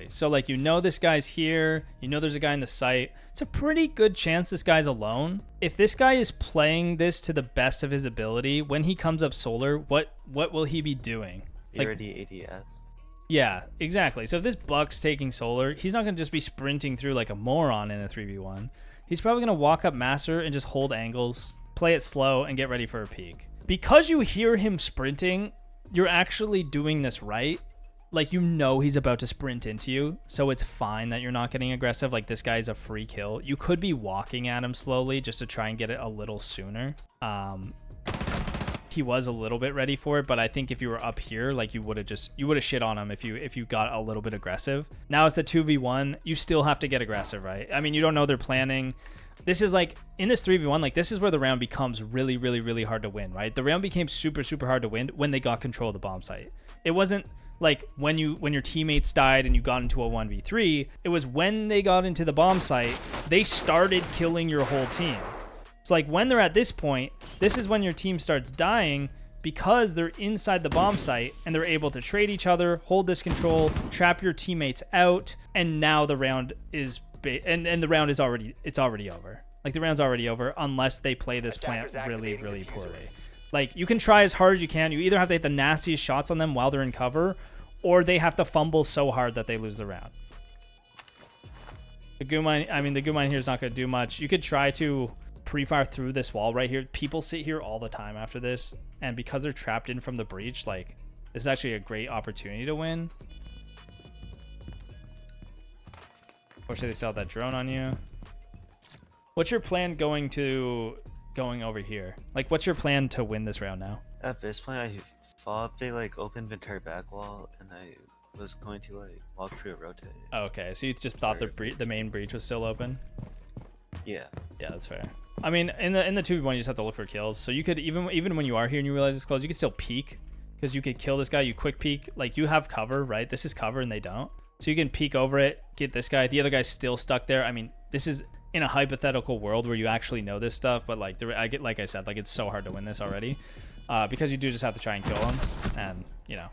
So, like, you know this guy's here. You know there's a guy in the site. It's a pretty good chance this guy's alone. If this guy is playing this to the best of his ability, when he comes up solar, what will he be doing? He already ADS. Yeah, exactly. So if this buck's taking solar, he's not going to just be sprinting through like a moron in a 3v1. He's probably going to walk up master and just hold angles, play it slow, and get ready for a peek. Because you hear him sprinting, you're actually doing this right. Like, you know he's about to sprint into you, so it's fine that you're not getting aggressive. Like, this guy's a free kill. You could be walking at him slowly just to try and get it a little sooner. He was a little bit ready for it, but I think if you were up here, like, you would have shit on him if you got a little bit aggressive. Now it's a 2v1. You still have to get aggressive, right? I mean, you don't know they're planning. This is like, in this 3v1, like, this is where the round becomes really, really, really hard to win, right? The round became super, super hard to win when they got control of the bomb site. It wasn't like when your teammates died and you got into a 1v3. It was when they got into the bomb site, they started killing your whole team. So, like, when they're at this point, this is when your team starts dying because they're inside the bomb site and they're able to trade each other, hold this control, trap your teammates out, and now the round is and the round is already over. Like, the round's already over unless they play this plant really, really poorly. Like, you can try as hard as you can. You either have to hit the nastiest shots on them while they're in cover, or they have to fumble so hard that they lose the round. The Goo Mine here is not going to do much. You could try to pre-fire through this wall right here. People sit here all the time after this, and because they're trapped in from the breach, like, this is actually a great opportunity to win. Unfortunately, they still have that drone on you. What's your plan going over here? Like, what's your plan to win this round now? At this point, I thought they like opened the entire back wall, and I was going to like walk through a rotate. Oh, okay, so you just thought the main breach was still open? Yeah. Yeah, that's fair. I mean, in the 2v1, you just have to look for kills. So you could, even when you are here and you realize it's closed, you could still peek, because you could kill this guy. You quick peek. Like, you have cover, right? This is cover and they don't. So you can peek over it, get this guy. The other guy's still stuck there. I mean, this is in a hypothetical world where you actually know this stuff, but like, like I said, like, it's so hard to win this already, because you do just have to try and kill him, and, you know,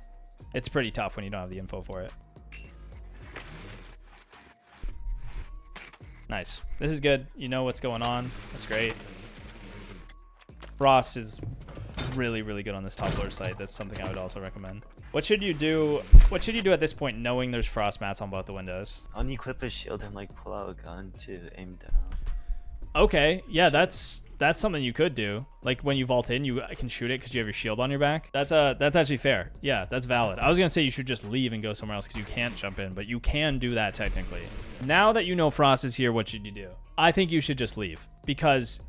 it's pretty tough when you don't have the info for it. Nice. This is good. You know what's going on. That's great. Ross is really, really good on this top floor site. That's something I would also recommend. What should you do? What should you do at this point, knowing there's frost mats on both the windows? Unequip a shield and like pull out a gun to aim down. Okay, yeah, that's something you could do. Like, when you vault in, you can shoot it because you have your shield on your back. That's actually fair. Yeah, that's valid. I was gonna say you should just leave and go somewhere else because you can't jump in, but you can do that technically. Now that you know Frost is here, what should you do? I think you should just leave, because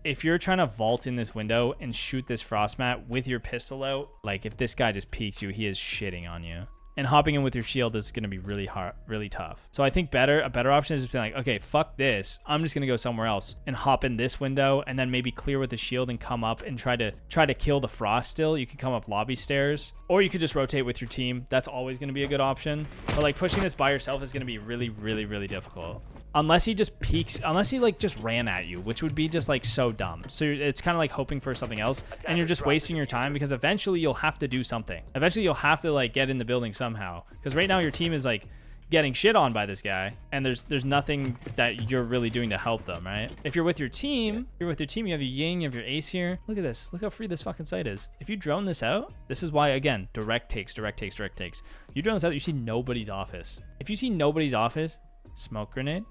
if you're trying to vault in this window and shoot this frost mat with your pistol out, like, if this guy just peeks you, he is shitting on you. and hopping in with your shield is going to be really hard, really tough. So I think a better option is just being like, okay, fuck this. I'm just going to go somewhere else and hop in this window and then maybe clear with the shield and come up and try to kill the frost still. You could come up lobby stairs, or you could just rotate with your team. That's always going to be a good option. But like pushing this by yourself is going to be really, really, really difficult. Unless he just peeks, unless he like just ran at you, which would be just like so dumb. So it's kind of like hoping for something else, and you're just wasting your time because eventually you'll have to do something. Eventually you'll have to like get in the building somehow. Because right now your team is like getting shit on by this guy, and there's nothing that you're really doing to help them, right? If you're with your team, you have your Ying, you have your Ace here. Look at this. Look how free this fucking site is. If you drone this out, this is why, again, direct takes. You drone this out, you see nobody's office. If you see nobody's office, smoke grenade,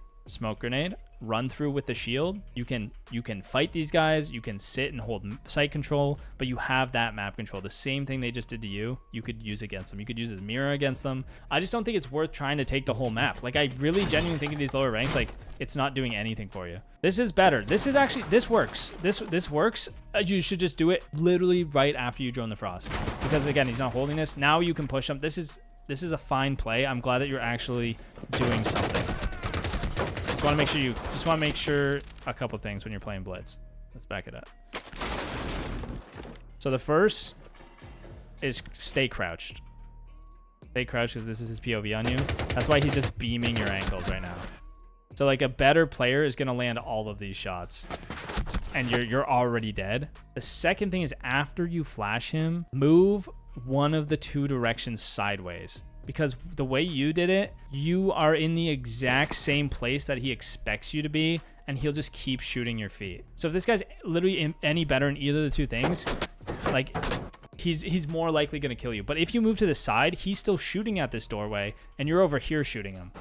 run through with the shield. You can fight these guys, you can sit and hold site control, but you have that map control. The same thing they just did to you, you could use against them. You could use his mirror against them. I just don't think it's worth trying to take the whole map. Like, I really genuinely think in these lower ranks, like, it's not doing anything for you. This is better. This works. This works. You should just do it literally right after you drone the frost, because again, he's not holding this. Now you can push him. This is a fine play. I'm glad that you're actually doing something. Just want to make sure a couple things when you're playing blitz. Let's back it up. So the first is stay crouched. Stay crouched because this is his POV on you. That's why he's just beaming your ankles right now. So like a better player is gonna land all of these shots, and you're already dead. The second thing is after you flash him, move one of the two directions sideways. Because the way you did it, you are in the exact same place that he expects you to be, and he'll just keep shooting your feet. So if this guy's literally any better in either of the two things, like he's more likely going to kill you. But if you move to the side, he's still shooting at this doorway, and you're over here shooting him.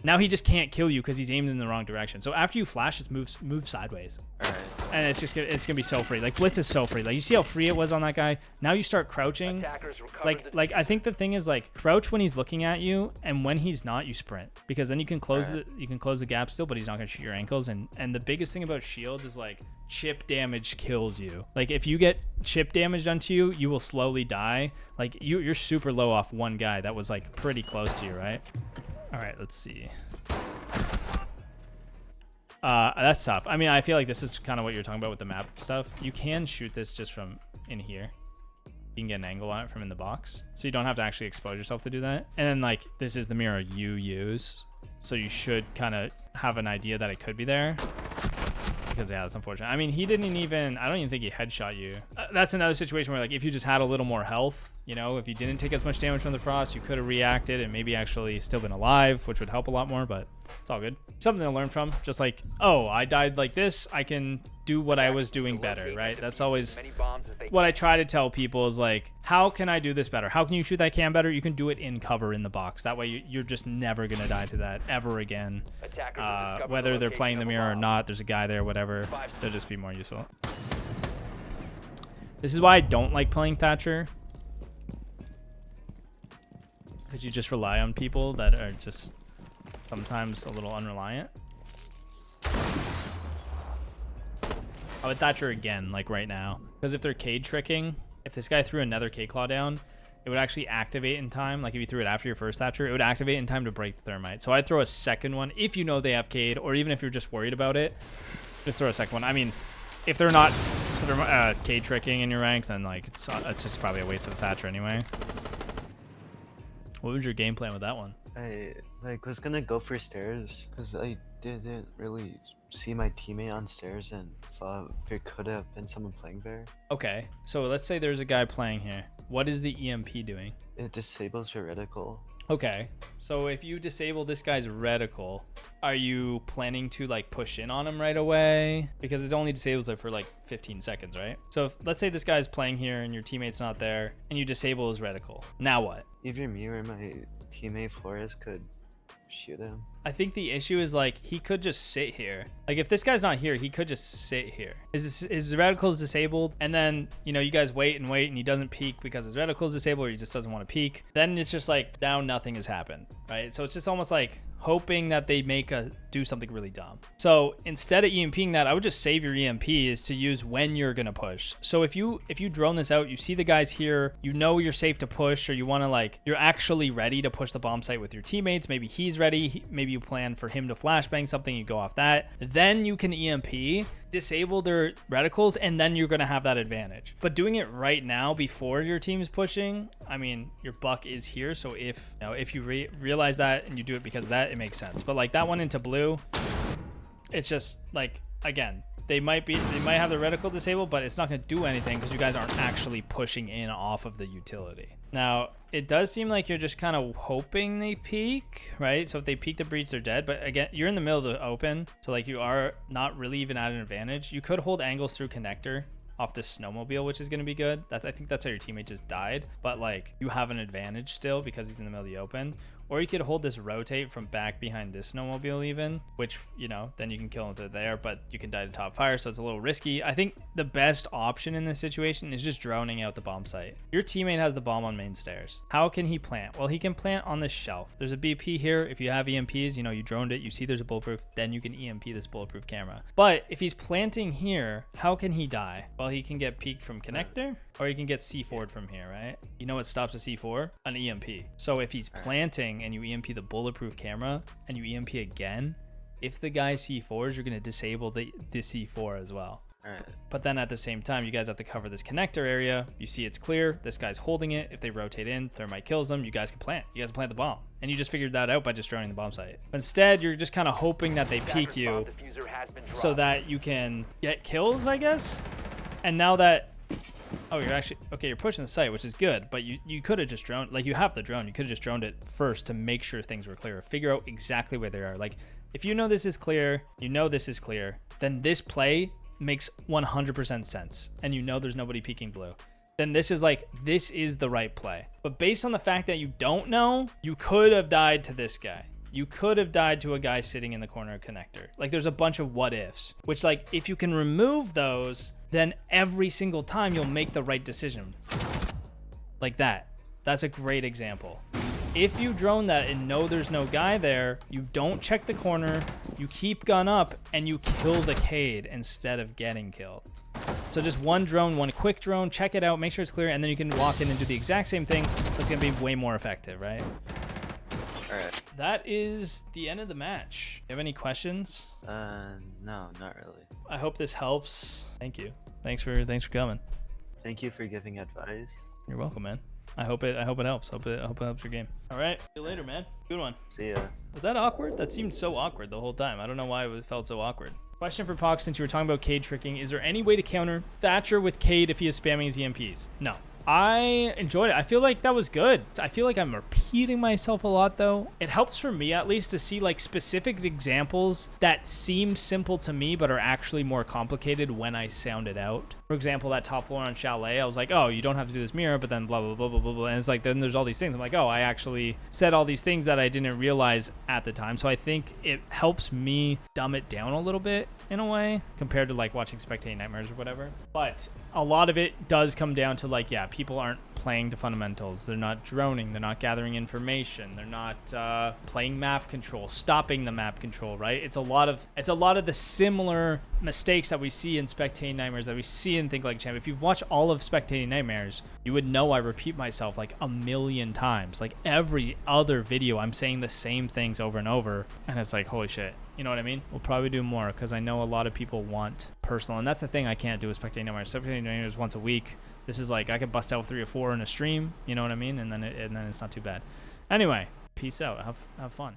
Now he just can't kill you because he's aimed in the wrong direction. So after you flash, just move sideways. All right. And it's gonna be so free. Like blitz is so free. Like you see how free it was on that guy. Now you start crouching. Like I think the thing is like crouch when he's looking at you, and when he's not, you sprint, because then you can close the gap still, but he's not gonna shoot your ankles. And the biggest thing about shields is like chip damage kills you. Like if you get chip damage done to you, you will slowly die. Like you're super low off one guy that was like pretty close to you, right? All right, let's see. That's tough. I mean, I feel like this is kind of what you're talking about with the map stuff. You can shoot this just from in here. You can get an angle on it from in the box, so you don't have to actually expose yourself to do that. And then like this is the mirror you use, so you should kind of have an idea that it could be there. Because yeah, that's unfortunate. I mean, he didn't even, I don't even think he headshot you. That's another situation where like if you just had a little more health, you know, if you didn't take as much damage from the frost, you could have reacted and maybe actually still been alive, which would help a lot more, but it's all good. Something to learn from. Just like, oh, I died like this, I can do what I was doing better, right? That's always what I try to tell people is like, how can I do this better? How can you shoot that cam better? You can do it in cover in the box. That way you're just never going to die to that ever again. Whether they're playing the mirror or not, there's a guy there, whatever. They'll just be more useful. This is why I don't like playing Thatcher. Because you just rely on people that are just sometimes a little unreliant. I would Thatcher again, like right now. Because if they're Cade tricking, if this guy threw another K-Claw down, it would actually activate in time. Like if you threw it after your first Thatcher, it would activate in time to break the thermite. So I'd throw a second one if you know they have Cade, or even if you're just worried about it, just throw a second one. I mean, if they're not Cade tricking in your ranks, then like it's just probably a waste of a Thatcher anyway. What was your game plan with that one? I was gonna go for stairs because I didn't really see my teammate on stairs and thought there could have been someone playing there. Okay, so let's say there's a guy playing here. What is the EMP doing? It disables your reticle. Okay, so if you disable this guy's reticle, are you planning to like push in on him right away? Because it only disables it for like 15 seconds, right? So if, let's say this guy's playing here and your teammate's not there and you disable his reticle. Now what? Either me or my teammate Flores could shoot him. I think the issue is like he could just sit here. Like if this guy's not here, he could just sit here. His reticle is disabled, and then you know you guys wait and he doesn't peek because his reticle is disabled, or he just doesn't want to peek. Then it's just like now nothing has happened, right? So it's just almost like hoping that they do something really dumb. So instead of EMPing that, I would just save your EMPs to use when you're gonna push. So if you drone this out, you see the guys here, you know you're safe to push, or you want to like, you're actually ready to push the bomb site with your teammates. Maybe he's ready. Maybe you plan for him to flashbang something, you go off that. Then you can EMP, disable their reticles, and then you're going to have that advantage. But doing it right now before your team's pushing, I mean, your buck is here. So if you realize that and you do it because of that, it makes sense. But like that one into blue, it's just like, again, they might have the reticle disabled, but it's not going to do anything because you guys aren't actually pushing in off of the utility. Now, it does seem like you're just kind of hoping they peek, right? So if they peek the breach, they're dead. But again, you're in the middle of the open, so like you are not really even at an advantage. You could hold angles through connector off this snowmobile, which is going to be good. I think that's how your teammate just died. But like you have an advantage still because he's in the middle of the open. Or you could hold this rotate from back behind this snowmobile even, which, you know, then you can kill him through there, but you can die to top fire, so it's a little risky. I think the best option in this situation is just droning out the bomb site. Your teammate has the bomb on main stairs. How can he plant? Well, he can plant on this shelf. There's a BP here. If you have EMPs, you know, you droned it, you see there's a bulletproof, then you can EMP this bulletproof camera. But if he's planting here, how can he die? Well, he can get peeked from connector, or he can get C4'd from here, right? You know what stops a C4? An EMP. So if he's planting and you EMP the bulletproof camera and you EMP again, if the guy C4s, you're going to disable the C4 as well. Alright. But then at the same time, you guys have to cover this connector area. You see it's clear. This guy's holding it. If they rotate in, thermite kills them. You guys can plant. You guys can plant the bomb. And you just figured that out by just droning the bomb site. But instead, you're just kind of hoping that they peek you so that you can get kills, I guess. And now that... Oh, you're actually... Okay, you're pushing the site, which is good. But you could have just droned... Like, you have the drone. You could have just droned it first to make sure things were clear. Figure out exactly where they are. Like, if you know this is clear, you know this is clear, then this play makes 100% sense. And you know there's nobody peeking blue. Then this is the right play. But based on the fact that you don't know, you could have died to this guy. You could have died to a guy sitting in the corner of connector. Like, there's a bunch of what ifs, which, like, if you can remove those, then every single time you'll make the right decision. Like that. That's a great example. If you drone that and know there's no guy there, you don't check the corner, you keep gun up, and you kill the Cade instead of getting killed. So just one drone, one quick drone, check it out, make sure it's clear, and then you can walk in and do the exact same thing. That's going to be way more effective, right? Alright. That is the end of the match. You have any questions? No, not really. I hope this helps. Thank you. Thanks for coming. Thank you for giving advice. You're welcome, man. I hope it helps. Hope it helps your game. All right. See you later, man. Good one. See ya. Was that awkward? That seemed so awkward the whole time. I don't know why it felt so awkward. Question for Pox, since you were talking about Cade tricking, is there any way to counter Thatcher with Cade if he is spamming his EMPs? No. I enjoyed it. I feel like that was good. I feel like I'm repeating myself a lot, though. It helps for me, at least, to see like specific examples that seem simple to me but are actually more complicated when I sound it out. For example, that top floor on Chalet, I was like, oh, you don't have to do this mirror, but then blah, blah, blah, blah, blah, blah. And it's like, then there's all these things. I'm like, oh, I actually said all these things that I didn't realize at the time. So I think it helps me dumb it down a little bit in a way compared to like watching Spectating Nightmares or whatever. But a lot of it does come down to like, yeah, people aren't playing to fundamentals. They're not droning. They're not gathering information. They're not playing map control, stopping the map control, right? It's a lot of the similar mistakes that we see in Spectating Nightmares, that we see in Think Like a Champ. If you've watched all of Spectating Nightmares, you would know I repeat myself like a million times. Like every other video, I'm saying the same things over and over, and it's like, holy shit. You know what I mean? We'll probably do more because I know a lot of people want personal, and that's the thing I can't do with Spectating Nightmares. Spectating Nightmares once a week. This is like I could bust out 3 or 4 in a stream. You know what I mean? And then it's not too bad. Anyway, peace out. Have fun.